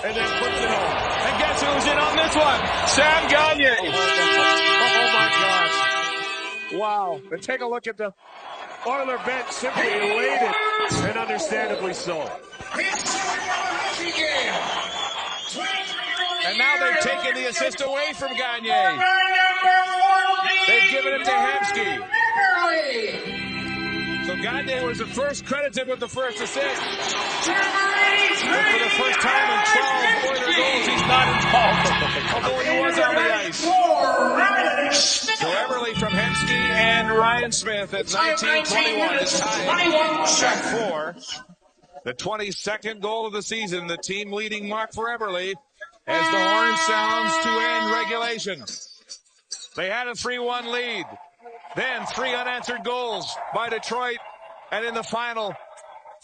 C: and then puts it home.
B: And guess who's in on this one? Sam Goniey.
C: Oh my God. Wow. And take a look at the Oiler bench, simply elated, and understandably so.
B: And now they've taken the assist away from Goniey. They've given it to Hemsky. So Goniey was the first credited with the first assist. But for the first time in 12 Oiler goals, he's not involved, although he was on the ice. So Eberle from Hemsky and Ryan Smith at 19-21 is tied for the 22nd goal of the season, the team leading mark for Eberle as the horn sounds to end regulation. They had a 3-1 lead. Then 3 unanswered goals by Detroit. And in the final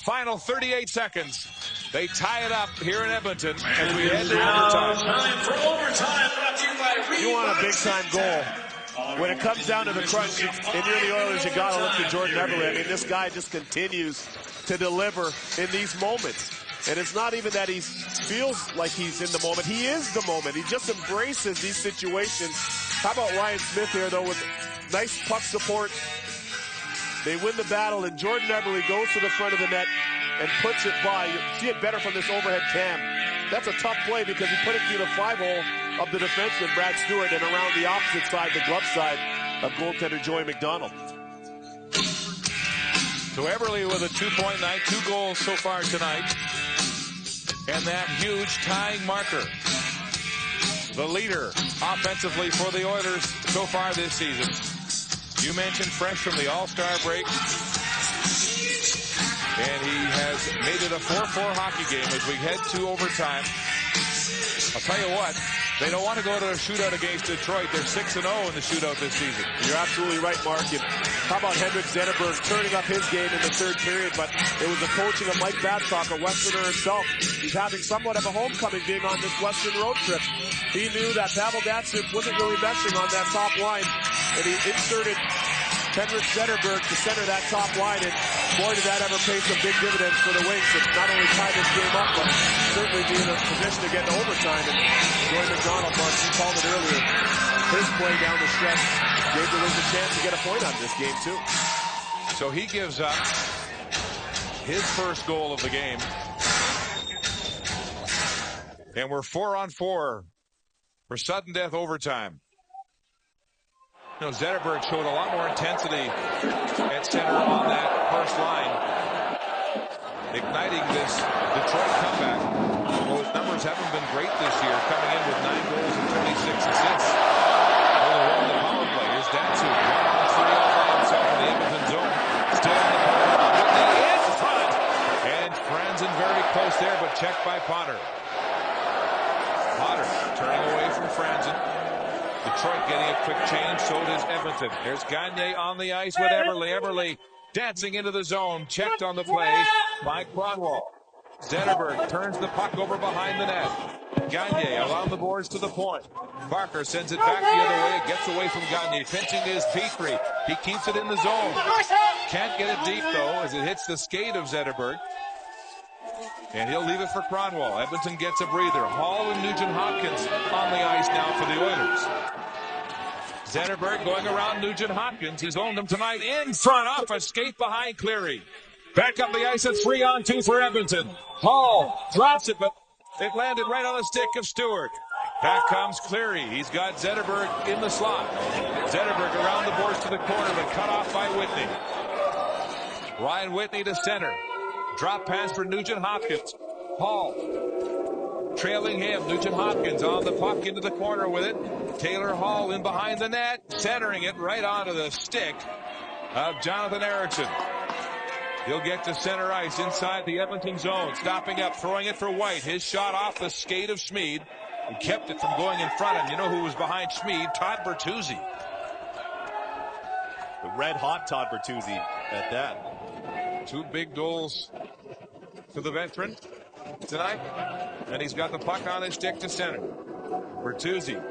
B: 38 seconds, they tie it up here in Edmonton as we head to overtime.
C: You want a big-time goal. When it comes down to the crunch, and you're the Oilers, you got to look to Jordan Eberle. I mean, this guy just continues to deliver in these moments. And it's not even that he feels like he's in the moment. He is the moment. He just embraces these situations. How about Ryan Smith here, though, with nice puck support. They win the battle, and Jordan Eberle goes to the front of the net and puts it by. You see it better from this overhead cam. That's a tough play because he put it through the 5-hole of the defenseman, Brad Stewart, and around the opposite side, the glove side of goaltender Joey McDonald.
B: So Eberle with a 2-point night, 2 goals so far tonight. And that huge tying marker. The leader offensively for the Oilers so far this season. You mentioned fresh from the All-Star break. And he has made it a 4-4 hockey game as we head to overtime. I'll tell you what, they don't want to go to a shootout against Detroit. They're 6-0 in the shootout this season.
C: You're absolutely right, Mark. And how about Henrik Zetterberg turning up his game in the third period? But it was the coaching of Mike Babcock, a Westerner himself. He's having somewhat of a homecoming being on this Western road trip. He knew that Pavel Datsyuk wasn't really meshing on that top line, and he inserted Henrik Zetterberg to center that top line, and boy, did that ever pay some big dividends for the Wings to not only tie this game up, but certainly be in a position to get to overtime. And Joey McDonald, Mark, you called it earlier, his play down the stretch gave the Wings a chance to get a point out of this game, too.
B: So he gives up his first goal of the game. And we're 4-on-4 for sudden death overtime. You know, Zetterberg showed a lot more intensity at center on that first line, igniting this Detroit comeback. Those numbers haven't been great this year, coming in with 9 goals and 26 assists. Only one in the power play. Here's Datsyuk, 1-on-3 all by himself in the Edmonton zone. Still in the power play in front. And Franzen very close there, but checked by Potter. Potter turning away from Franzen. Detroit getting a quick change, so does Edmonton. There's Goniey on the ice with Eberle. Eberle dancing into the zone, checked on the play by Kronwall. Zetterberg turns the puck over behind the net. Goniey along the boards to the point. Barker sends it back the other way. It gets away from Goniey. Pinching is Petrie. He keeps it in the zone. Can't get it deep, though, as it hits the skate of Zetterberg. And he'll leave it for Kronwall. Edmonton gets a breather. Hall and Nugent-Hopkins on the ice now for the Oilers. Zetterberg going around Nugent-Hopkins. He's owned him tonight in front off a skate behind Cleary. Back up the ice at 3-on-2 for Edmonton. Hall drops it, but it landed right on the stick of Stewart. Back comes Cleary. He's got Zetterberg in the slot. Zetterberg around the boards to the corner, but cut off by Whitney. Ryan Whitney to center. Drop pass for Nugent-Hopkins. Hall trailing him. Nugent-Hopkins on the puck into the corner with it. Taylor Hall in behind the net, centering it right onto the stick of Jonathan Eriksson. He'll get to center ice inside the Edmonton zone. Stopping up, throwing it for White. His shot off the skate of Schmid. He kept it from going in front of him. You know who was behind Schmid? Todd Bertuzzi.
F: The red-hot Todd Bertuzzi at that.
B: 2 big goals to the veteran tonight. And he's got the puck on his stick to center. Bertuzzi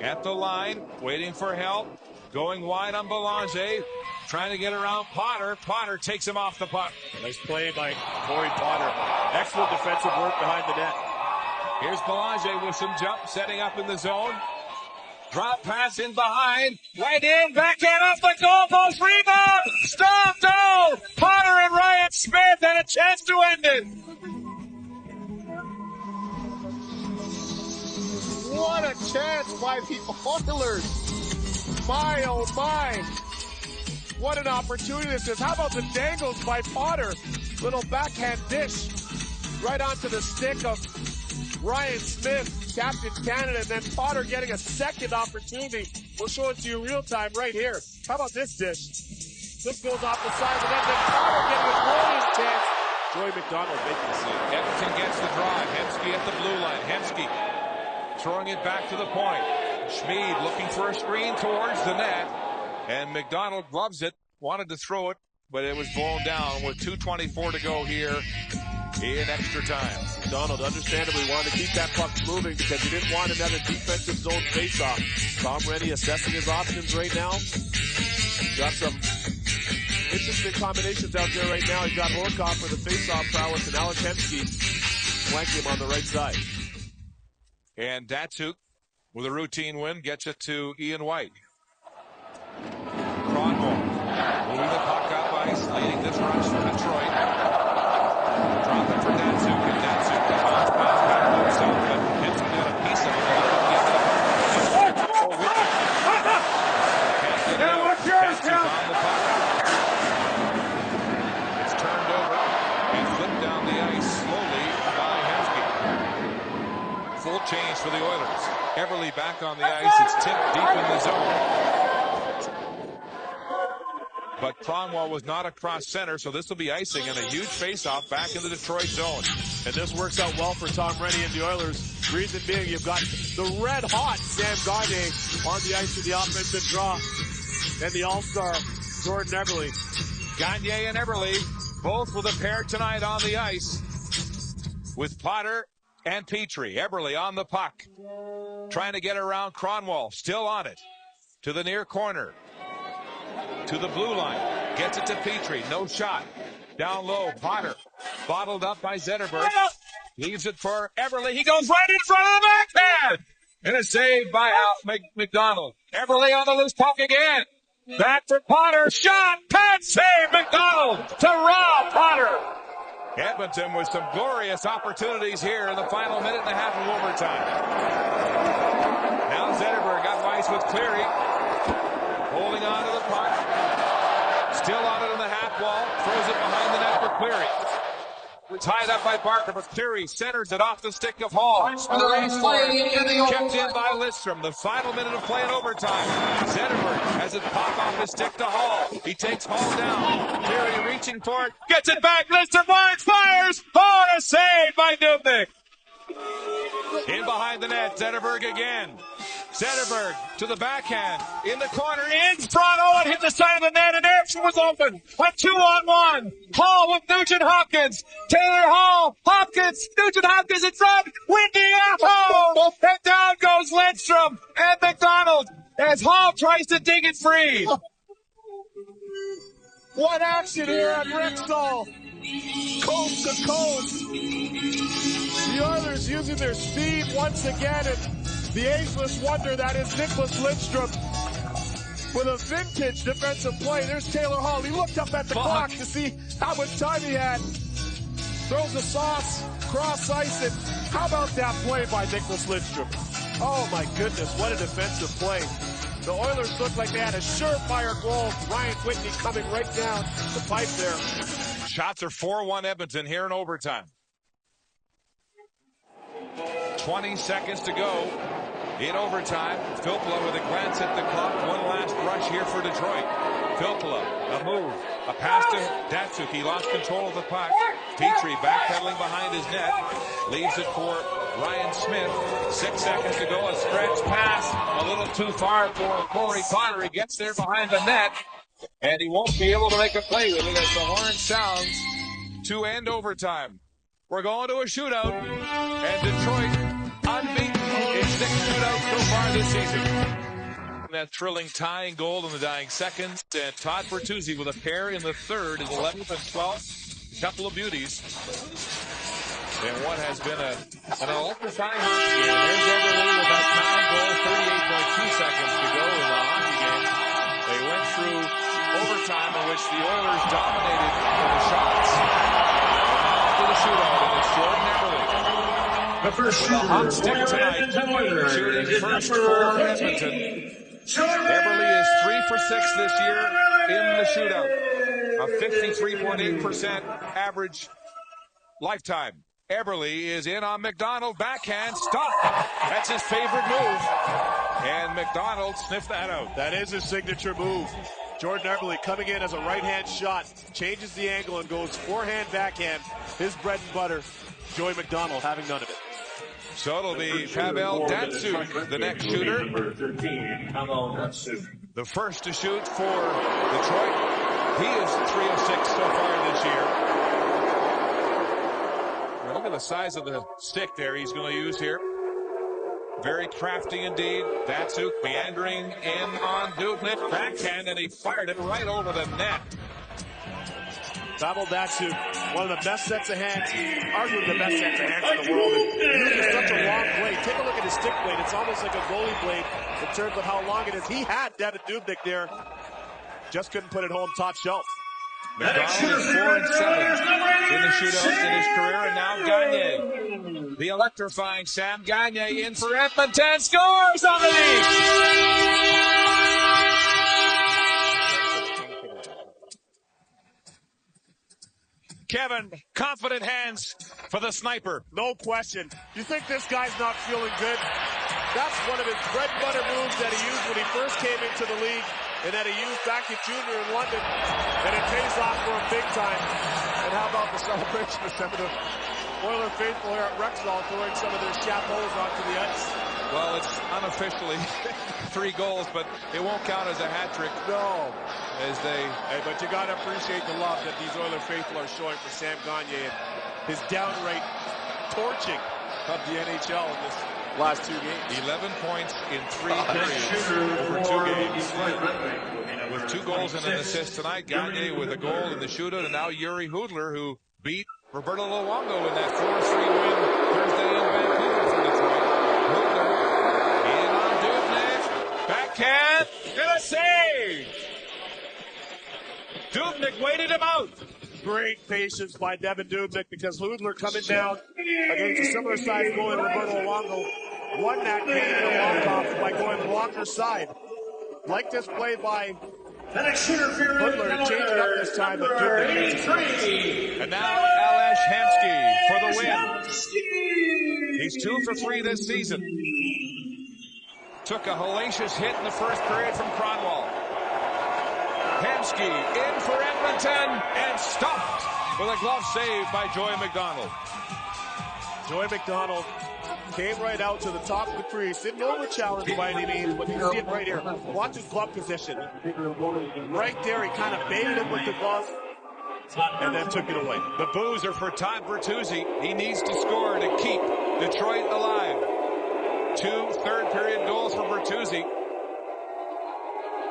B: at the line, waiting for help. Going wide on Belanger. Trying to get around Potter. Potter takes him off the puck.
C: Nice play by Corey Potter. Excellent defensive work behind the net.
B: Here's Belanger with some jump, setting up in the zone. Drop pass in behind. Right in, backhand off the goalpost. Rebound! Stomped out! Potter and Ryan Smith had a chance to end it.
C: What a chance by the Oilers. My, oh my. What an opportunity this is. How about the dangles by Potter? Little backhand dish right onto the stick of Ryan Smith, Captain Canada, and then Potter getting a second opportunity. We'll show it to you real time right here. How about this dish? This goes off the side of the net, then Potter getting a glorious chance. Joey McDonald making the save.
B: Edmonton gets the drive. Hemsky at the blue line. Hemsky throwing it back to the point. Schmid looking for a screen towards the net. And McDonald gloves it. Wanted to throw it, but it was blown down with 2:24 to go here in extra time.
C: McDonald understandably wanted to keep that puck moving because he didn't want another defensive zone faceoff. Tom Rennie assessing his options right now. Got some interesting combinations out there right now. He's got Horkoff for the faceoff prowess and Alex Hemsky flanking him on the right side.
B: And Datsyuk with a routine win gets it to Ian White. Kronwall moving the puck up ice, leading this rush for Detroit. Drop it for Datsyuk, and Datsyuk the bounce pass back to himself, but Hemsky got a piece of it. Datsyuk on the puck. It's turned over and flipped down the ice slowly by Hemsky. Full change for the Oilers. Eberle back on the ice. It's tipped deep in the zone. but Cromwell was not across center, so this will be icing and a huge face-off back in the Detroit zone.
C: And this works out well for Tom Rennie and the Oilers. Reason being, you've got the red-hot Sam Goniey on the ice with the offensive draw, and the all-star Jordan Eberle.
B: Goniey and Eberle, both with a pair tonight on the ice, with Potter and Petrie. Eberle on the puck, trying to get around Cromwell, still on it, to the near corner, to the blue line, gets it to Petrie, no shot. Down low, Potter, bottled up by Zetterberg, leaves it for Eberle. He goes right in front of the backhand, and a save by Al McDonald. Eberle on the loose puck again. Back for Potter, shot, pad save, McDonald to rob Potter. Edmonton with some glorious opportunities here in the final minute and a half of overtime. Now Zetterberg up ice with Cleary, holding on to the puck. Still on it in the half wall. Throws it behind the net for Cleary. Tied up by Barker, but Cleary centers it off the stick of Hall. Kept in by Lidstrom. The final minute of play in overtime. Zetterberg has it pop off his stick to Hall. He takes Hall down. Cleary reaching for it. Gets it back. Lidstrom fires. Oh, a save by Dubnyk. In behind the net. Zetterberg again. Zetterberg to the backhand, in the corner, in front, oh, it hit the side of the net, and Erickson was open. A 2-on-1. Hall with Nugent-Hopkins. Taylor Hall, Hopkins, Nugent-Hopkins in front, Windy at Hall, and down goes Lidstrom and McDonald as Hall tries to dig it free.
C: What action here at Rexall. Coast to coast. The Oilers using their speed once again, and the ageless wonder that is Nicholas Lidstrom with a vintage defensive play. There's Taylor Hall. He looked up at the clock to see how much time he had. Throws the sauce, cross ice, and how about that play by Nicholas Lidstrom? Oh my goodness, what a defensive play. The Oilers looked like they had a surefire goal. Ryan Whitney coming right down the pipe there.
B: Shots are 4-1 Edmonton here in overtime. 20 seconds to go in overtime. Filppula with a glance at the clock. One last rush here for Detroit. Filppula, a move, a pass to Datsuk. He lost control of the puck. Petrie backpedaling behind his net. Leaves it for Ryan Smith. 6 seconds to go. A stretch pass. A little too far for Corey Potter. He gets there behind the net, and he won't be able to make a play with it as the horn sounds to end overtime. We're going to a shootout, and Detroit unbeaten in 6 shootouts so far this season. That thrilling tying goal in the dying seconds, and Todd Bertuzzi with a pair in the third, his 11th and 12th. Couple of beauties. And what has been an ultra-tying hockey game. There's Eberle with that tying goal, 38.2 seconds to go in the hockey game. They went through overtime in which the Oilers dominated for the shots. To the shootout, and it's Jordan Eberle.
E: The first shooter,
B: hot stick tonight, shooting first for Edmonton. Eberle is 3 for 6 this year in the shootout. A 53.8% average lifetime. Eberle is in on McDonald, backhand, stop. That's his favorite move. And McDonald sniffed that out.
C: That is his signature move. Jordan Eberle coming in as a right-hand shot, changes the angle and goes forehand, backhand. His bread and butter. Joey McDonald having none of it.
B: So it'll be Pavel Datsuk, the next shooter. The first to shoot for Detroit. He is 3 of 6 so far this year. Now look at the size of the stick there he's going to use here. Very crafty indeed. Datsuk meandering in on Dubnyk. Backhand, and he fired it right over the net.
C: Pavel Datsuk, one of the best sets of hands, arguably the best sets of hands in the world. And using such a long blade. Take a look at his stick blade. It's almost like a goalie blade in terms of how long it is. He had Devin Dubnyk there. Just couldn't put it home top shelf.
B: McDonald is 4 and 7 in the shootouts in his career, and now Goniey. The electrifying Sam Goniey in for Edmonton, scores on the knee. Kevin, confident hands for the sniper.
C: No question. You think this guy's not feeling good? That's one of his bread and butter moves that he used when he first came into the league. and then he used Backett Jr. in London, and it pays off for him big time. And how about the celebration of some of the Oiler faithful here at Rexall throwing some of their chapeaus onto the ice?
B: Well, it's unofficially 3 goals, but it won't count as a hat trick.
C: No.
B: Hey,
C: but you got to appreciate the love that these Oiler faithful are showing for Sam Goniey and his downright torching of the NHL in this last 2 games.
B: 11 points in 3 periods over 2 games. With 2 goals and an assist tonight, Goniey with a goal in the shootout, and now Yuri Hudler, who beat Roberto Luongo in that 4-3 win Thursday in Vancouver for Detroit. Hudler in on Dubnyk. Backhand. Gonna save. Dubnyk waited him out.
C: Great patience by Devin Dubnyk, because Hudler coming down against a similar size goalie, Roberto Luongo, won that game in a walk-off by going Walker's side. Like this play by Hudler to change it up this time, but Dubnyk.
B: And now Alex Hemsky for the win. He's 2 for 3 this season. Took a hellacious hit in the first period from Cronwall. Hemsky in for Edmonton and stopped with a glove save by Joey McDonald.
C: Joey McDonald came right out to the top of the crease. Didn't over-challenge by any means, but you can see it right here. Watch his glove position. Right there, he kind of baited him with the glove and then took it away.
B: The boozer for Todd Bertuzzi. He needs to score to keep Detroit alive. 2 third-period goals for Bertuzzi.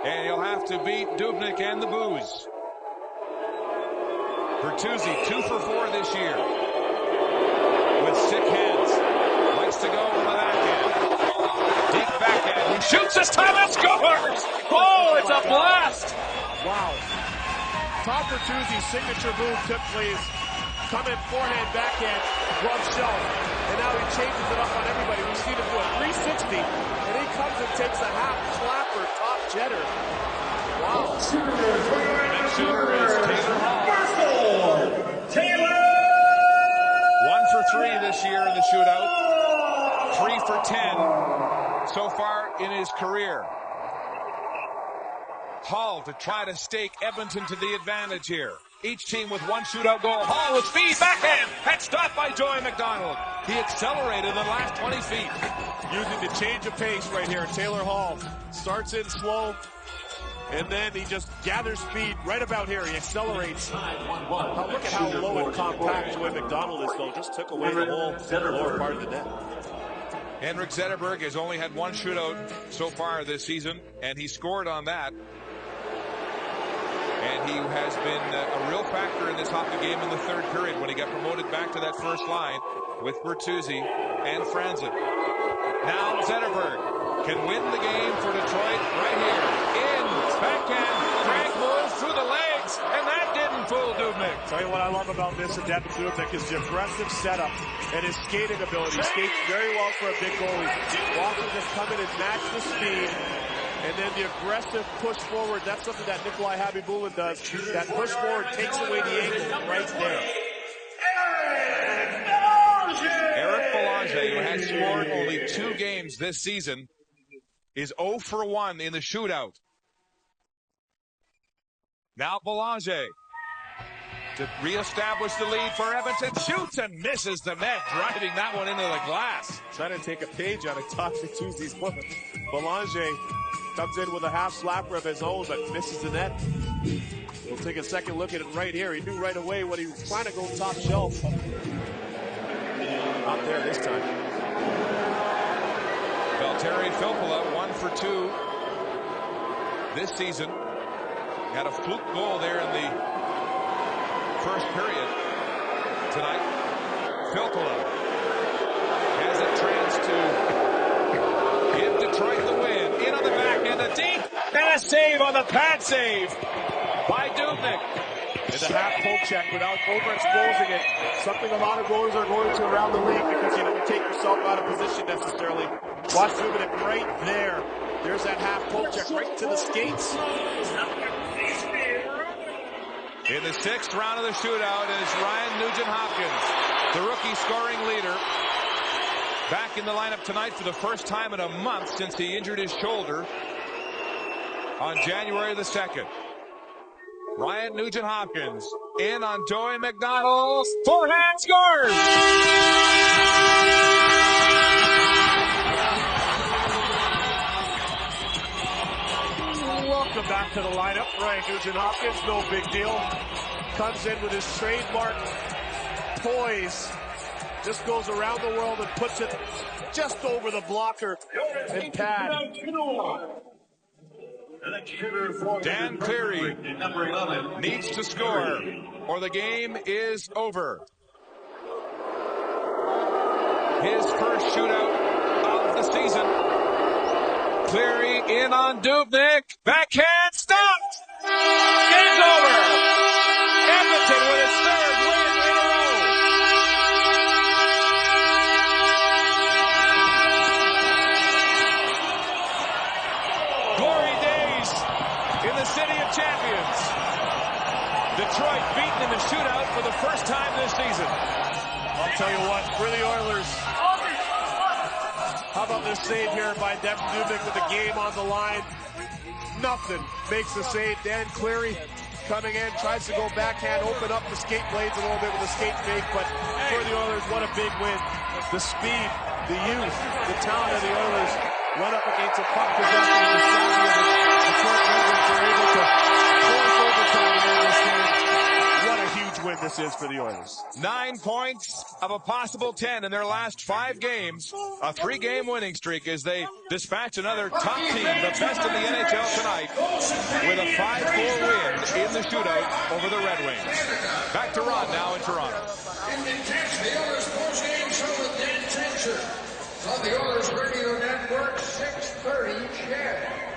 B: And he'll have to beat Dubnyk and the booze. Bertuzzi 2 for 4 this year. With sick hands. Likes to go with the backhand. Deep backhand. He shoots this time and scores! Oh, it's a blast!
C: Wow. Todd Bertuzzi's signature move took place. Come in forehand, backhand, glove shelf. And now he changes it up on everybody. We've seen him do a 360. And he comes and takes a half clapper, top jetter. Wow.
B: Next shooter is Taylor Hall. 1 for 3 this year in the shootout. 3 for 10 so far in his career. Hall to try to stake Edmonton to the advantage here. Each team with 1 shootout goal. Hall with speed, backhand, and stopped by Joey McDonald. He accelerated in the last 20 feet.
C: Using the change of pace right here. Taylor Hall starts in slow, and then he just gathers speed right about here. He accelerates. Now look at how low and compact Joey McDonald is, though. Just took away the whole lower part of the net.
B: Henrik Zetterberg has only had 1 shootout so far this season, and he scored on that. And he has been a real factor in this hockey game in the 3rd period when he got promoted back to that first line with Bertuzzi and Franzen. Now Zetterberg can win the game for Detroit right here. In, backhand, drag moves through the legs, and that didn't fool Dubnyk.
C: Tell you what I love about this with Devin Dubnyk is the aggressive setup and his skating ability. He skates very well for a big goalie. Walker just come in and match the speed. And then the aggressive push forward, that's something that Nikolai Habibulin does. That push forward takes away the angle right there.
B: Eric Belanger, who has scored only 2 games this season, is 0 for 1 in the shootout. Now Belanger to reestablish the lead for Edmonton. Shoots and misses the net, driving that one into the glass.
C: Trying to take a page out of Todd Bertuzzi's book. Belanger comes in with a half slapper of his own, but misses the net. We'll take a second look at it right here. He knew right away when he was trying to go top shelf. Not there this time.
B: Valtteri Filppula, 1 for 2 this season. Had a fluke goal there in the first period tonight. Filppula has a chance to give Detroit the win. In on the back and a deep and a save on the pad save by Dubnyk.
C: It's a half poke check without overexposing it. Something a lot of goalies are going to around the league because you don't take yourself out of position necessarily. Watch Dubnyk right there. There's that half poke check right to the skates.
B: In the 6th round of the shootout is Ryan Nugent-Hopkins, the rookie scoring leader. Back in the lineup tonight for the first time in a month since he injured his shoulder on January the 2nd. Ryan Nugent-Hopkins in on Joey McDonald. Forehand scores!
C: Welcome back to the lineup. Ryan Nugent-Hopkins, no big deal. Comes in with his trademark poise. Just goes around the world and puts it just over the blocker and pad.
B: Dan Cleary needs to score or the game is over. His first shootout of the season. Cleary in on Dubnyk. Backhand stopped. Game's over. Edmonton with its third win in a row. Glory days in the city of champions. Detroit beaten in the shootout for the first time this season.
C: I'll tell you what, for the Oilers, how about this save here by Devin Dubnyk with the game on the line? Nothing makes the save. Dan Cleary coming in, tries to go backhand, open up the skate blades a little bit with a skate fake, but for the Oilers, what a big win. The speed, the youth, the talent of the Oilers run up against a puck possession in the savvy of the Detroit Redwings are able to force overtime in this game. What a huge win this is for the Oilers.
B: 9 points of a possible 10 in their last 5 games. A 3-game winning streak as they dispatch another top team, the best in the NHL tonight, with a 5-4 win in the shootout over the Red Wings. Back to Ron now in Toronto.
D: In the Oilers post-game show with Dan Trencher on the Oilers Radio Network, 6:30 CHED.